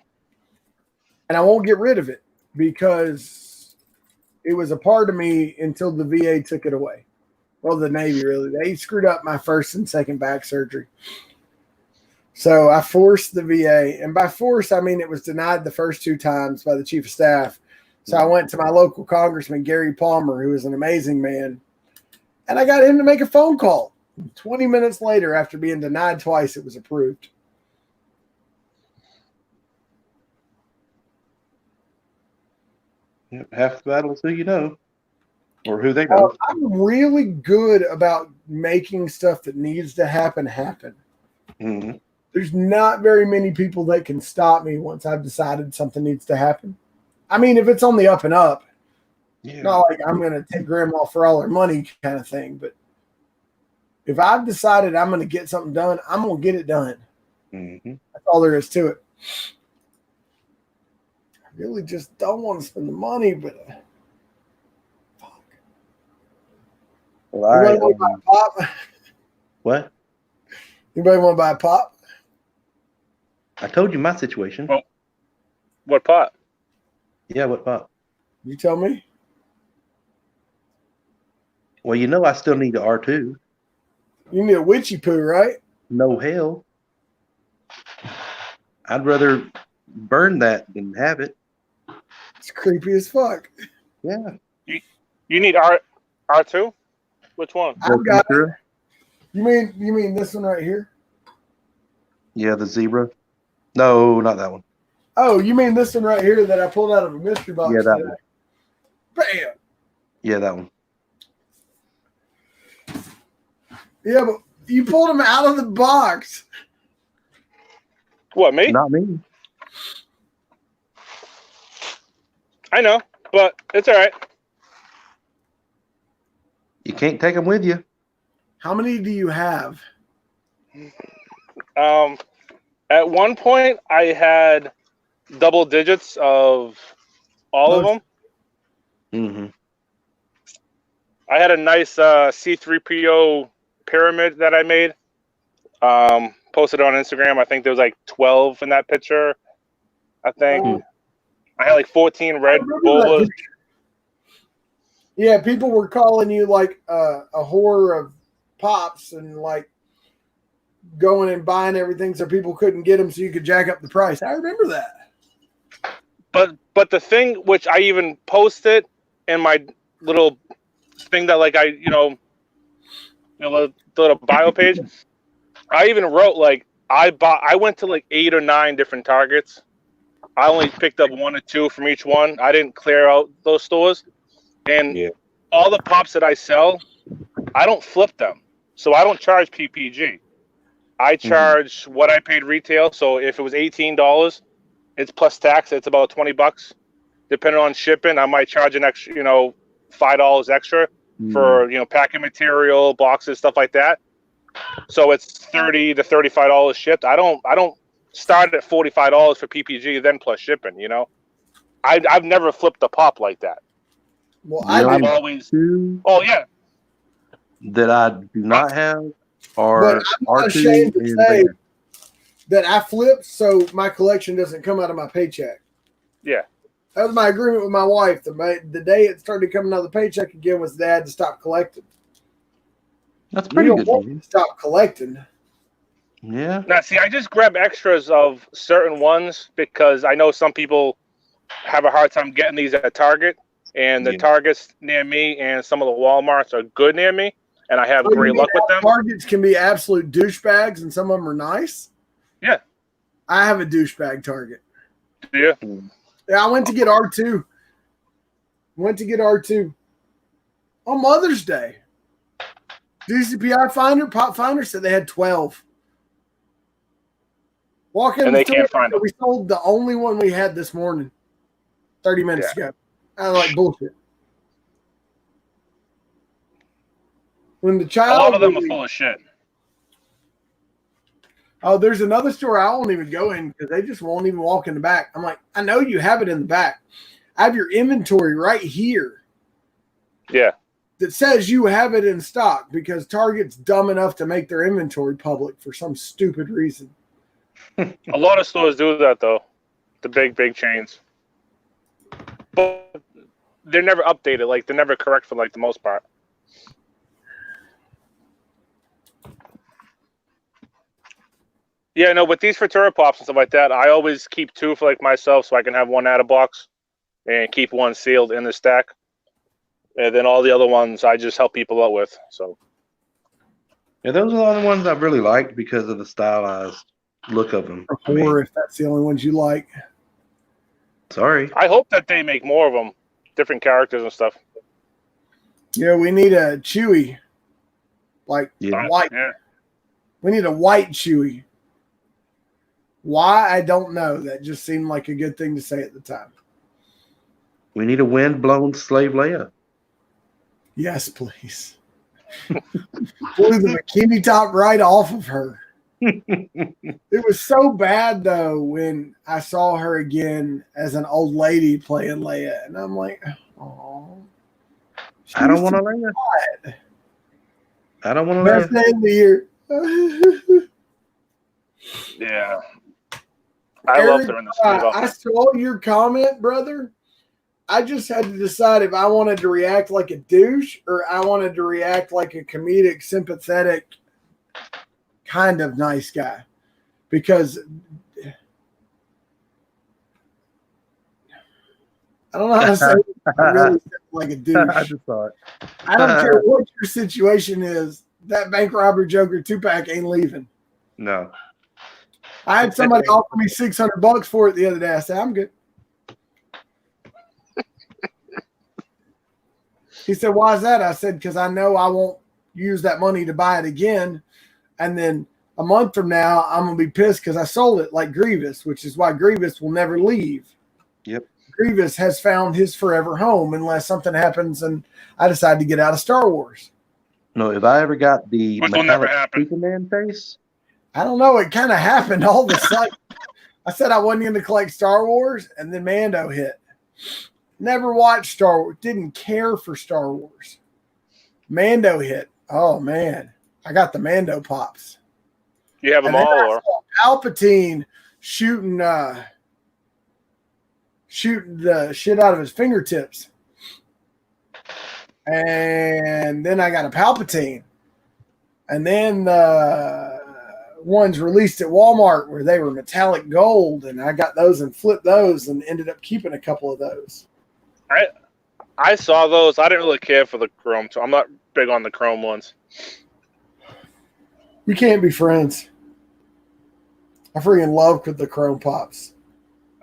And I won't get rid of it because it was a part of me until the VA took it away. Well, the Navy, really. They screwed up my first and second back surgery. So I forced the VA. And by force, I mean it was denied the first 2 times by the chief of staff. So I went to my local congressman, Gary Palmer, who is an amazing man. And I got him to make a phone call. 20 minutes later, after being denied twice, it was approved. Half the battle is who you know, or who they know. I'm really good about making stuff that needs to happen. Mm-hmm. There's not very many people that can stop me once I've decided something needs to happen. I mean, if it's on the up and up, not like I'm going to take grandma for all her money kind of thing. But if I've decided I'm going to get something done, I'm going to get it done. Mm-hmm. That's all there is to it. I really just don't want to spend the money, but fuck. Well, Anybody want to buy a pop? What? Anybody want to buy a pop? I told you my situation. Oh. What pot? Yeah, what pop? You tell me. Well, you know I still need the R2. You need a witchy poo, right? No hell. I'd rather burn that than have it. It's creepy as fuck. Yeah. You need R2? Which one? I've got it. You mean this one right here? Yeah, the zebra. No, not that one. Oh, you mean this one right here that I pulled out of a mystery box? Yeah, that today? one. Bam. Yeah, that one. Yeah, but you pulled them out of the box. What, me? Not me. I know, but it's all right. You can't take them with you. How many do you have? At one point, I had double digits of all of them. Mm-hmm. I had a nice C3PO pyramid that I made. Posted on Instagram. I think there was like 12 in that picture. I think I had like 14 red bolas. Yeah, people were calling you like a whore of pops and like going and buying everything so people couldn't get them so you could jack up the price. I remember that. But the thing which I even posted in my little thing that like the little bio page, I even wrote like I went to like 8 or 9 different Targets. I only picked up 1 or 2 from each one. I didn't clear out those stores. And all the pops that I sell, I don't flip them. So I don't charge PPG. I charge what I paid retail. So if it was $18, it's plus tax. It's about $20. Depending on shipping, I might charge an extra, $5 extra for packing material, boxes, stuff like that. So it's $30 to $35 shipped. I don't start at $45 for PPG, then plus shipping. I've never flipped a pop like that. Well, I've always. Oh yeah. That I do not have, or but I'm not ashamed to and say Vader. that I flipped so my collection doesn't come out of my paycheck. Yeah. That was my agreement with my wife. The day it started coming out of the paycheck again was Dad to stop collecting. That's pretty You good. don't want me to stop collecting. Yeah. Now, see, I just grab extras of certain ones because I know some people have a hard time getting these at Target, and the Targets near me and some of the Walmarts are good near me, and I have great luck with them. Targets can be absolute douchebags, and some of them are nice. Yeah. I have a douchebag Target. Yeah. Yeah, I went to get R2. On Mother's Day. DCPI Finder, Pop Finder said they had 12. Walk-in And they store, can't find them. we sold the only one we had this morning, 30 minutes ago. I was like, bullshit. When the A child, lot of them are full of shit. oh, there's another store I won't even go in because they just won't even walk in the back. I'm like, I know you have it in the back. I have your inventory right here Yeah. that says you have it in stock because Target's dumb enough to make their inventory public for some stupid reason. A lot of stores do that, though. The big chains. But they're never updated. Like, they're never correct for, like, the most part. Yeah, no, but these Futura Pops and stuff like that, I always keep two for, like, myself so I can have one out of box and keep one sealed in the stack. And then all the other ones I just help people out with. So, Yeah, those are the only ones I've really liked because of the stylized look of them. Or if that's the only ones you like. Sorry. I hope that they make more of them, different characters and stuff. Yeah, we need a Chewy. Like white. Yeah. We need a white Chewy. Why? I don't know. That just seemed like a good thing to say at the time. We need a wind-blown Slave Leia. Yes, please. Blew the bikini top right off of her. It was so bad, though, when I saw her again as an old lady playing Leia. And I'm like, oh. I don't want to Leia. I don't want to Best Leia. day of the year. Yeah. I loved her in the sleeve I saw your comment, brother. I just had to decide if I wanted to react like a douche or I wanted to react like a comedic, sympathetic, kind of nice guy. Because I don't know how to say it. I really sound like a douche. I just saw it. I don't care what your situation is. That bank robber Joker 2-pack ain't leaving. No. I had somebody offer me $600 for it the other day. I said, I'm good. He said, why is that? I said, because I know I won't use that money to buy it again. And then a month from now, I'm going to be pissed because I sold it like Grievous, which is why Grievous will never leave. Yep. Grievous has found his forever home unless something happens and I decide to get out of Star Wars. No, if I ever got the Which will never metallic happen. Superman face, I don't know. It kind of happened all of a sudden. I said I wasn't going to collect Star Wars, and then Mando hit. Never watched Star Wars. Didn't care for Star Wars. Mando hit. Oh, man. I got the Mando pops. You have them And then all, I or saw Palpatine shooting the shit out of his fingertips. And then I got a Palpatine. And then the ones released at Walmart where they were metallic gold, and I got those and flipped those and ended up keeping a couple of those. I saw those. I didn't really care for the chrome, so I'm not big on the chrome ones. We can't be friends. I freaking love the chrome pops.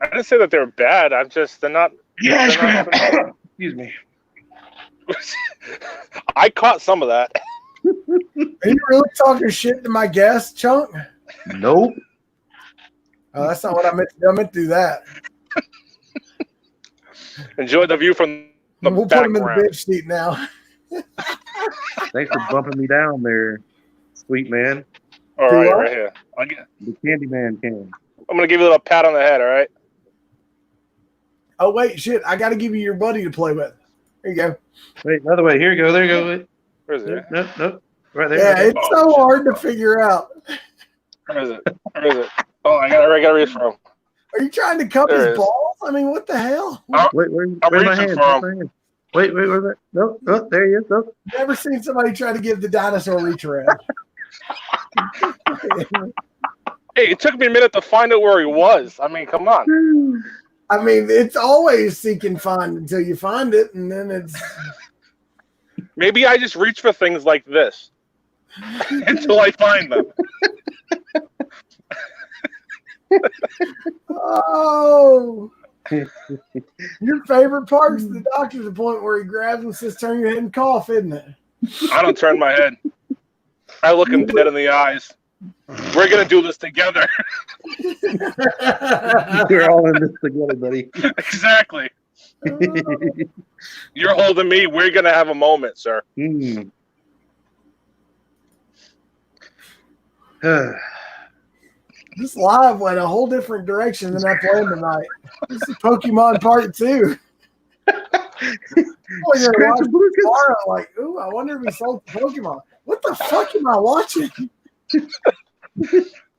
I didn't say that they were bad. They're not. excuse me. I caught some of that. Are you really talking shit to my guest, Chunk? Nope. Oh, that's not what I meant to do. I meant to do that. Enjoy the view from the We'll put him in the background. bench seat now. Thanks for bumping me down there, sweet man. All Do right, what? right here. The Candyman can. I'm gonna give you a little pat on the head. All right. Oh, wait, shit. I got to give you your buddy to play with. There you go. Wait, another way. Here you go. There you go. Wait. Where is it? Nope, nope, nope. Right there. Yeah, right there. it's so hard to figure out. Where is it? Where is it? Oh, I gotta reach for him. Are you trying to cup There it his is. balls? I mean, what the hell? Wait, where's my reaching hand? for Where's my hand? Wait, where's that? Nope, nope, there he is. Nope. Never seen somebody try to give the dinosaur reach around. Hey, it took me a minute to find out where he was. I mean, come on. I mean, it's always seek and find until you find it, and then it's Maybe I just reach for things like this until I find them. oh. Your favorite part is the doctor's appointment where he grabs and says, "Turn your head and cough," isn't it? I don't turn my head. I look him dead in the eyes. We're gonna do this together. We're all in this together, buddy. Exactly. You're holding me. We're gonna have a moment, sir. Mm. This live went a whole different direction than I planned tonight. This is Pokemon Part 2. Tomorrow, like, ooh, I wonder if he sold Pokemon. What the fuck am I watching?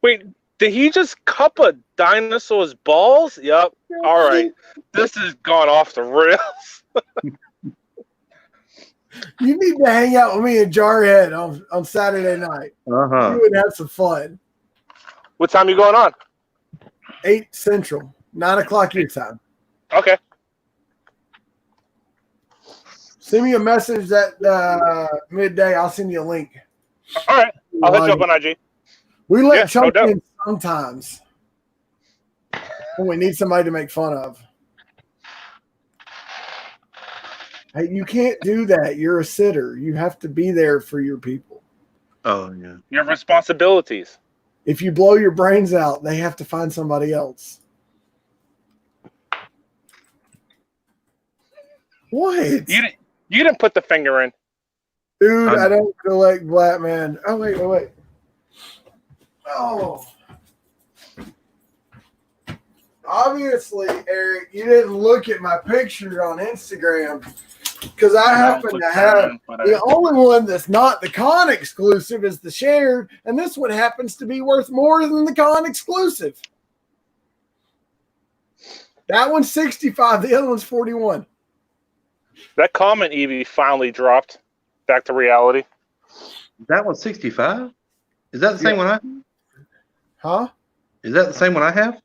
Wait, did he just cup a dinosaur's balls? Yep. All right. This has gone off the rails. You need to hang out with me in Jarhead on Saturday night. Uh-huh. You would have some fun. What time you going on? 8 Central, 9 o'clock your time. Okay. Send me a message at midday. I'll send you a link. All right. I'll hit you up on IG. We let Yeah, Chunk no doubt. in sometimes when we need somebody to make fun of. Hey, you can't do that. You're a sitter. You have to be there for your people. Oh, yeah. Your responsibilities. If you blow your brains out, they have to find somebody else. What? You didn't put the finger in. Dude, I don't collect black man. Oh, wait. Oh. Obviously, Eric, you didn't look at my picture on Instagram because I happen to have the only one that's not the con exclusive is the shared, and this one happens to be worth more than the con exclusive. That one's 65, the other one's 41. That comment Evie finally dropped back to reality. That one's 65? Is that the same one I have? Huh? Is that the same one I have?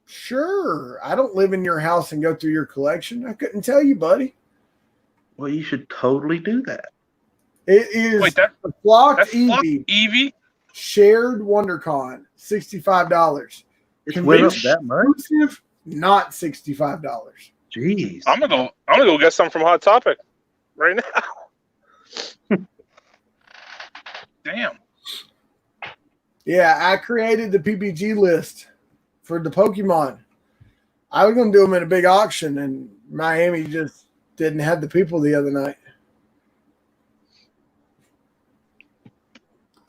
Sure. I don't live in your house and go through your collection. I couldn't tell you, buddy. Well, you should totally do that. It is Wait, the Flock that's Flock Eevee Evie? shared WonderCon, $65. It's went up Convention that much? exclusive, not $65. Jeez. I'm gonna go get some from Hot Topic right now. Damn. Yeah, I created the PPG list for the Pokemon. I was going to do them in a big auction, and Miami just didn't have the people the other night.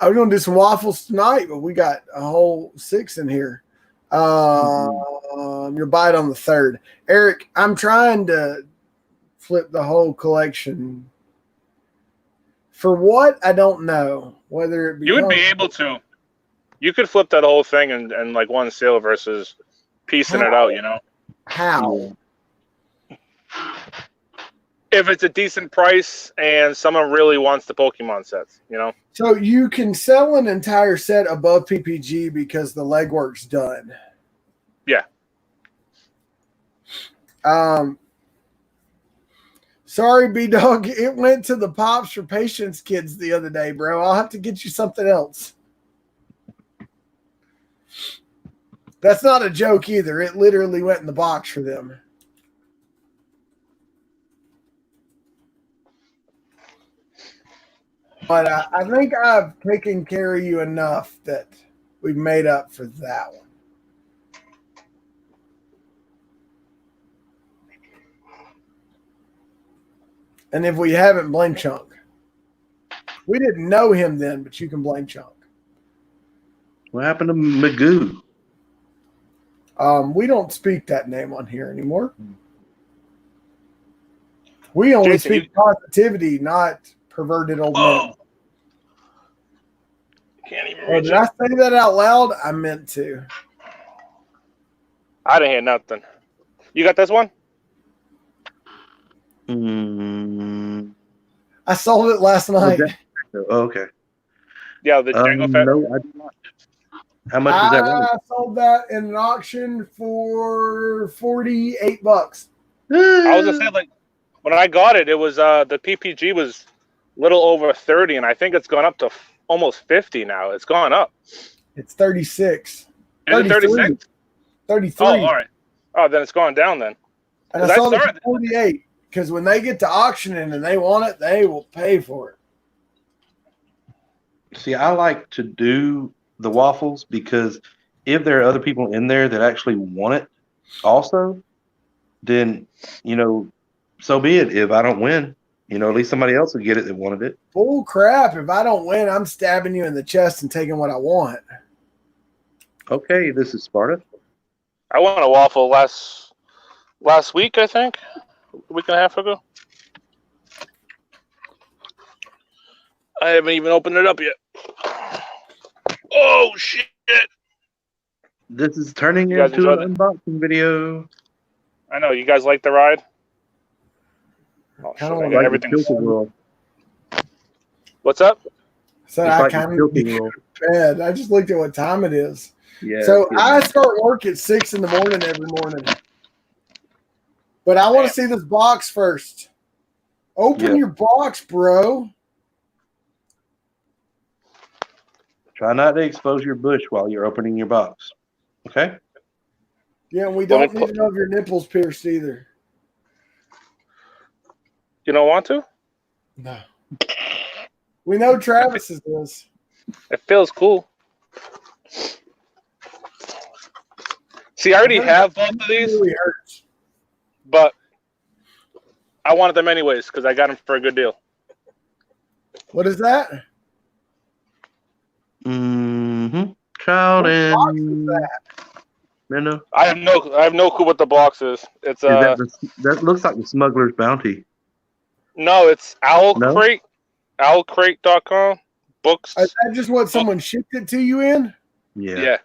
I was going to do some waffles tonight, but we got a whole 6 in here. You'll buy it on the 3rd. Eric, I'm trying to flip the whole collection. For what? I don't know. Whether it You would be able to. You could flip that whole thing and like one sale versus piecing it out, you know? How? If it's a decent price and someone really wants the Pokemon sets, you know? So you can sell an entire set above PPG because the legwork's done. Yeah. Sorry, B-Dog. It went to the Pops for Patience kids the other day, bro. I'll have to get you something else. That's not a joke either. It literally went in the box for them. But I think I've taken care of you enough that we've made up for that one. And if we haven't, blame Chunk. We didn't know him then, but you can blame Chunk. What happened to Magoo? We don't speak that name on here anymore. We only Jason, speak positivity, not perverted old men. Can't even Oh, reach did it. I say that out loud? I meant to. I didn't hear nothing. You got this one? I sold it last night. Oh, okay. Yeah, the Django Fett. No, I did not. How much is that? I sold that in an auction for $48. I was gonna say, like, when I got it, it was the PPG was a little over 30, and I think it's gone up to almost 50 now. It's gone up. It's 36. Is it 36? 33. Oh, all right. Oh, then it's gone down then. And I sold it for 48 because when they get to auctioning and they want it, they will pay for it. See, I like to do the waffles because if there are other people in there that actually want it also, then, so be it. If I don't win, at least somebody else will get it that wanted it. Bull crap. If I don't win, I'm stabbing you in the chest and taking what I want. Okay, this is Sparta. I won a waffle last week, I think. A week and a half ago. I haven't even opened it up yet. Oh, shit. This is turning You guys into an enjoyed unboxing video. I know. You guys like the ride? Oh, shit, Kinda I like got the everything. Tilted World. What's up? So It's I like kind the of Tilted World. bed. I just looked at what time it is. Yeah. So I start work at 6 in the morning every morning. But I want to see this box first. Open your box, bro. Try not to expose your bush while you're opening your box. Okay? Yeah, and we don't need to know if your nipples pierced either. You don't want to? No. We know Travis's is. It feels cool. See, I already have both of these, It really hurts. but I wanted them anyways because I got them for a good deal. What is that? Child What and box is that? Minnow. I have no clue what the box is. It's That looks like the Smuggler's Bounty. no, it's Owl No? Crate, owlcrate.com. Books. Is that just what someone shipped it to you in? Yeah.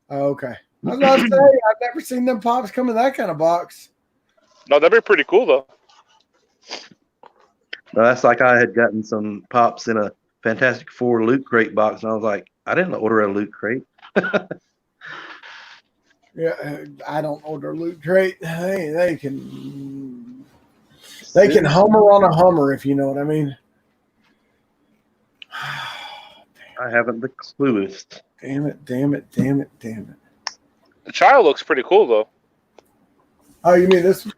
Oh, okay. I was about to say, I've never seen them pops come in that kind of box. No, that'd be pretty cool though. No, that's like I had gotten some pops in a Fantastic Four Loot Crate box, and I was like, I didn't order a Loot Crate. Yeah, I don't order Loot Crate. Hey, they can Hummer on a Hummer, if you know what I mean. I haven't the cluest. Damn it, damn it, damn it, damn it. The child looks pretty cool though. Oh, you mean this one?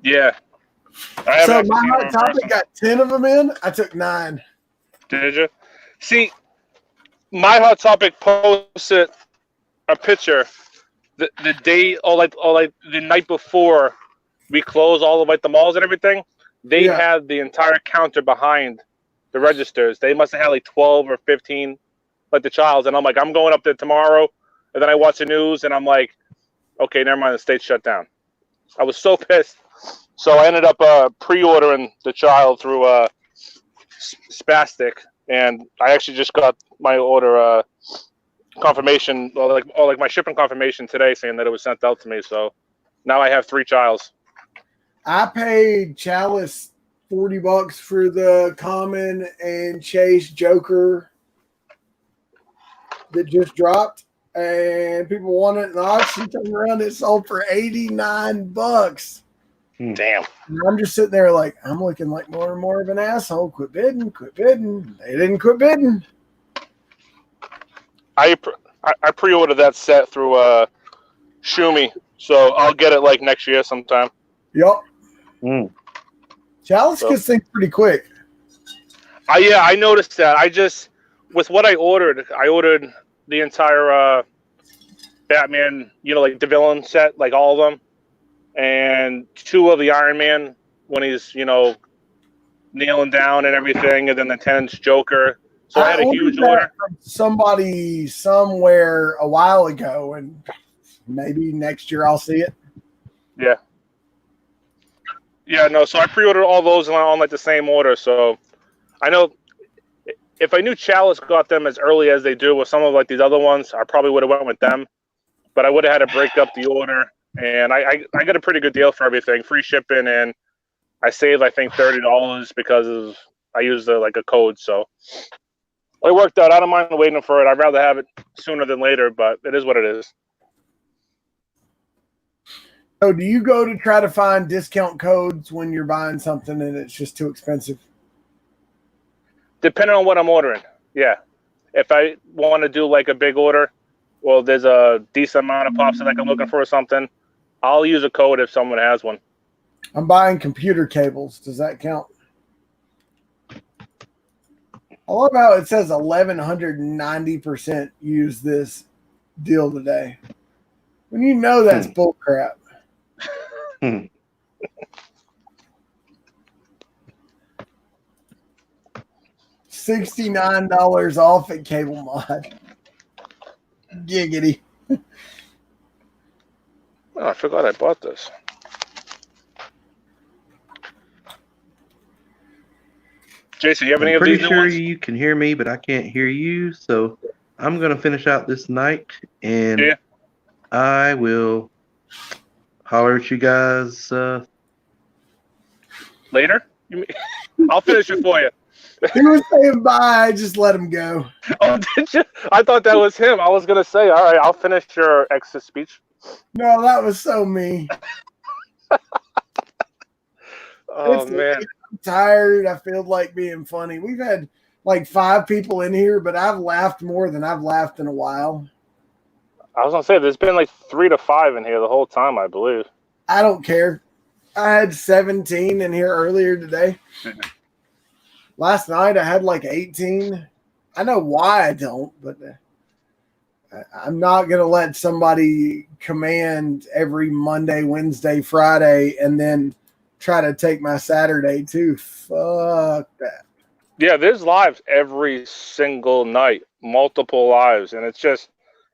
Yeah. So my hot topic got 10 of them in. I took 9. Did you? See, my hot topic posted a picture the day or like the night before we closed all of like the malls and everything. They had the entire counter behind the registers. They must have had like 12 or 15 like the childs, and I'm like, I'm going up there tomorrow, and then I watch the news and I'm like, okay, never mind, the state's shut down. I was so pissed. So I ended up pre-ordering the child through Spastic, and I actually just got my order confirmation, or like my shipping confirmation today, saying that it was sent out to me. So now I have 3 childs. I paid Chalice $40 for the Common and Chase Joker that just dropped, and people want it in the auction. Turned around, it sold for $89. Damn. And I'm just sitting there like, I'm looking like more and more of an asshole. Quit bidding, quit bidding. They didn't quit bidding. I pre-ordered that set through Shumi, So I'll get it like next year sometime. Yup. Mm. Chalice So- gets things pretty quick. Yeah, I noticed that. I just, with what I ordered the entire Batman, like the villain set, like all of them, and 2 of the Iron Man when he's, kneeling down and everything, and then the 10th Joker. So I had a huge ordered that order. from somebody somewhere a while ago, and maybe next year I'll see it. Yeah. Yeah, no, so I pre-ordered all those on like the same order, so I know if I knew Chalice got them as early as they do with some of like these other ones, I probably would have went with them. But I would have had to break up the order, and I got a pretty good deal for everything, free shipping, and I saved I think $30 because I used like a code, so it worked out. I don't mind waiting for it. I'd rather have it sooner than later, but it is what it is. So, do you go to try to find discount codes when you're buying something and it's just too expensive? Depending on what I'm ordering, yeah. If I want to do like a big order, well, there's a decent amount of pops that I'm looking for or something, I'll use a code if someone has one. I'm buying computer cables. Does that count? I love how it says 1,190% use this deal today. When you know that's bull crap. Hmm. $69 off at Cable Mod. Giggity. Oh, I forgot I bought this. Jason, you have any I'm of pretty these new sure ones? you can hear me, but I can't hear you. So I'm going to finish out this night, and Yeah. I will holler at you guys. Later? I'll finish it for you. He was saying bye. Just let him go. Oh, did you? I thought that was him. I was going to say, all right, I'll finish your exit speech. No, that was so me. Oh, It's- man. I'm tired. I feel like being funny. We've had like 5 people in here, but I've laughed more than I've laughed in a while. I was going to say, there's been like 3 to 5 in here the whole time, I believe. I don't care. I had 17 in here earlier today. Last night I had like 18. I know why I don't, but I'm not going to let somebody command every Monday, Wednesday, Friday, and then try to take my Saturday too. Fuck that. Yeah, there's lives every single night, multiple lives, and it's just,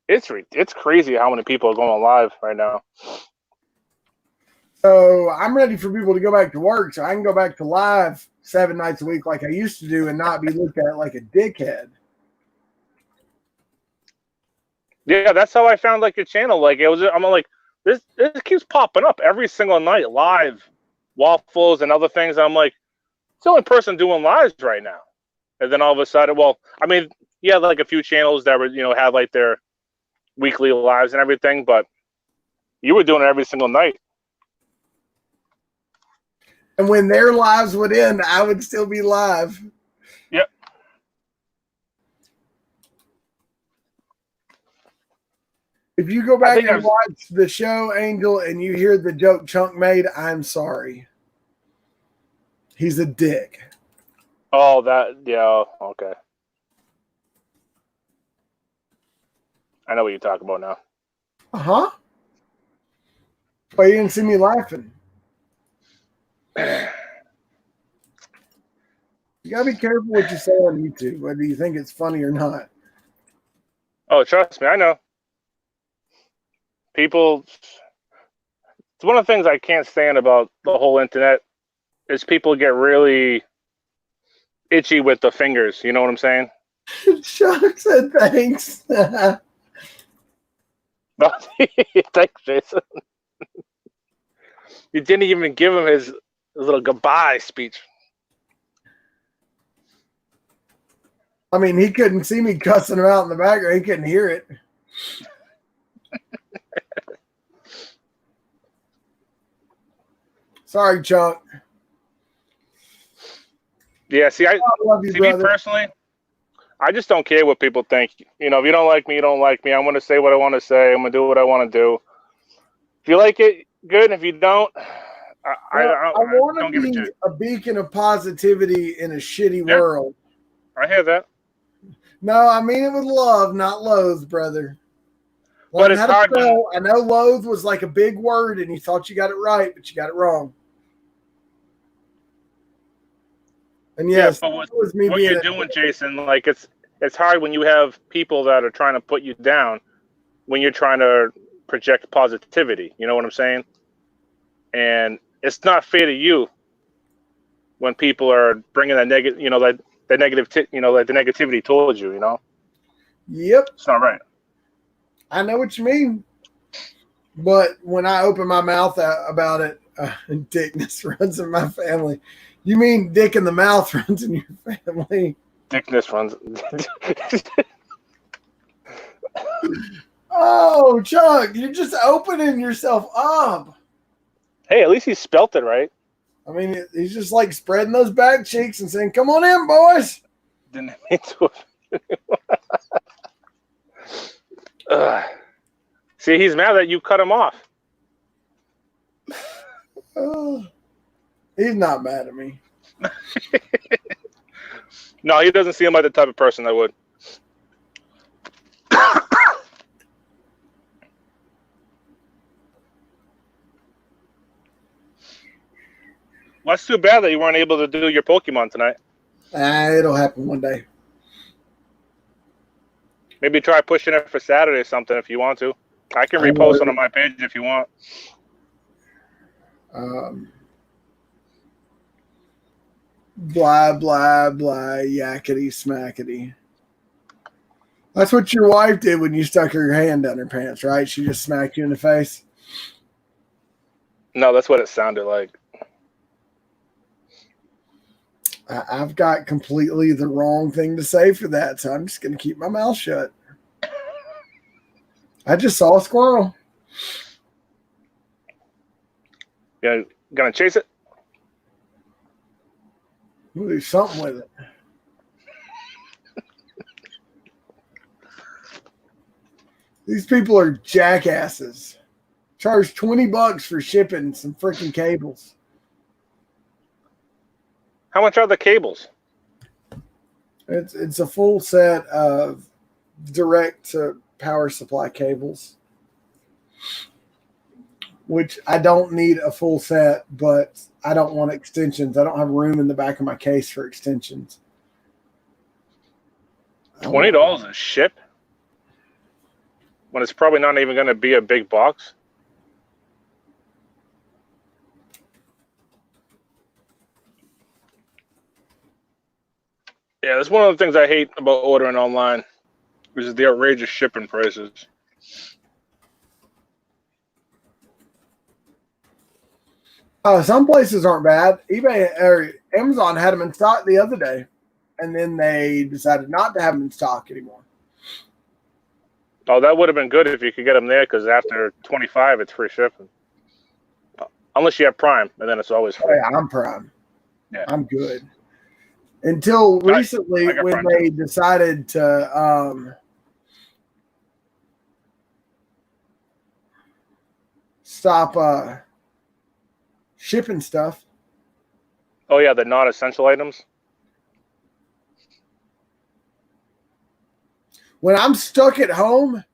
it's crazy how many people are going live right now. So I'm ready for people to go back to work so I can go back to live 7 nights a week like I used to do and not be looked at like a dickhead. Yeah, that's how I found like your channel. Like I'm like, this keeps popping up every single night, live waffles and other things. I'm like, it's the only person doing lives right now. And then all of a sudden, well, I mean, yeah, like a few channels that were, have like their weekly lives and everything, but you were doing it every single night. And when their lives would end, I would still be live. Yep. If you go back think and I've- watch the show, Angel, and you hear the joke Chunk made, I'm sorry. He's a dick. Oh, yeah, okay. I know what you're talking about now. Uh-huh. But you didn't see me laughing. You gotta be careful what you say on YouTube, whether you think it's funny or not. Oh, trust me, I know. People, it's one of the things I can't stand about the whole internet is people get really itchy with the fingers. You know what I'm saying? Chuck said thanks. Thanks, Jason. You didn't even give him his little goodbye speech. I mean, he couldn't see me cussing him out in the background. He couldn't hear it. Sorry, Chuck. Yeah, see, I love you, see me brother. personally, I just don't care what people think. If you don't like me, you don't like me. I'm going to say what I want to say. I'm going to do what I want to do. If you like it, good. If you don't, I want don't to give a be shit. a beacon of positivity in a shitty Yeah. world. I hear that. No, I mean it with love, not loathe, brother. But Learn it's how to hard when- spell. I know loathe was like a big word, and you thought you got it right, but you got it wrong. And yes, but that was me what being you're doing, Jason, like it's hard when you have people that are trying to put you down when you're trying to project positivity. You know what I'm saying? And it's not fair to you when people are bringing that negative, like the negative, like the negativity towards you. Yep, It's not right. I know what you mean. But when I open my mouth about it, dickness runs in my family. You mean dick in the mouth runs in your family? Dickness runs. Oh, Chuck, you're just opening yourself up. Hey, at least he spelt it right. I mean, he's just like spreading those back cheeks and saying, "Come on in, boys." Didn't mean to. See, he's mad that you cut him off. Oh, he's not mad at me. No, he doesn't seem like the type of person that would. Well, that's too bad that you weren't able to do your Pokemon tonight. It'll happen one day. Maybe try pushing it for Saturday or something if you want to. I can repost it on my page if you want. Blah, blah, blah, yakety smackety. That's what your wife did when you stuck her hand down her pants, right? She just smacked you in the face. No, that's what it sounded like. I've got completely the wrong thing to say for that, so I'm just going to keep my mouth shut. I just saw a squirrel. Yeah, gonna chase it? We'll do something with it. These people are jackasses. Charge $20 for shipping some freaking cables. How much are the cables? It's a full set of direct to power supply cables, which I don't need a full set, but I don't want extensions. I don't have room in the back of my case for extensions. $20 a ship? When it's probably not even going to be a big box? Yeah, that's one of the things I hate about ordering online, which is the outrageous shipping prices. Some places aren't bad. eBay or Amazon had them in stock the other day, and then they decided not to have them in stock anymore. Oh, that would have been good if you could get them there, because after 25, it's free shipping. Unless you have Prime, and then it's always free. Oh, yeah, I'm Prime. Yeah. I'm good. Until recently, I got when Prime they decided to stop shipping stuff. Oh, yeah, the non-essential items. When I'm stuck at home,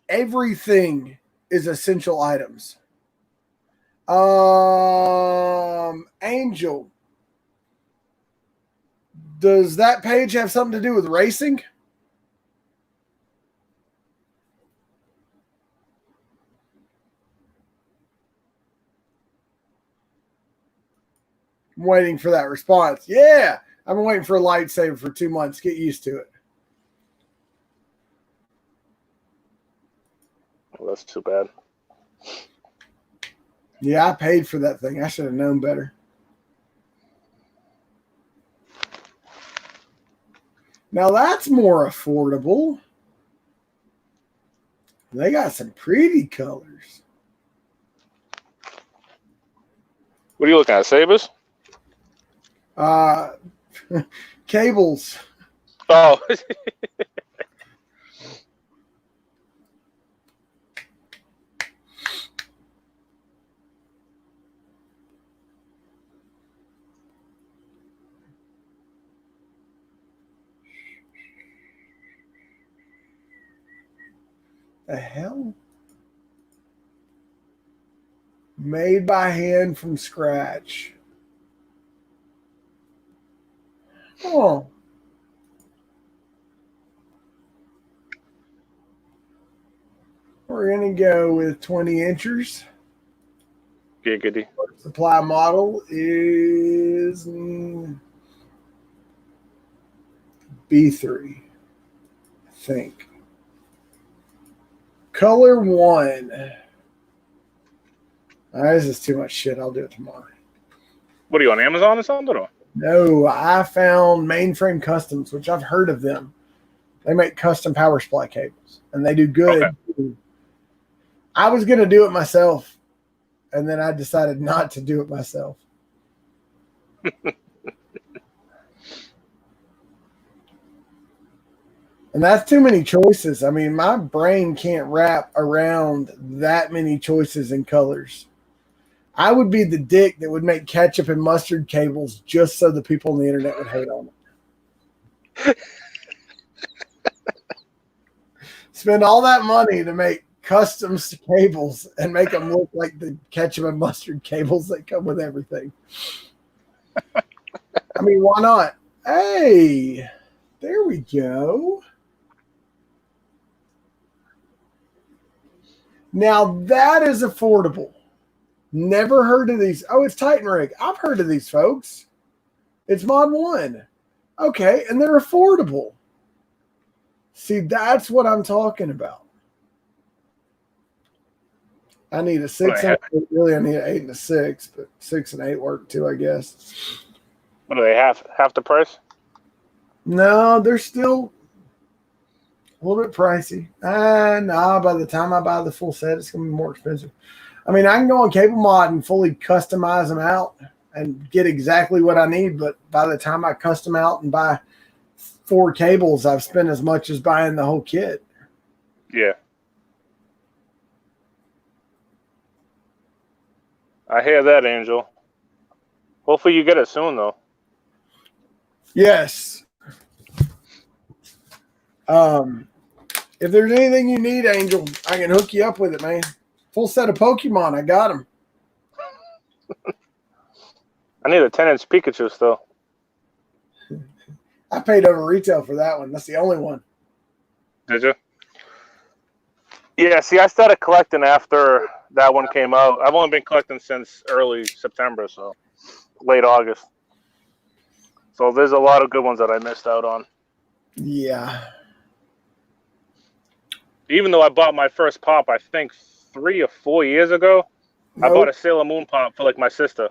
everything is essential items. Angel, does that page have something to do with racing? I'm waiting for that response. Yeah, I've been waiting for a lightsaber for 2 months. Get used to it. Well, that's too bad. Yeah, I paid for that thing. I should have known better. Now that's more affordable. They got some pretty colors. What are you looking at, sabers? Cables. Oh. The hell? Made by hand from scratch. Oh. We're going to go with 20 inchers. Giggity. Supply model is B3, I think. Color 1. This is too much shit. I'll do it tomorrow. What are you on Amazon or something? Or? No, I found Mainframe Customs, which I've heard of them. They make custom power supply cables, and they do good. Okay. I was going to do it myself, and then I decided not to do it myself. And that's too many choices. I mean, my brain can't wrap around that many choices and colors. I would be the dick that would make ketchup and mustard cables just so the people on the internet would hate on it. Spend all that money to make custom cables and make them look like the ketchup and mustard cables that come with everything. I mean, why not? Hey, there we go. Now that is affordable. Never heard of these. Oh, it's Titan Rig. I've heard of these folks. It's Mod 1. Okay, and they're affordable. See, that's what I'm talking about. I need a 6 and 8. Really, I need an 8 and a 6, but 6 and 8 work too, I guess. What do they have? Half the price? No, they're still a little bit pricey. Nah, by the time I buy the full set, it's going to be more expensive. I mean, I can go on Cable Mod and fully customize them out and get exactly what I need, but by the time I custom out and buy 4 cables, I've spent as much as buying the whole kit. Yeah. I hear that, Angel. Hopefully you get it soon, though. Yes. If there's anything you need, Angel, I can hook you up with it, man. Full set of Pokemon. I got them. I need a 10-inch Pikachu still. I paid over retail for that one. That's the only one. Did you? Yeah, see, I started collecting after that one came out. I've only been collecting since early September, so late August. So there's a lot of good ones that I missed out on. Yeah. Even though I bought my first pop, I think 3 or 4 years ago, I bought a Sailor Moon pop for like my sister.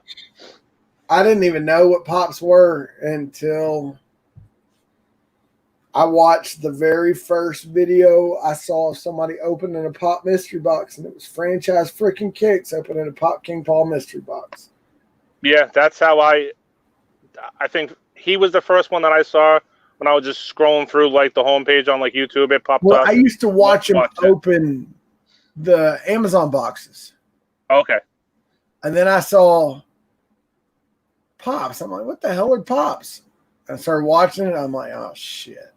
I didn't even know what pops were until I watched the very first video I saw of somebody opening a pop mystery box, and it was Franchise Freaking Kicks opening a Pop King Paul mystery box. Yeah, that's how I think he was the first one that I saw when I was just scrolling through like the homepage on like YouTube. It popped up. I used to watch him open the Amazon boxes. Okay. And then I saw pops. I'm like, what the hell are pops? And I started watching it. I'm like, oh, shit.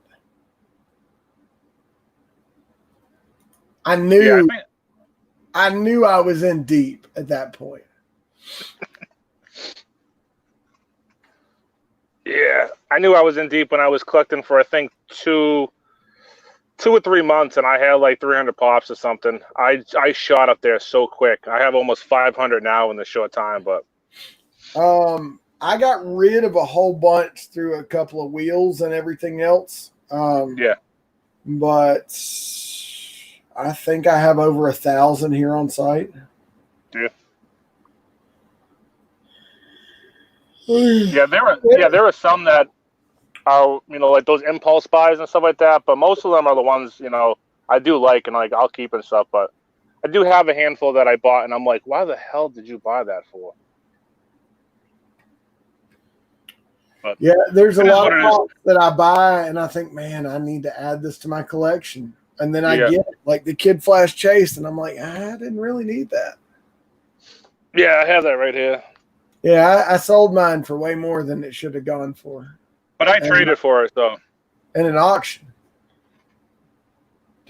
I knew I was in deep at that point. Yeah, I knew I was in deep when I was collecting for I think two or 3 months, and I had like 300 pops or something. I shot up there so quick. I have almost 500 now in the short time, but I got rid of a whole bunch through a couple of wheels and everything else. Yeah, but I think I have over 1,000 here on site. Yeah. Yeah, there were some that are, like those impulse buys and stuff like that, but most of them are the ones, I do like and like I'll keep and stuff, but I do have a handful that I bought and I'm like, why the hell did you buy that for? But yeah, there's a lot of pops that I buy and I think, man, I need to add this to my collection. And then I get it, like the Kid Flash Chase, and I'm like, I didn't really need that. Yeah, I have that right here. Yeah, I sold mine for way more than it should have gone for. But I traded for it, though. In an auction.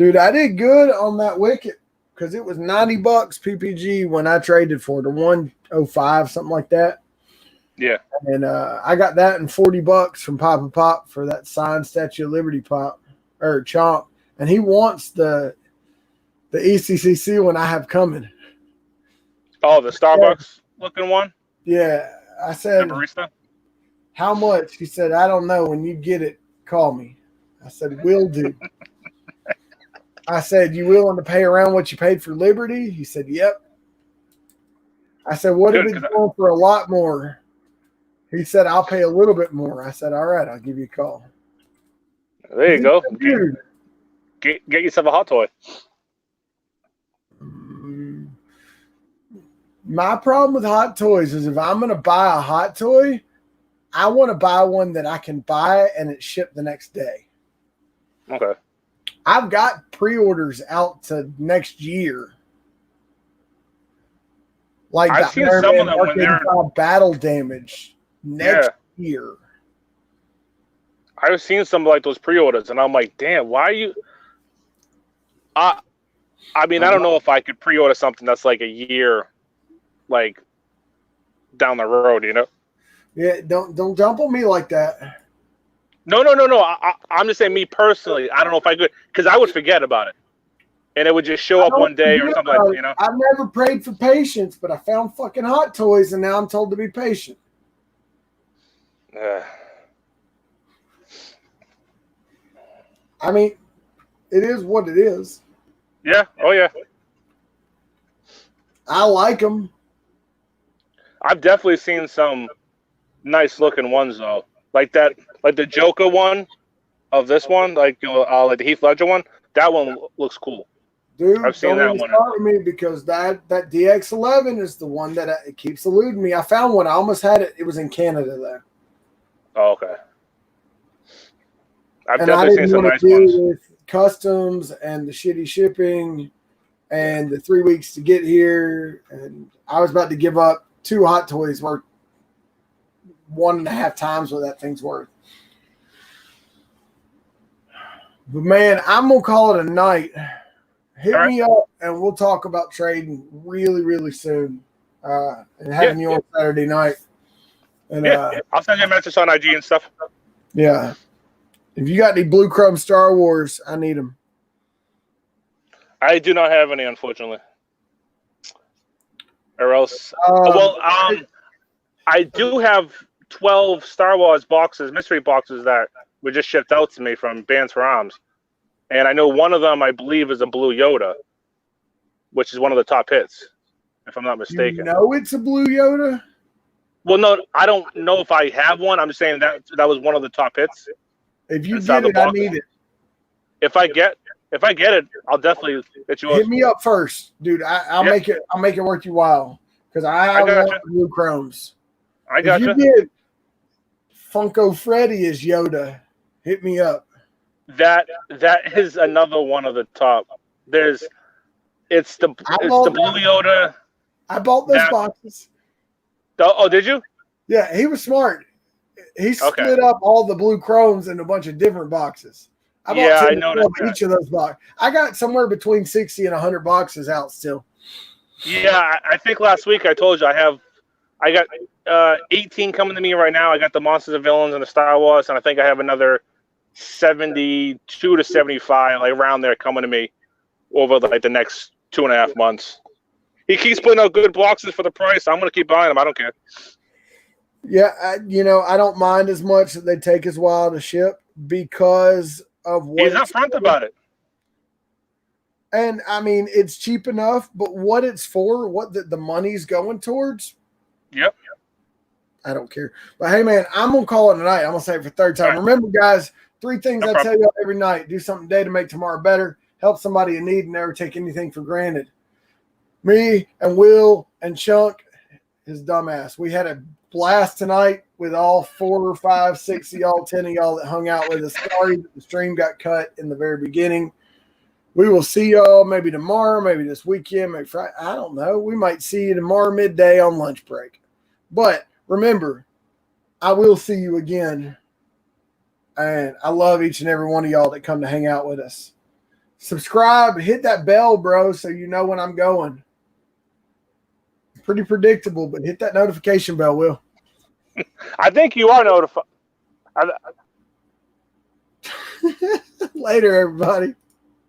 Dude, I did good on that wicket because it was $90 PPG when I traded for it, or 105, something like that. Yeah. And I got that and $40 from Papa Pop for that signed Statue of Liberty pop or chomp. And he wants the ECCC one I have coming. Oh, the Starbucks looking one? Yeah. I The said, barista? how much? He said, I don't know. When you get it, call me. I said, will do. I said, you willing to pay around what you paid for Liberty? He said, yep. I said, what if Good, it's 'cause going for a lot more? He said, I'll pay a little bit more. I said, all right, I'll give you a call. There you go. Dude. Get yourself a hot toy. My problem with hot toys is if I'm going to buy a hot toy, I want to buy one that I can buy and it's shipped the next day. Okay. I've got pre-orders out to next year. Like I've that seen some of them when Arcade they're- Style Battle Damage next year. I've seen some like those pre-orders, and I'm like, damn, why are you? I mean, I don't know if I could pre-order something that's like a year, like down the road, you know? Yeah, don't jump on me like that. No. I'm just saying, me personally, I don't know if I could, because I would forget about it, and it would just show up one day or something like that, you know? I've never prayed for patience, but I found fucking hot toys, and now I'm told to be patient. I mean, it is what it is. Yeah. Oh yeah. I like them. I've definitely seen some nice looking ones though, like that, like the Joker one of this one, like like the Heath Ledger one. That one looks cool. Dude, I've seen don't that even one. start with me because that DX11 is the one that it keeps eluding me. I found one. I almost had it. It was in Canada though. Oh, okay. I've And I definitely seen didn't some want nice to deal ones. with customs and the shitty shipping and the 3 weeks to get here. And I was about to give up 2 hot toys worth 1.5 times what that thing's worth. But man, I'm gonna call it a night. Hit All right. me up and we'll talk about trading really, really soon. And having you on Saturday night. And I'll send you a message on IG and stuff. yeah. If you got any Blue Chrome Star Wars, I need them. I do not have any, unfortunately. Or else, I do have 12 Star Wars boxes, mystery boxes that were just shipped out to me from Bands for Arms, and I know one of them, I believe, is a Blue Yoda, which is one of the top hits, if I'm not mistaken. You know it's a Blue Yoda? Well, no, I don't know if I have one. I'm just saying that was one of the top hits. If you Inside get the it, I box. need it. If I get it, I'll definitely get yours. Hit me up first, dude. I'll make it worth your while because I gotcha. want Blue Chromes. I got If you you. get Funko Freddy as Yoda, hit me up. That is another one of the top. It's the Blue Yoda. I bought those boxes. Oh, did you? Yeah, he was smart. He split Okay. up all the Blue Chromes into a bunch of different boxes. I bought Yeah, 10 I noticed of each of those boxes. I got somewhere between 60 and 100 boxes out still. Yeah, I think last week I told you I got 18 coming to me right now. I got the Monsters and Villains and the Star Wars, and I think I have another 72 to 75, like around there, coming to me over like the next 2.5 months. He keeps putting out good boxes for the price. I'm gonna keep buying them. I don't care. Yeah, I don't mind as much that they take as while to ship because of what He's upfront about it. And I mean, it's cheap enough, but what it's for, what the money's going towards, Yep. I don't care. But hey, man, I'm gonna call it a night. I'm gonna say it for third time. All right. Remember, guys, 3 things No I tell you every night: do something today to make tomorrow better. Help somebody in need, and never take anything for granted. Me and Will and Chunk, his dumbass. We had a blast tonight with all 4 or 5, 6 of y'all, 10 of y'all that hung out with us. Sorry that the stream got cut in the very beginning. We will see y'all maybe tomorrow, maybe this weekend, maybe Friday. I don't know. We might see you tomorrow midday on lunch break. But remember, I will see you again. And I love each and every one of y'all that come to hang out with us. Subscribe, hit that bell, bro, so you know when I'm going. Pretty predictable, but hit that notification bell, Will. I think you are notified. Later, everybody.